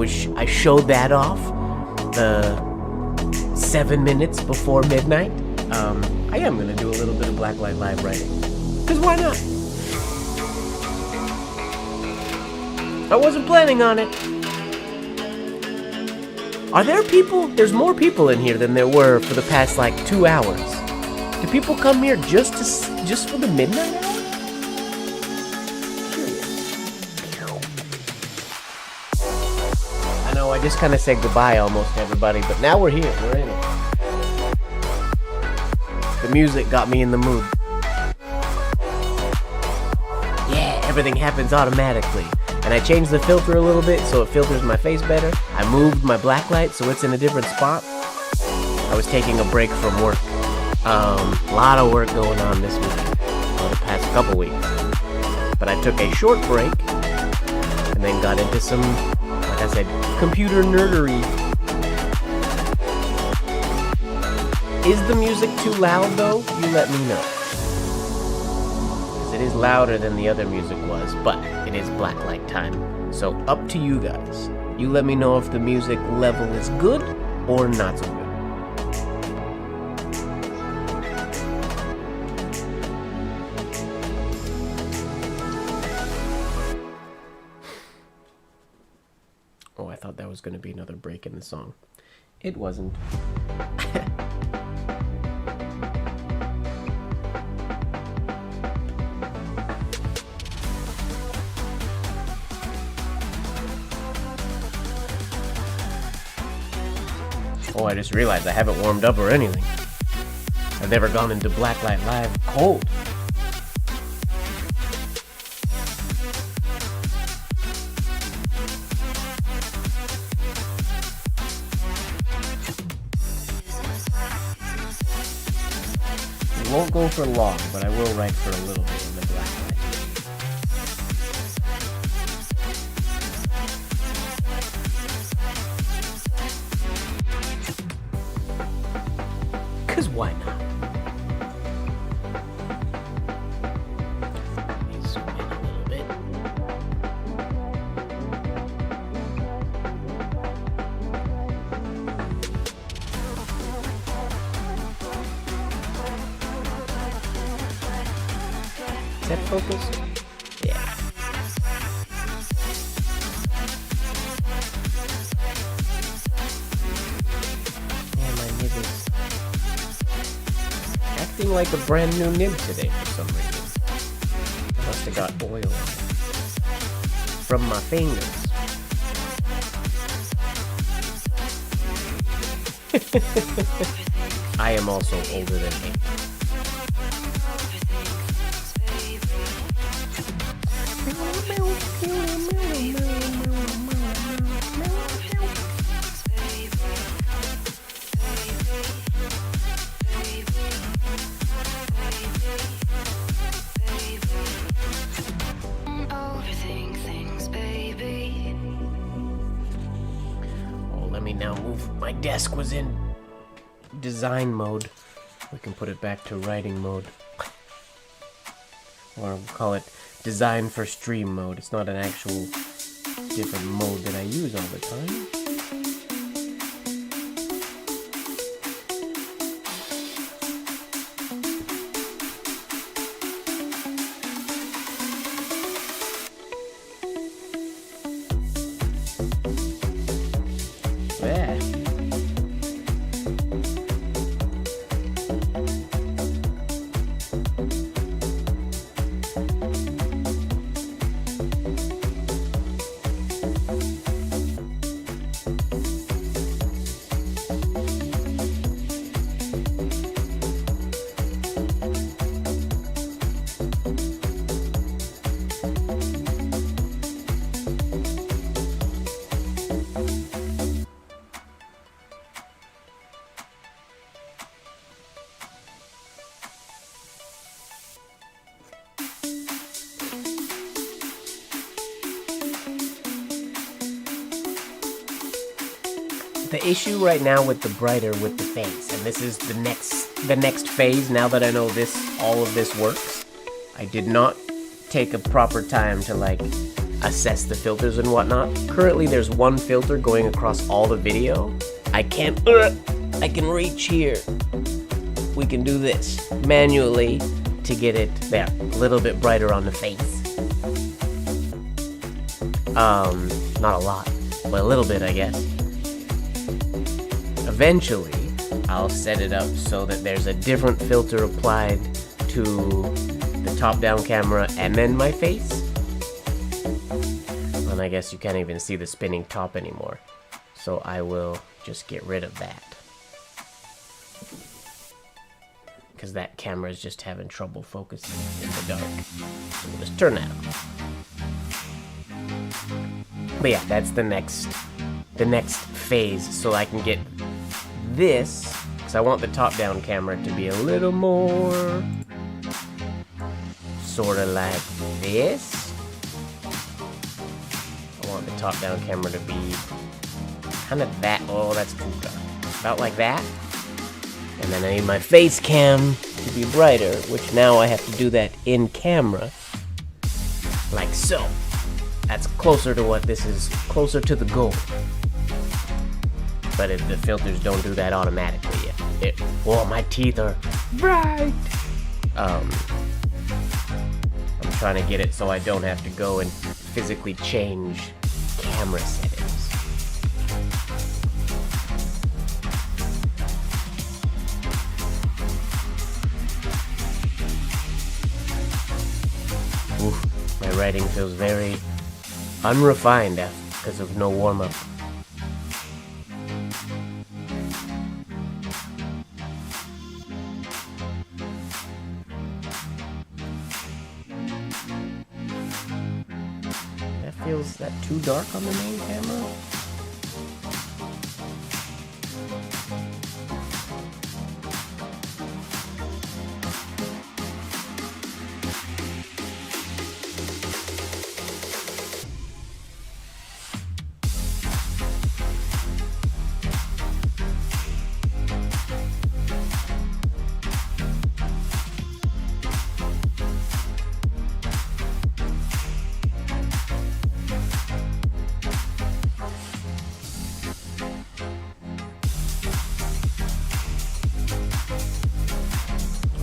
showed that off, 7 minutes before midnight. I am gonna do a little bit of Blacklight Live writing. Cause why not? I wasn't planning on it. Are there people? There's more people in here than there were for the past like 2 hours. Do people come here just for the midnight hour? I know I just kind of said goodbye almost to everybody, but now we're here. We're in it. The music got me in the mood. Yeah, everything happens automatically. And I changed the filter a little bit so it filters my face better. I moved my blacklight so it's in a different spot. I was taking a break from work. A lot of work going on this week, or the past couple weeks. But I took a short break and then got into some, like I said, computer nerdery. Is the music too loud though? You let me know. Because it is louder than the other music was, but it is blacklight time. So up to you guys. You let me know if the music level is good or not so good. Oh, I thought that was going to be another break in the song. It wasn't. Oh, I just realized I haven't warmed up or anything. I've never gone into Blacklight Live cold. It won't go for long, but I will write for a little bit in the Blacklight. Cause why not? Let me zoom in a little bit. Is that focused? Yeah. Yeah, my nib is acting like a brand new nib today for some reason. I must have got oil on it from my fingers. I am also older than him. Now move. My desk was in design mode. We can put it back to writing mode. Or we'll call it design for stream mode. It's not an actual different mode that I use all the time. The issue right now with the brighter with the face, and this is the next phase now that I know all of this works. I did not take a proper time to like assess the filters and whatnot. Currently there's one filter going across all the video. I can reach here. We can do this manually to get it there, a little bit brighter on the face. Not a lot, but a little bit, I guess. Eventually, I'll set it up so that there's a different filter applied to the top-down camera and then my face. And I guess you can't even see the spinning top anymore. So I will just get rid of that. Because that camera is just having trouble focusing in the dark. So we'll just turn that off. But yeah, that's the next phase, so I can get this, because I want the top-down camera to be a little more sort of like this. I want the top-down camera to be kind of that. Oh, that's too dark. About like that. And then I need my face cam to be brighter, which now I have to do that in camera, like so. That's closer to what this is, closer to the goal. But if the filters don't do that automatically yet. Whoa, my teeth are bright! I'm trying to get it so I don't have to go and physically change camera settings. Oof, my writing feels very unrefined because of no warm-up. Is that too dark on the main camera?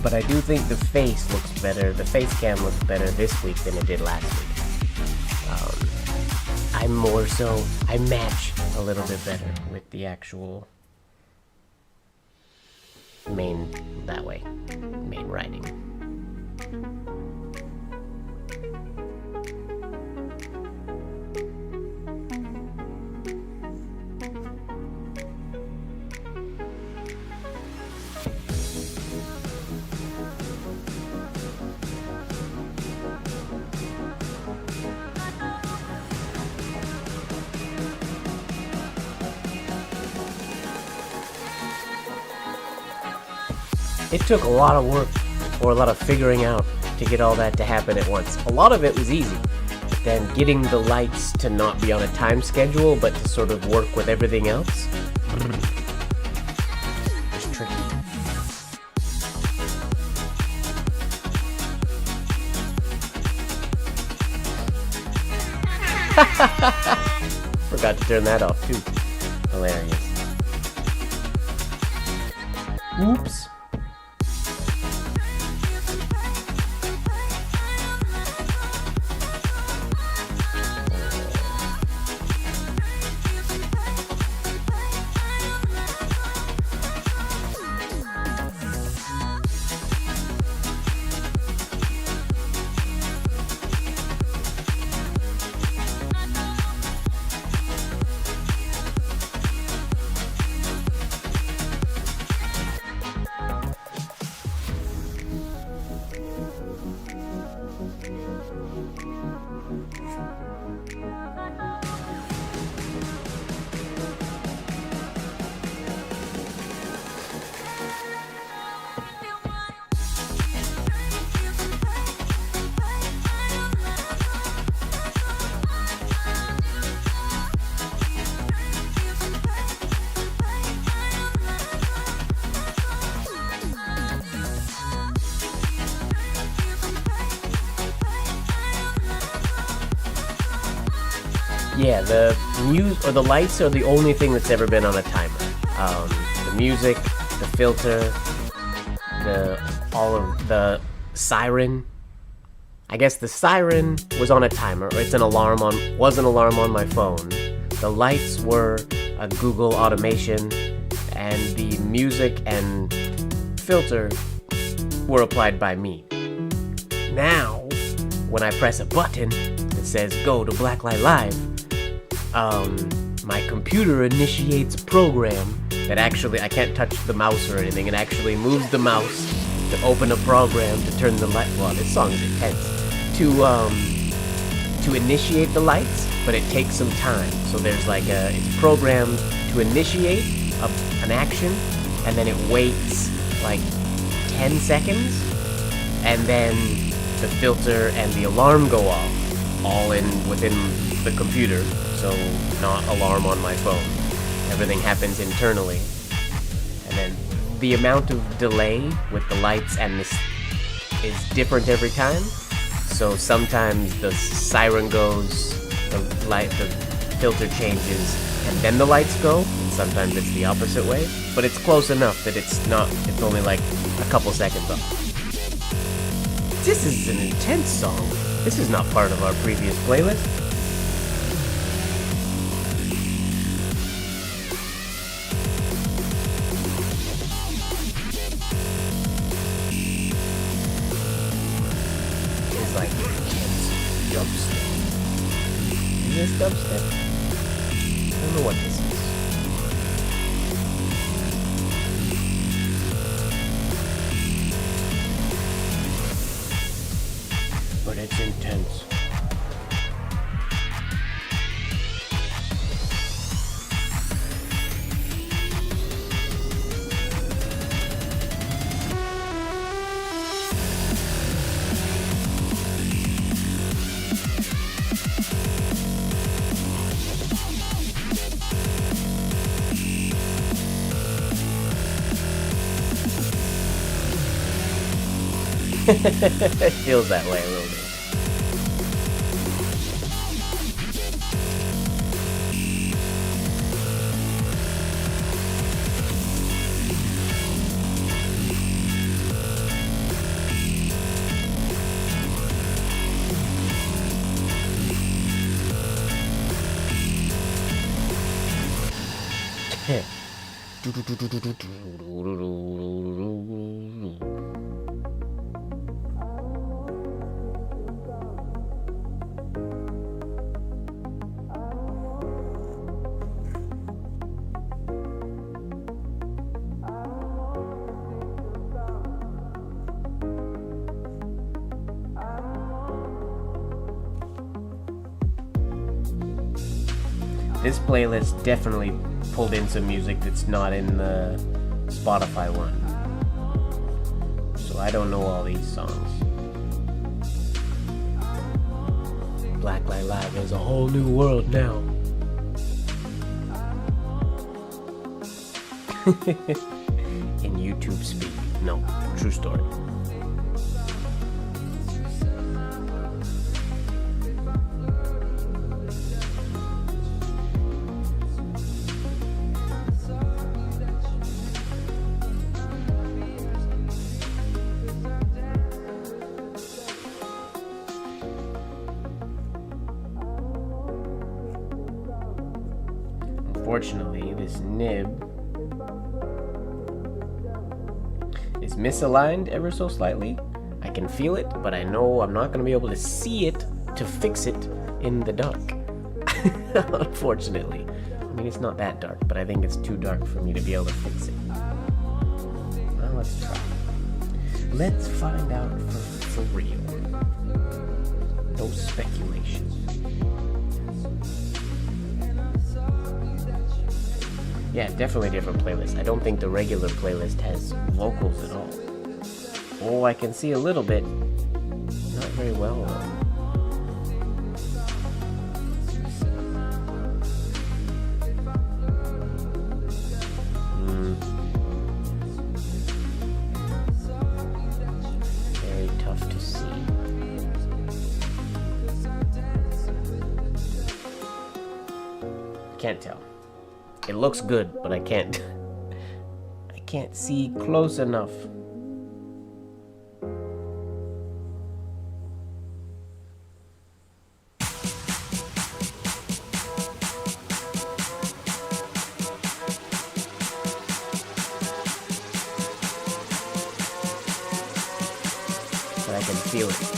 But I do think the face looks better, the face cam looks better this week than it did last week. I match a little bit better with the actual main writing. It took a lot of work, or a lot of figuring out, to get all that to happen at once. A lot of it was easy, but then getting the lights to not be on a time schedule, but to sort of work with everything else, was tricky. Forgot to turn that off too. Hilarious. Oops. Yeah, the the lights are the only thing that's ever been on a timer. The music, the filter, all of the siren. I guess the siren was on a timer, or was an alarm on my phone. The lights were a Google automation, and the music and filter were applied by me. Now, when I press a button that says go to Blacklight Live, my computer initiates a program that actually, I can't touch the mouse or anything, it actually moves the mouse to open a program to turn the light, well, this song is intense, to initiate the lights, but it takes some time. So there's like it's programmed to initiate an action, and then it waits like 10 seconds, and then the filter and the alarm go off, all within the computer, so not alarm on my phone. Everything happens internally. And then the amount of delay with the lights and this is different every time. So sometimes the siren goes, the filter changes, and then the lights go, and sometimes it's the opposite way. But it's close enough that it's only like a couple seconds off. This is an intense song. This is not part of our previous playlist. It's like intense dubstep. Is this dubstep? I don't know what this is. But it's intense. It feels that way a little bit. This playlist definitely pulled in some music that's not in the Spotify one. So I don't know all these songs. Blacklight Live is a whole new world now. In YouTube speak. No, true story. Unfortunately, this nib is misaligned ever so slightly. I can feel it, but I know I'm not going to be able to see it to fix it in the dark. Unfortunately. I mean, it's not that dark, but I think it's too dark for me to be able to fix it. Well, let's try. Let's find out for real. No speculation. Yeah, definitely a different playlist. I don't think the regular playlist has vocals at all. Oh, I can see a little bit. Not very well, though. Very tough to see. Can't tell. It looks good, but I can't I can't see close enough. But I can feel it.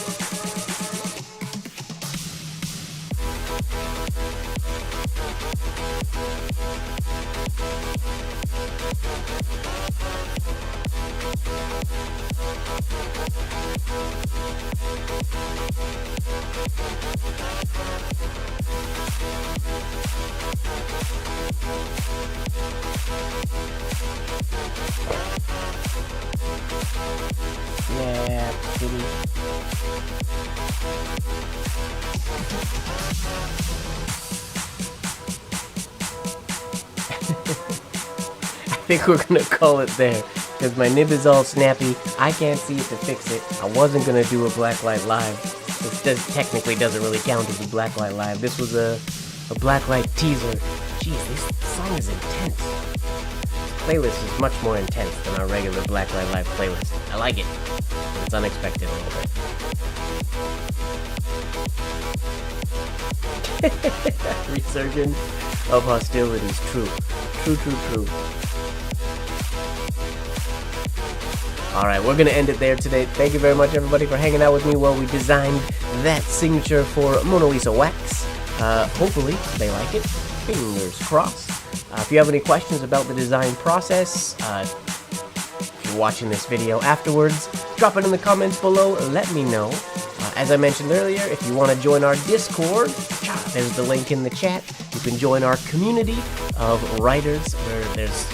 Yeah, kitty. I think we're gonna call it there, because my nib is all snappy. I can't see it to fix it. I wasn't gonna do a blacklight live. This technically doesn't really count as a blacklight live. This was a blacklight teaser. Jeez, this song is intense. This playlist is much more intense than our regular blacklight live playlist. I like it. It's unexpected a little bit. Resurgence of hostilities. True. True. Alright, we're going to end it there today. Thank you very much, everybody, for hanging out with me while we designed that signature for Mona Lisa Wax. Hopefully, they like it. Fingers crossed. If you have any questions about the design process, if you're watching this video afterwards, drop it in the comments below. Let me know. As I mentioned earlier, if you want to join our Discord, there's the link in the chat. You can join our community of writers where there's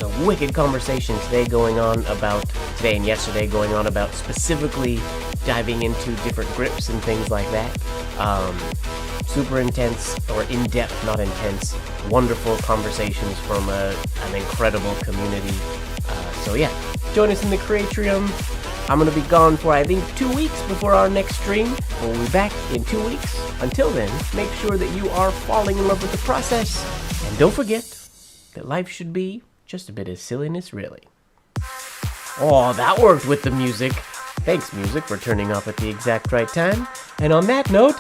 a wicked conversation today and yesterday going on about specifically diving into different grips and things like that. Super intense, or in-depth, not intense, wonderful conversations from an incredible community. So yeah, join us in the CREATRIUM. I'm going to be gone for, I think, 2 weeks before our next stream. We'll be back in 2 weeks. Until then, make sure that you are falling in love with the process. And don't forget that life should be just a bit of silliness, really. Oh, that worked with the music. Thanks, music, for turning off at the exact right time. And on that note...